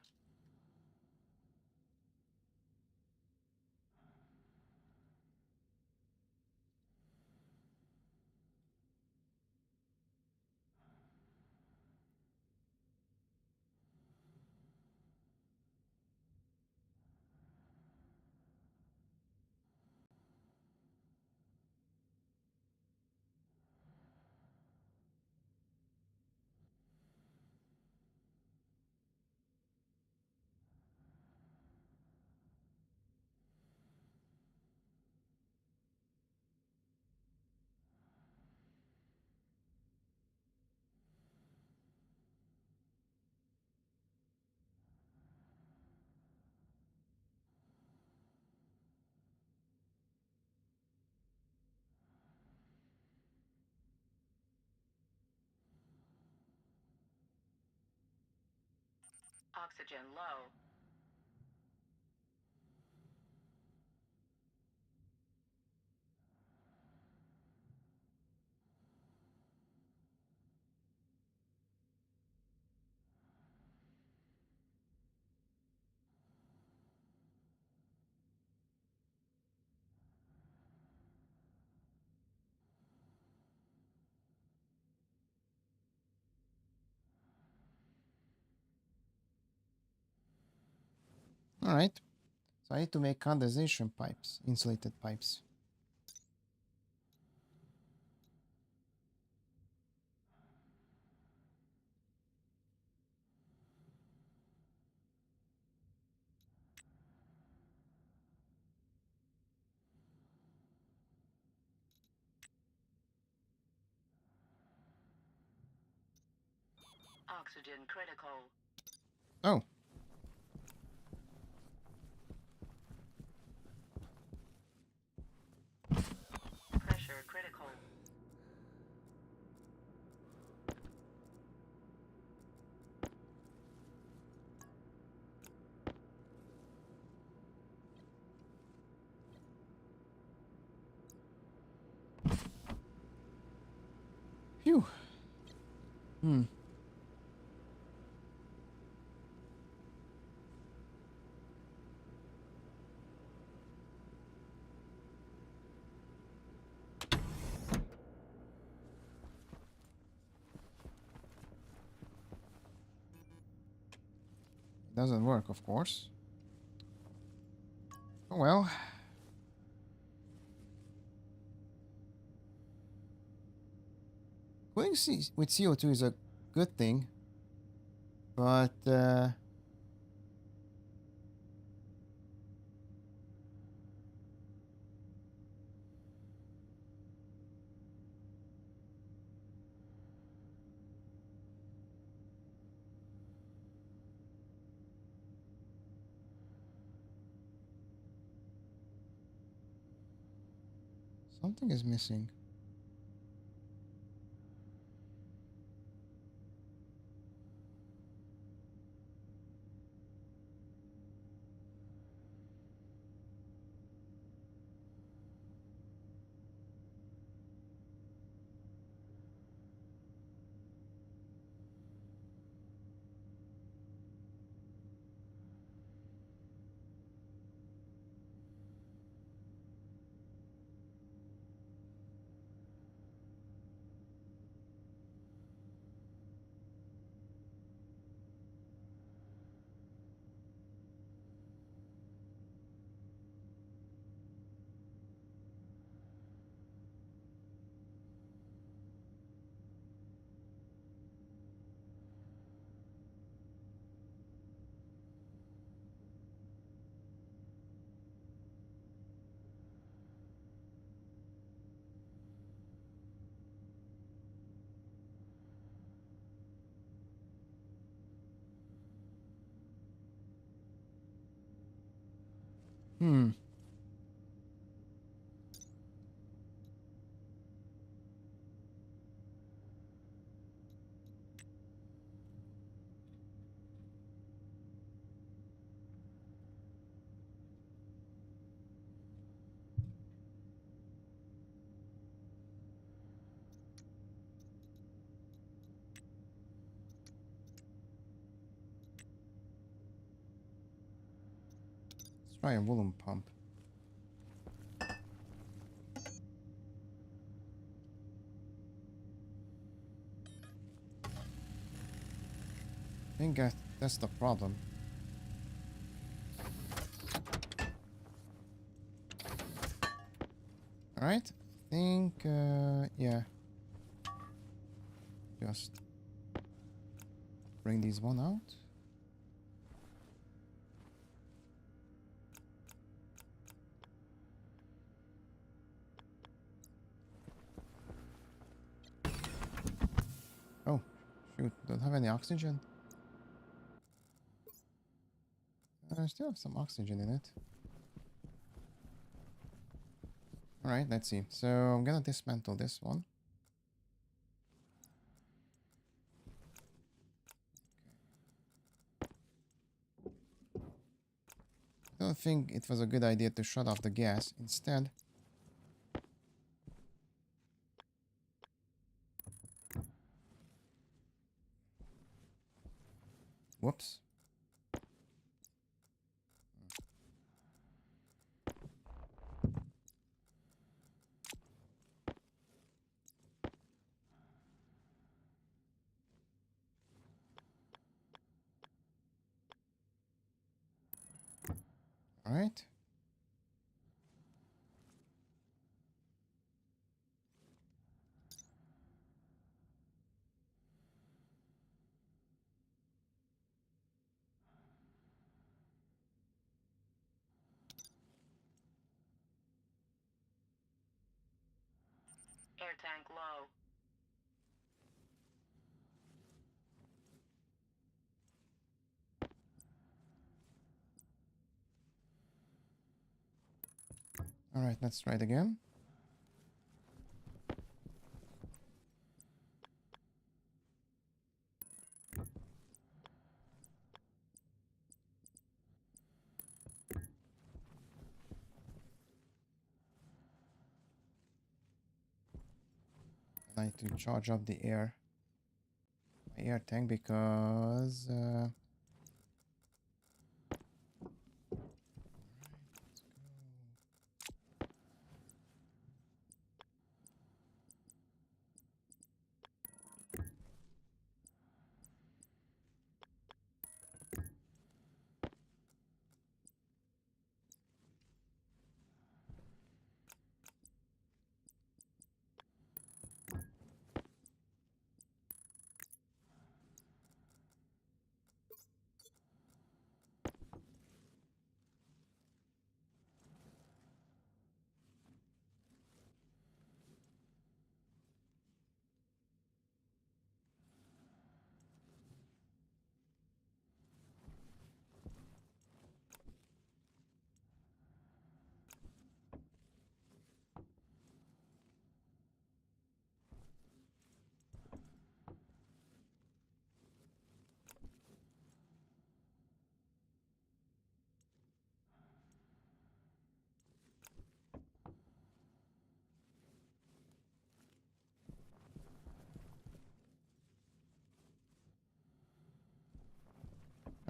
Oxygen low. All right. So I need to make condensation pipes, insulated pipes. Oxygen critical. Oh, Pressure critical. phew. Hmm. It doesn't work, of course. Oh well. Cooling with CO2 is a good thing, but something is missing. Hmm. Let's try a woolen pump. I think that's the problem. Alright. I think, yeah. Just bring these one out. Oh, shoot. Don't have any oxygen. I still have some oxygen in it. Alright, let's see. So I'm gonna dismantle this one. I don't think it was a good idea to shut off the gas. Instead, whoops. Alright. Air tank low. Alright, let's try it again. I need to charge up the my air tank because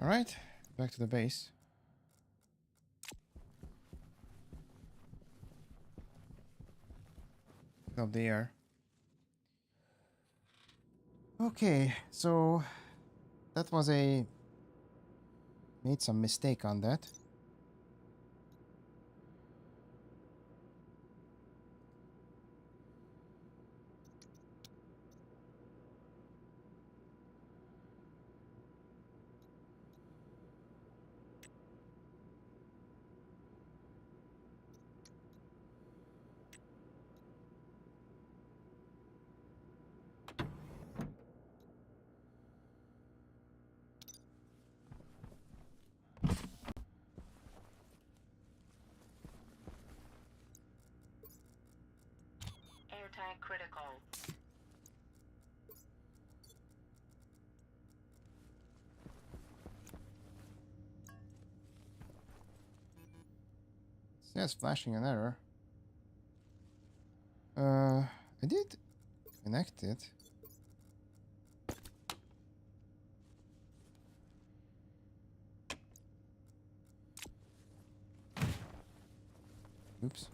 alright, back to the base. Fill up the air. Okay, so that was made some mistake on that. Says flashing an error. I did connect it. Oops.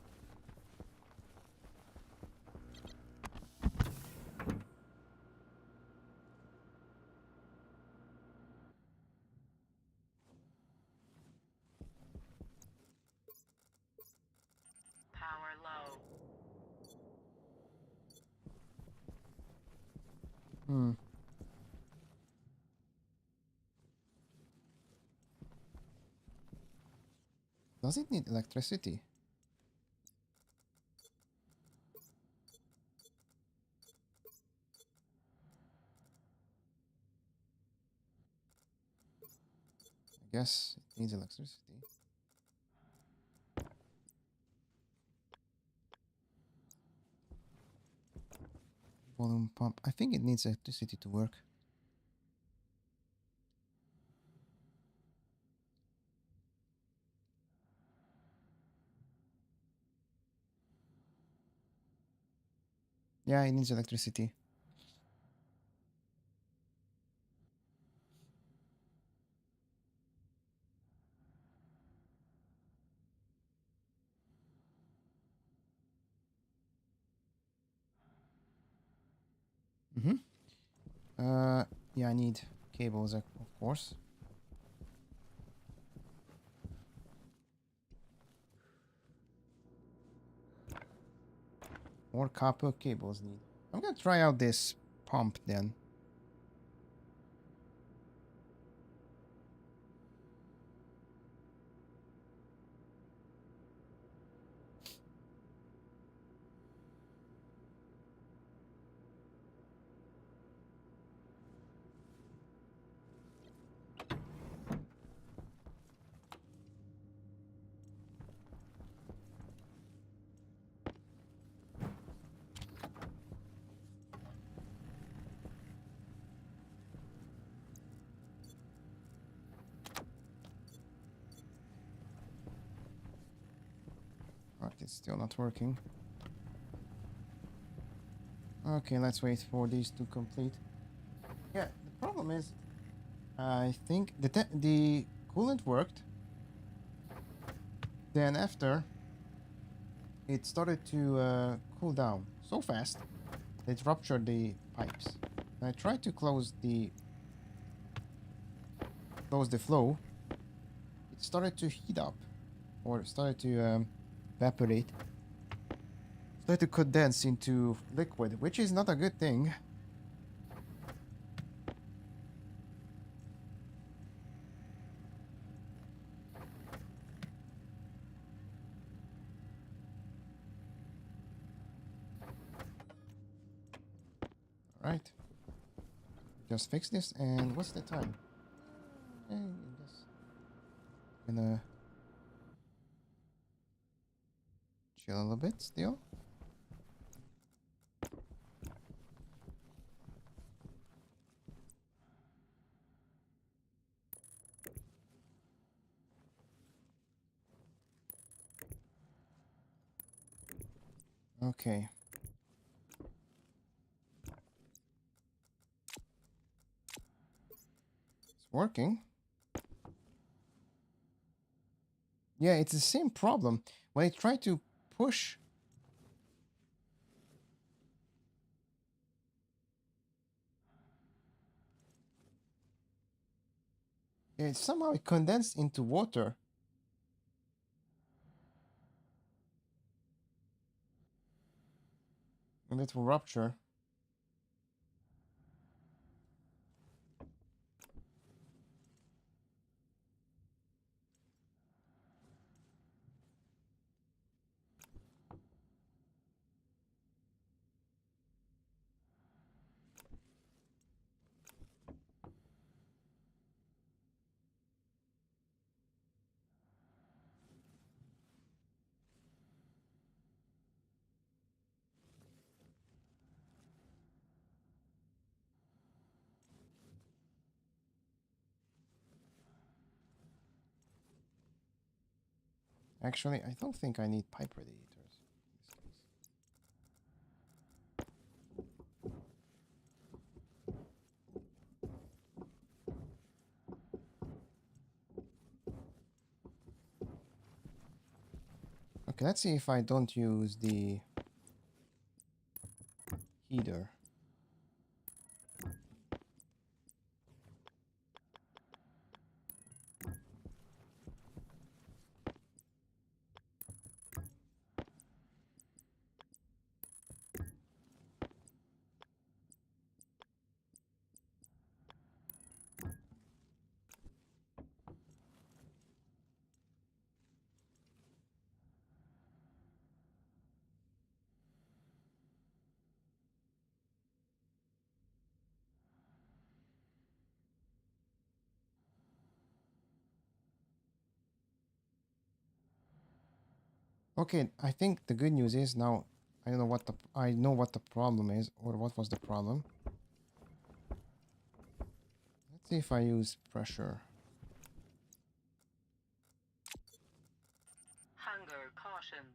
Power low. Hmm. Does it need electricity? I guess it needs electricity. Volume pump. I think it needs electricity to work. Yeah, it needs electricity. Mm-hmm. Yeah, I need cables, of course. More copper cables need. I'm gonna try out this pump then. Alright, it's still not working. Okay, let's wait for these to complete. Yeah, the problem is, I think the coolant worked. Then after, it started to cool down so fast, it ruptured the pipes. I tried to close the flow. It started to heat up, or started to evaporate. Started to condense into liquid, which is not a good thing. Alright. Just fix this, and what's the time? Just gonna chill a little bit still. Okay. It's working. Yeah, it's the same problem. When I try to push... Yeah, somehow it condensed into water. And it will rupture. Actually, I don't think I need pipe radiators in this case. Okay, let's see if I don't use the heater. Okay, I think the good news is now I know what the problem is, or what was the problem. Let's see if I use pressure. Hunger caution.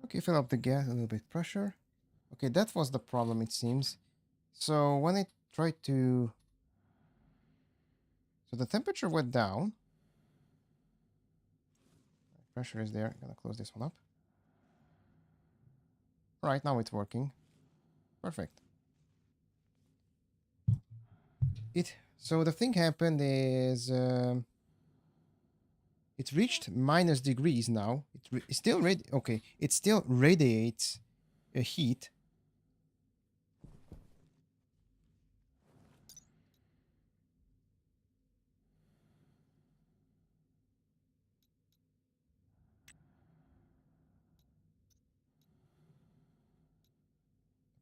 Okay, fill up the gas, a little bit pressure. Okay, that was the problem, it seems. So when I tried to... So the temperature went down. Pressure is there. I'm gonna close this one up. Right, now it's working. Perfect. So the thing happened is... it reached minus degrees now. It still okay, it still radiates heat.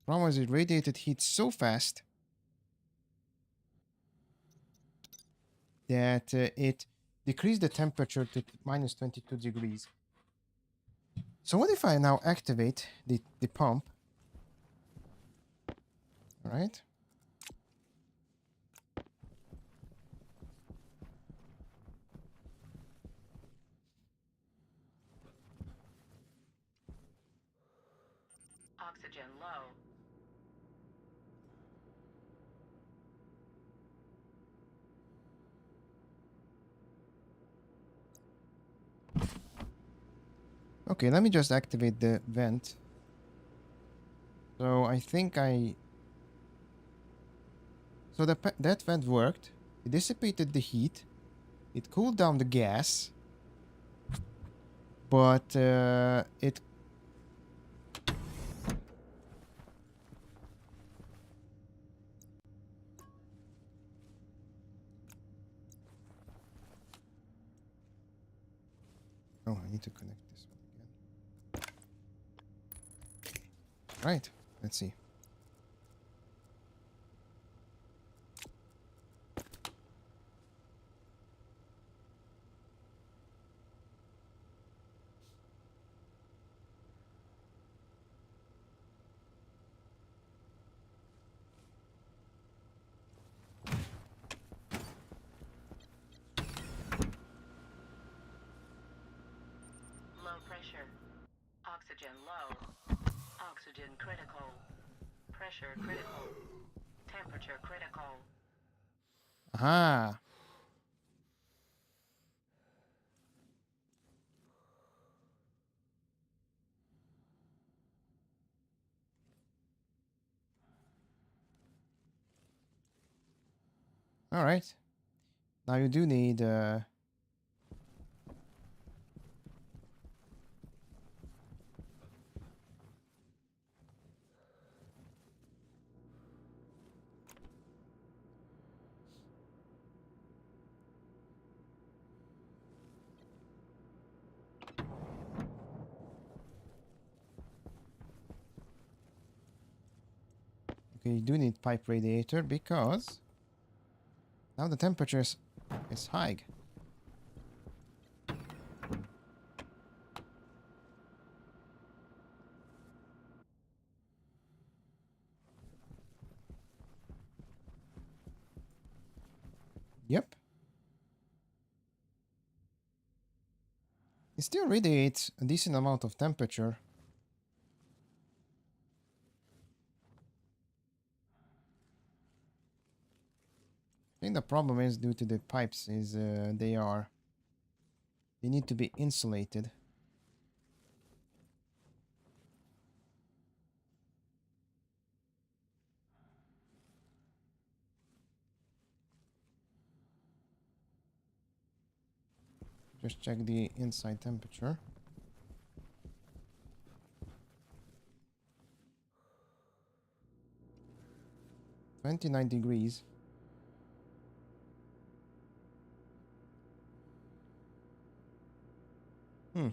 Problem is it radiated heat so fast that it decreased the temperature to minus 22 degrees. So what if I now activate the pump? All right. Oxygen low. Okay, let me just activate the vent. So I think so that vent worked. It dissipated the heat. It cooled down the gas. But it... Oh, I need to connect this one again. Right, let's see. Low pressure. Oxygen low. Oxygen critical. Pressure critical. Temperature critical. Aha! All right. Now you do need... Okay, you do need pipe radiator because now the temperature is high. Yep. It still radiates a decent amount of temperature. I think the problem is due to the pipes is they need to be insulated. Just check the inside temperature. 29 degrees. Hmm.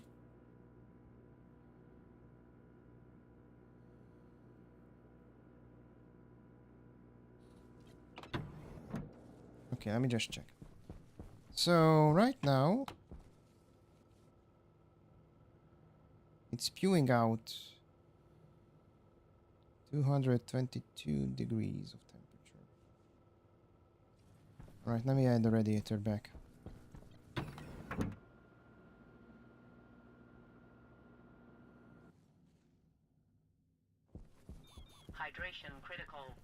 Okay, let me just check. So right now it's spewing out 222 degrees of temperature. Alright, let me add the radiator back. Hydration critical.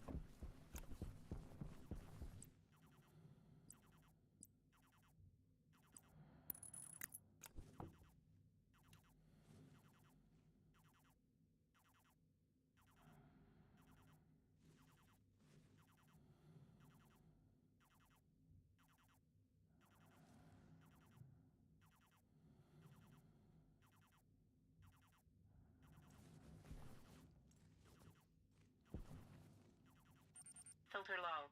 Filter low.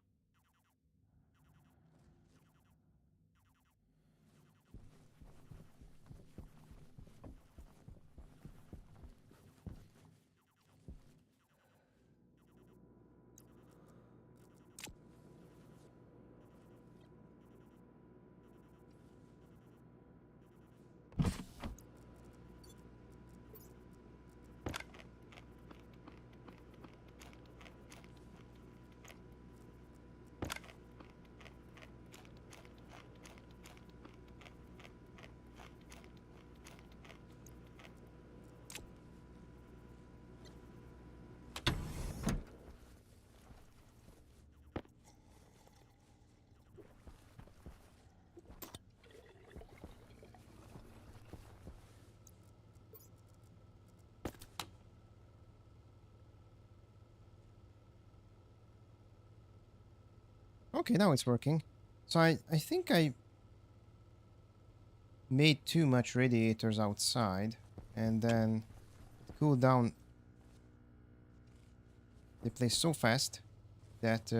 Okay, now it's working. So I think I made too much radiators outside and then cooled down the place so fast that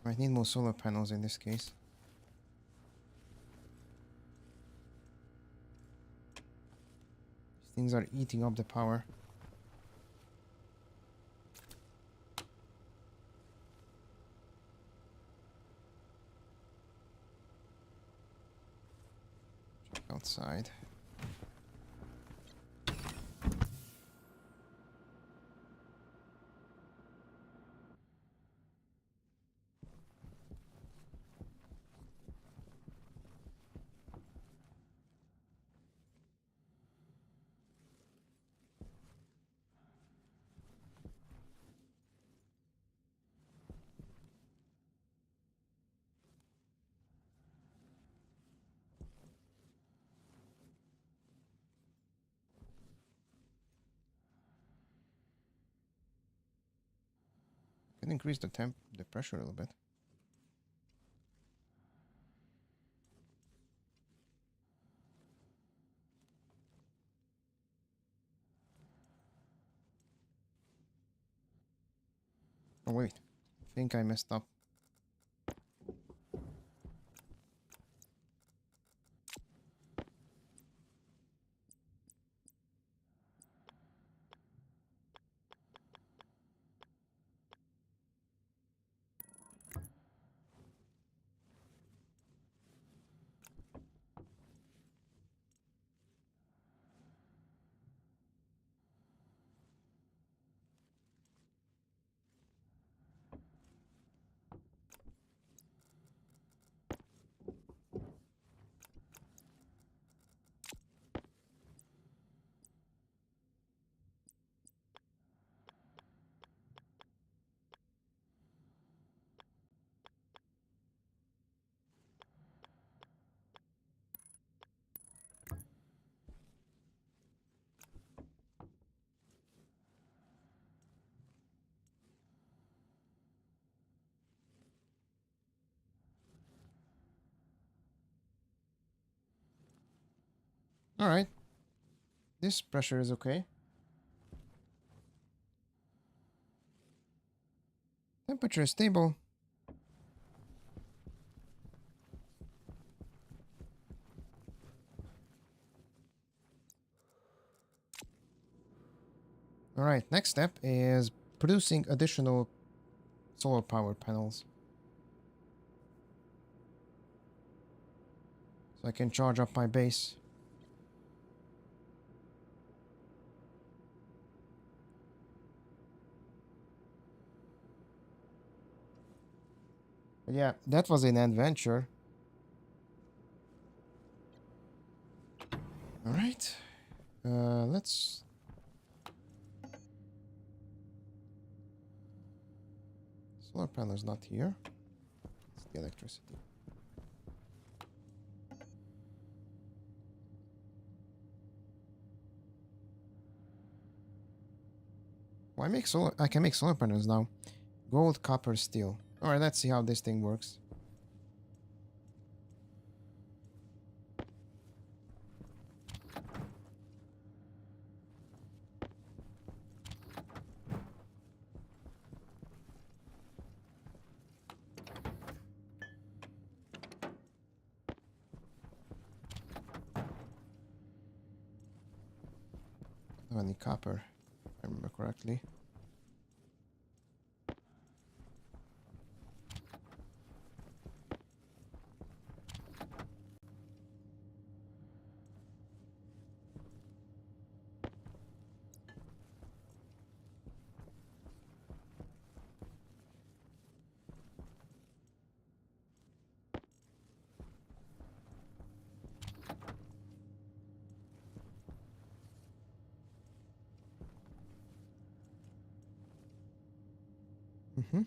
I need more solar panels in this case. These things are eating up the power. Check outside. Can increase the pressure a little bit. Oh wait, I think I messed up. Alright. This pressure is okay. Temperature is stable. Alright, next step is producing additional solar power panels. So I can charge up my base. But yeah, that was an adventure. Alright. Let's... Solar panel's not here. It's the electricity. Well, I can make solar panels now. Gold, copper, steel. Alright, let's see how this thing works. Don't have any copper, if I remember correctly. Mm-hmm.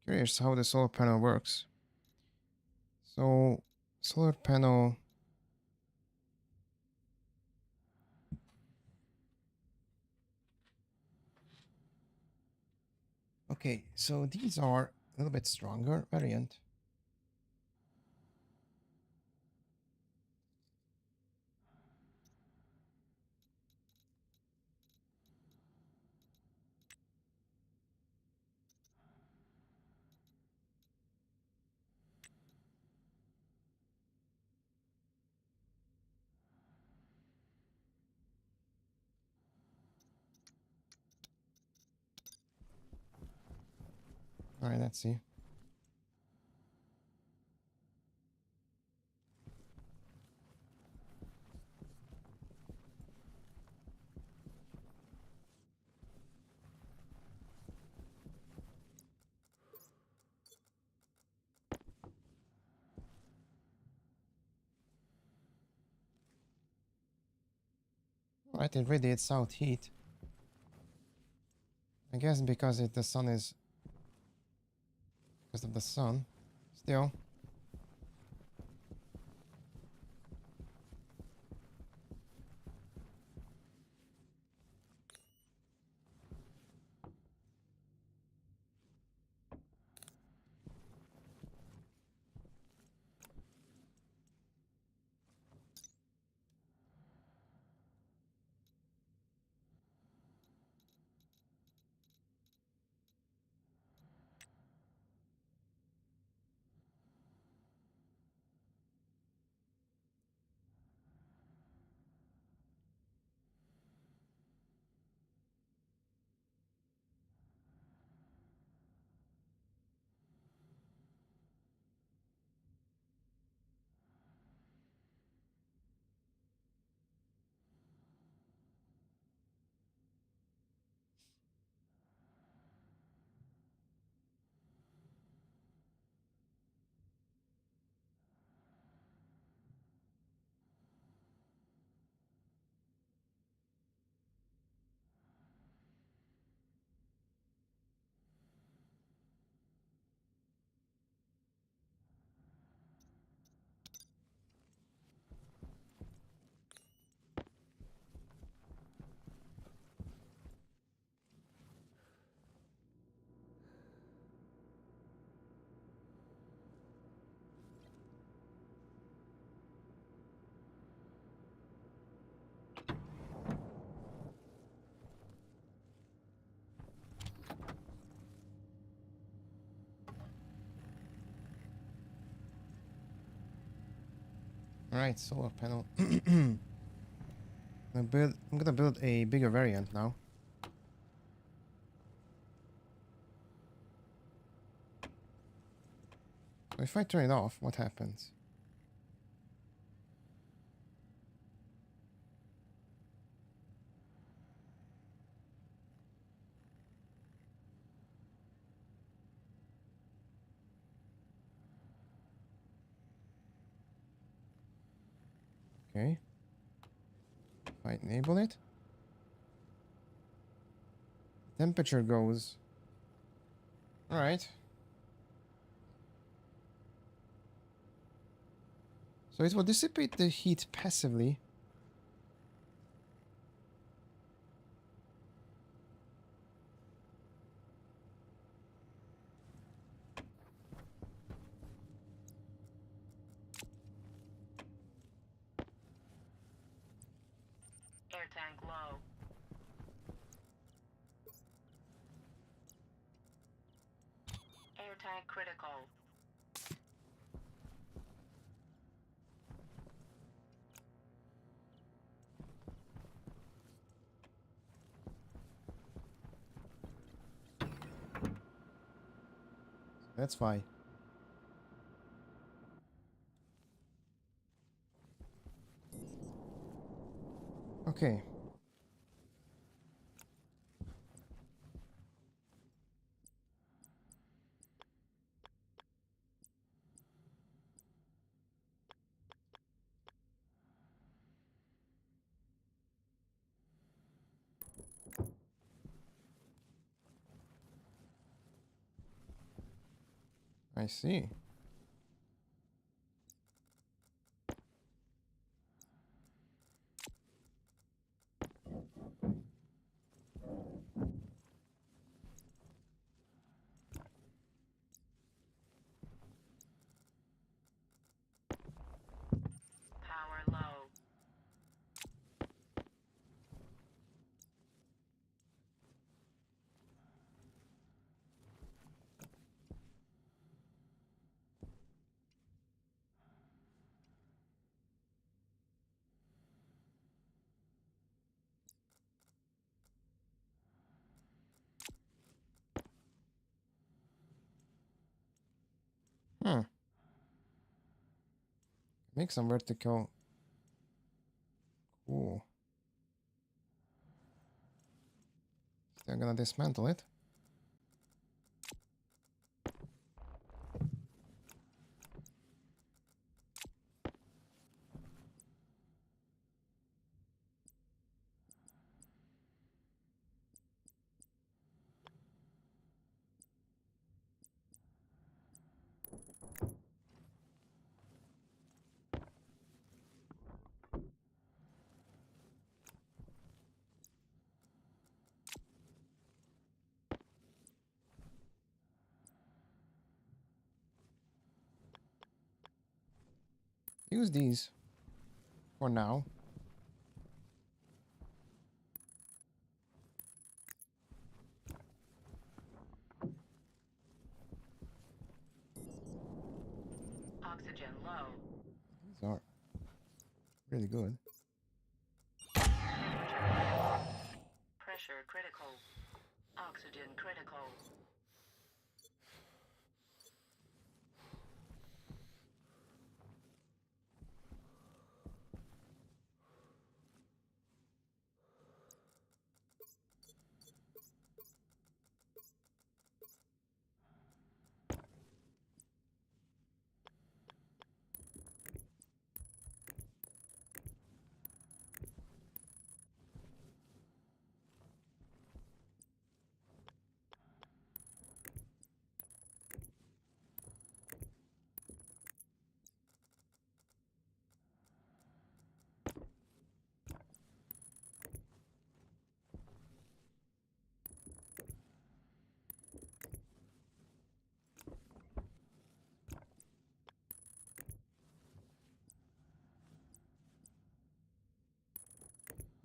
Curious how the solar panel works. So, solar panel... Okay, so these are a little bit stronger variant. Alright, let's see. Alright, it radiates out heat. I guess because the sun is... Because of the sun. Still. Alright, solar panel. I'm gonna build a bigger variant now. So if I turn it off, what happens? Okay. If I enable it, temperature goes. Alright. So it will dissipate the heat passively. Air tank low. Air tank critical. That's fine. Okay. I see. Power low. Hmm. Make some vertical. Cool. Still gonna dismantle it. Use these for now. Oxygen low. These are really good. Pressure critical. Oxygen critical.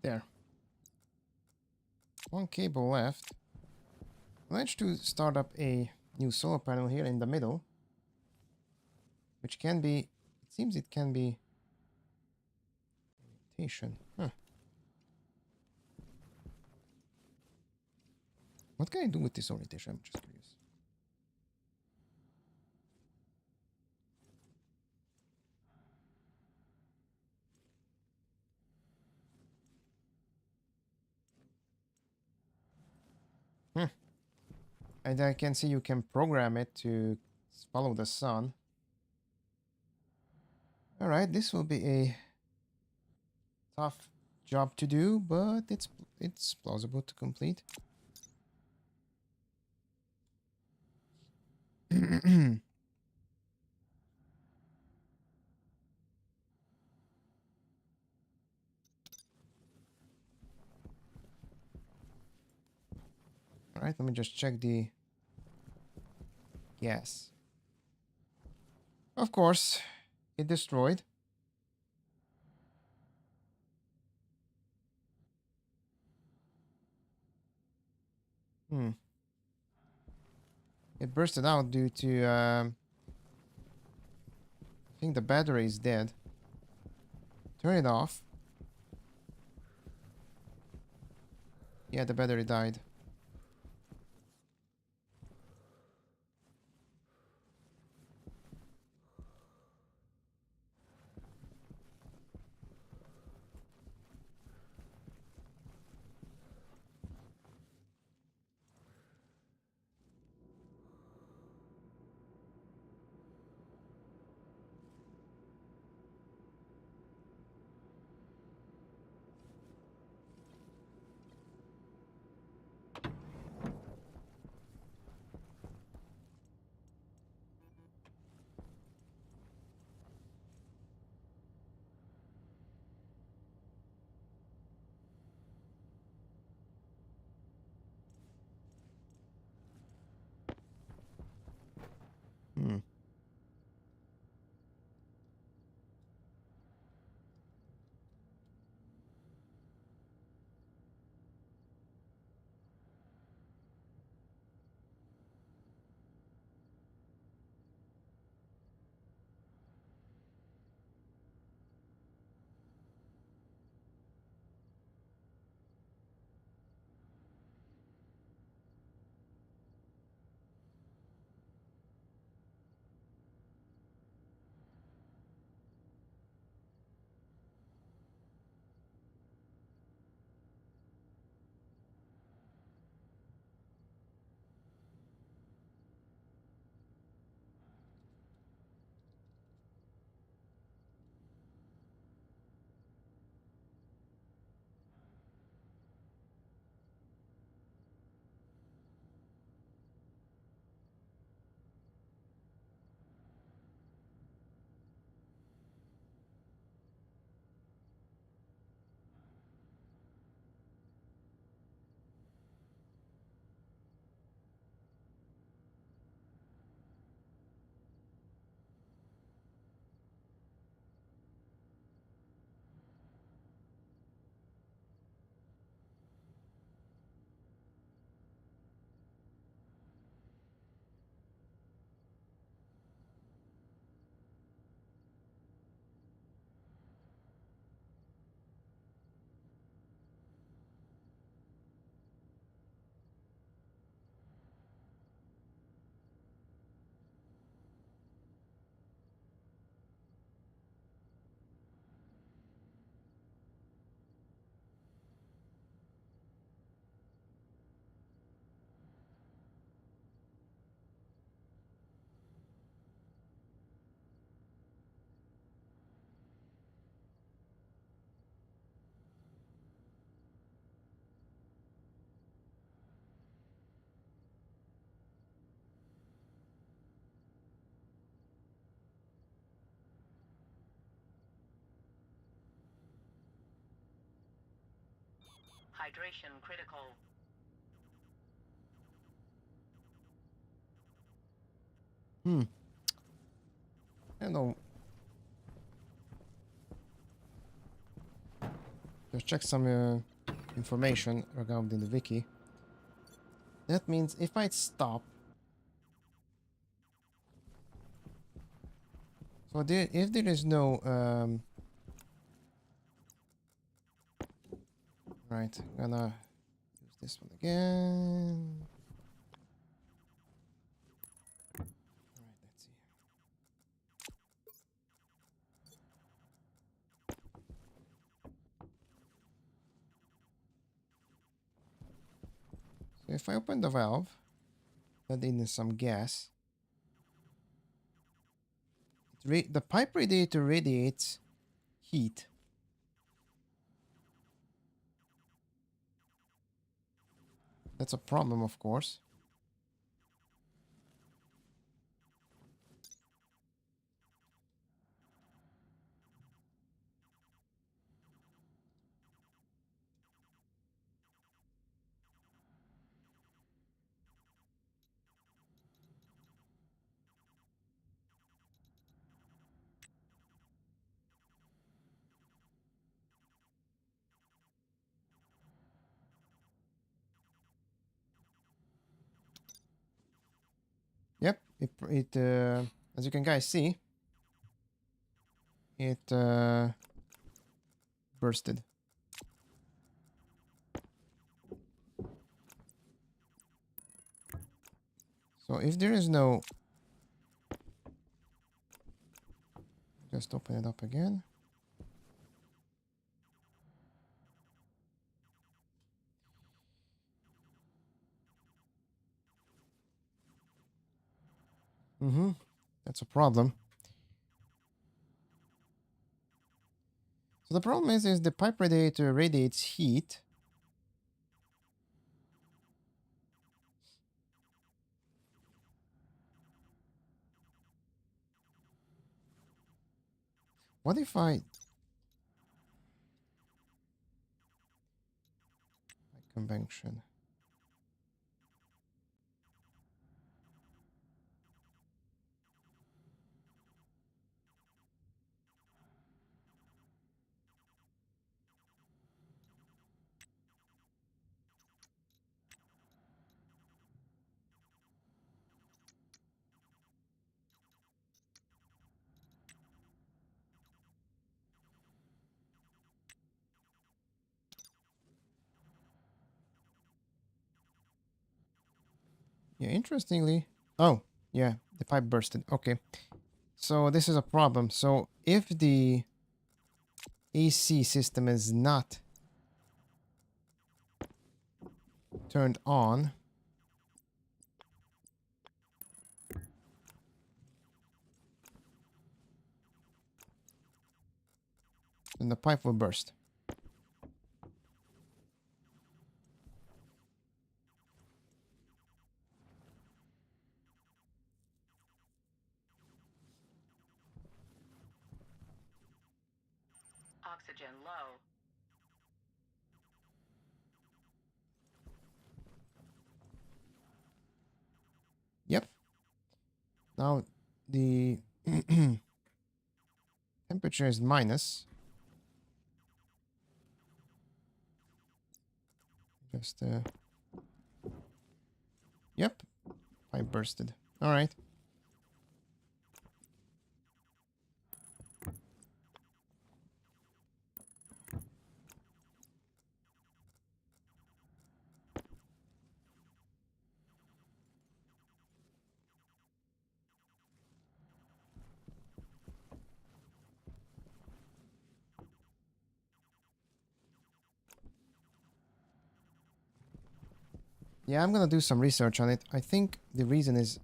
There. One cable left. Managed to start up a new solar panel here in the middle. Which can be... It seems it can be orientation. Huh. What can I do with this orientation? I'm just curious. Hmm. And I can see you can program it to follow the sun. All right, this will be a tough job to do, but it's plausible to complete. All right, let me just check the gas. Of course, it destroyed. Hmm. It bursted out due to I think the battery is dead. Turn it off. Yeah, the battery died. Hmm. Hydration critical. Hmm. I don't know. Just check some information regarding the wiki. That means if I stop, so if there is no Right, I'm gonna use this one again. Alright, let's see. So if I open the valve, let in some gas. The pipe radiator radiates heat. That's a problem, of course. Yep, as you can guys see, it bursted. So if there is no, just open it up again. That's a problem. So the problem is the pipe radiator radiates heat. What if convection? Yeah, interestingly. Oh, yeah, the pipe bursted. Okay. So this is a problem. So if the AC system is not turned on, then the pipe will burst. Oxygen low. Yep. Now the temperature is minus. Just yep, pipe bursted. All right. Yeah, I'm gonna do some research on it. I think the reason is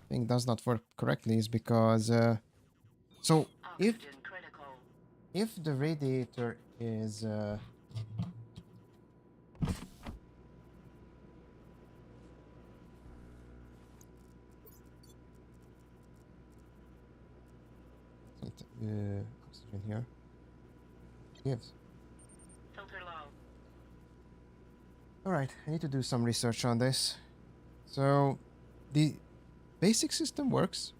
thing does not work correctly is because so Oxygen critical. if the radiator is oxygen here gives. Filter low. All right, I need to do some research on this. So the basic system works,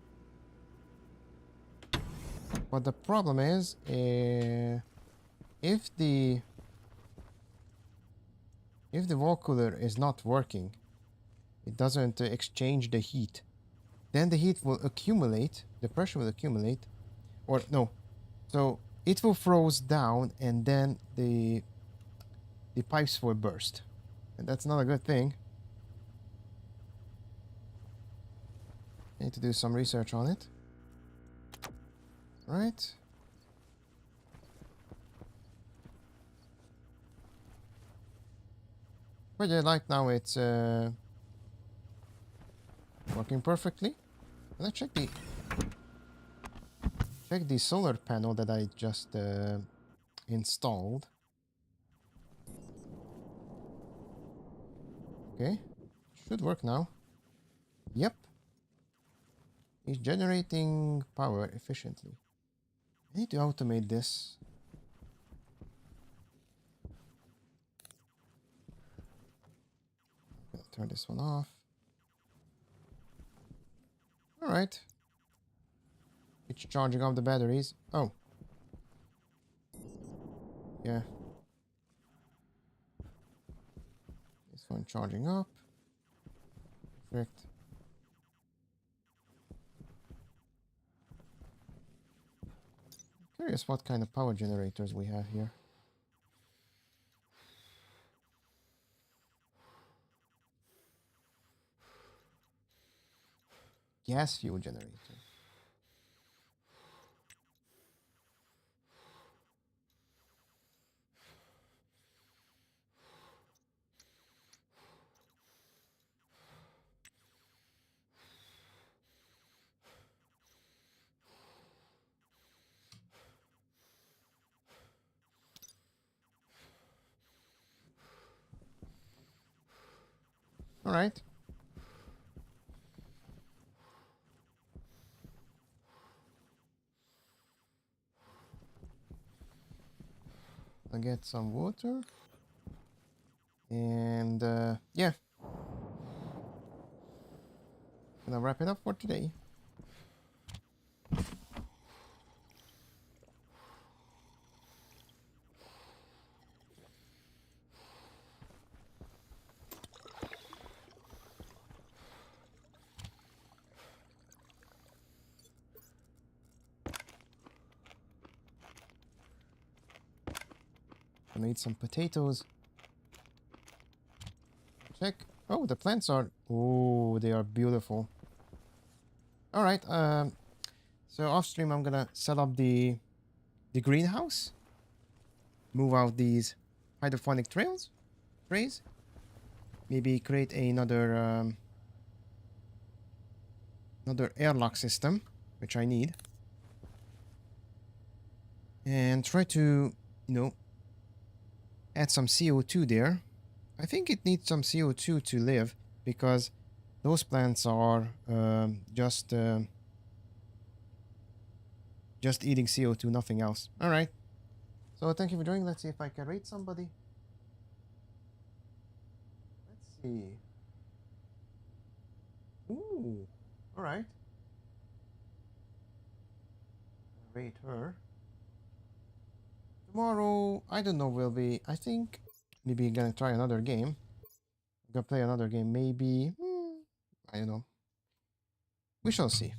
but the problem is if the wall cooler is not working, it doesn't exchange the heat. Then the heat will accumulate, the pressure will accumulate, or no, so it will froze down, and then the the pipes will burst. And that's not a good thing. I need to do some research on it. Right. But yeah, like now it's working perfectly. Let's check the solar panel that I just installed. Okay, should work now. Yep, it's generating power efficiently. I need to automate this. I'm gonna turn this one off. All right. It's charging up the batteries. Oh. Yeah. This one charging up. Perfect. Curious what kind of power generators we have here. Gas fuel generator. All right. I'll get some water. And yeah, gonna wrap it up for today. Gonna eat some potatoes. Check. Oh, the plants are. Oh, they are beautiful. All right. So off stream, I'm gonna set up the greenhouse. Move out these hydroponic trays. Maybe create another airlock system, which I need, and try to add some CO2 there. I think it needs some CO2 to live because those plants are just eating CO2, nothing else. All right. So thank you for joining. Let's see if I can rate somebody. Let's see. Ooh. All right. Rate her. Tomorrow, I don't know, will be, I think, maybe gonna try another game. Gonna play another game, maybe. I don't know. We shall see.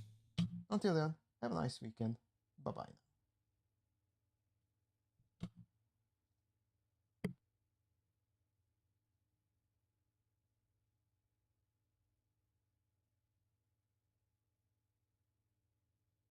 Until then, have a nice weekend. Bye bye.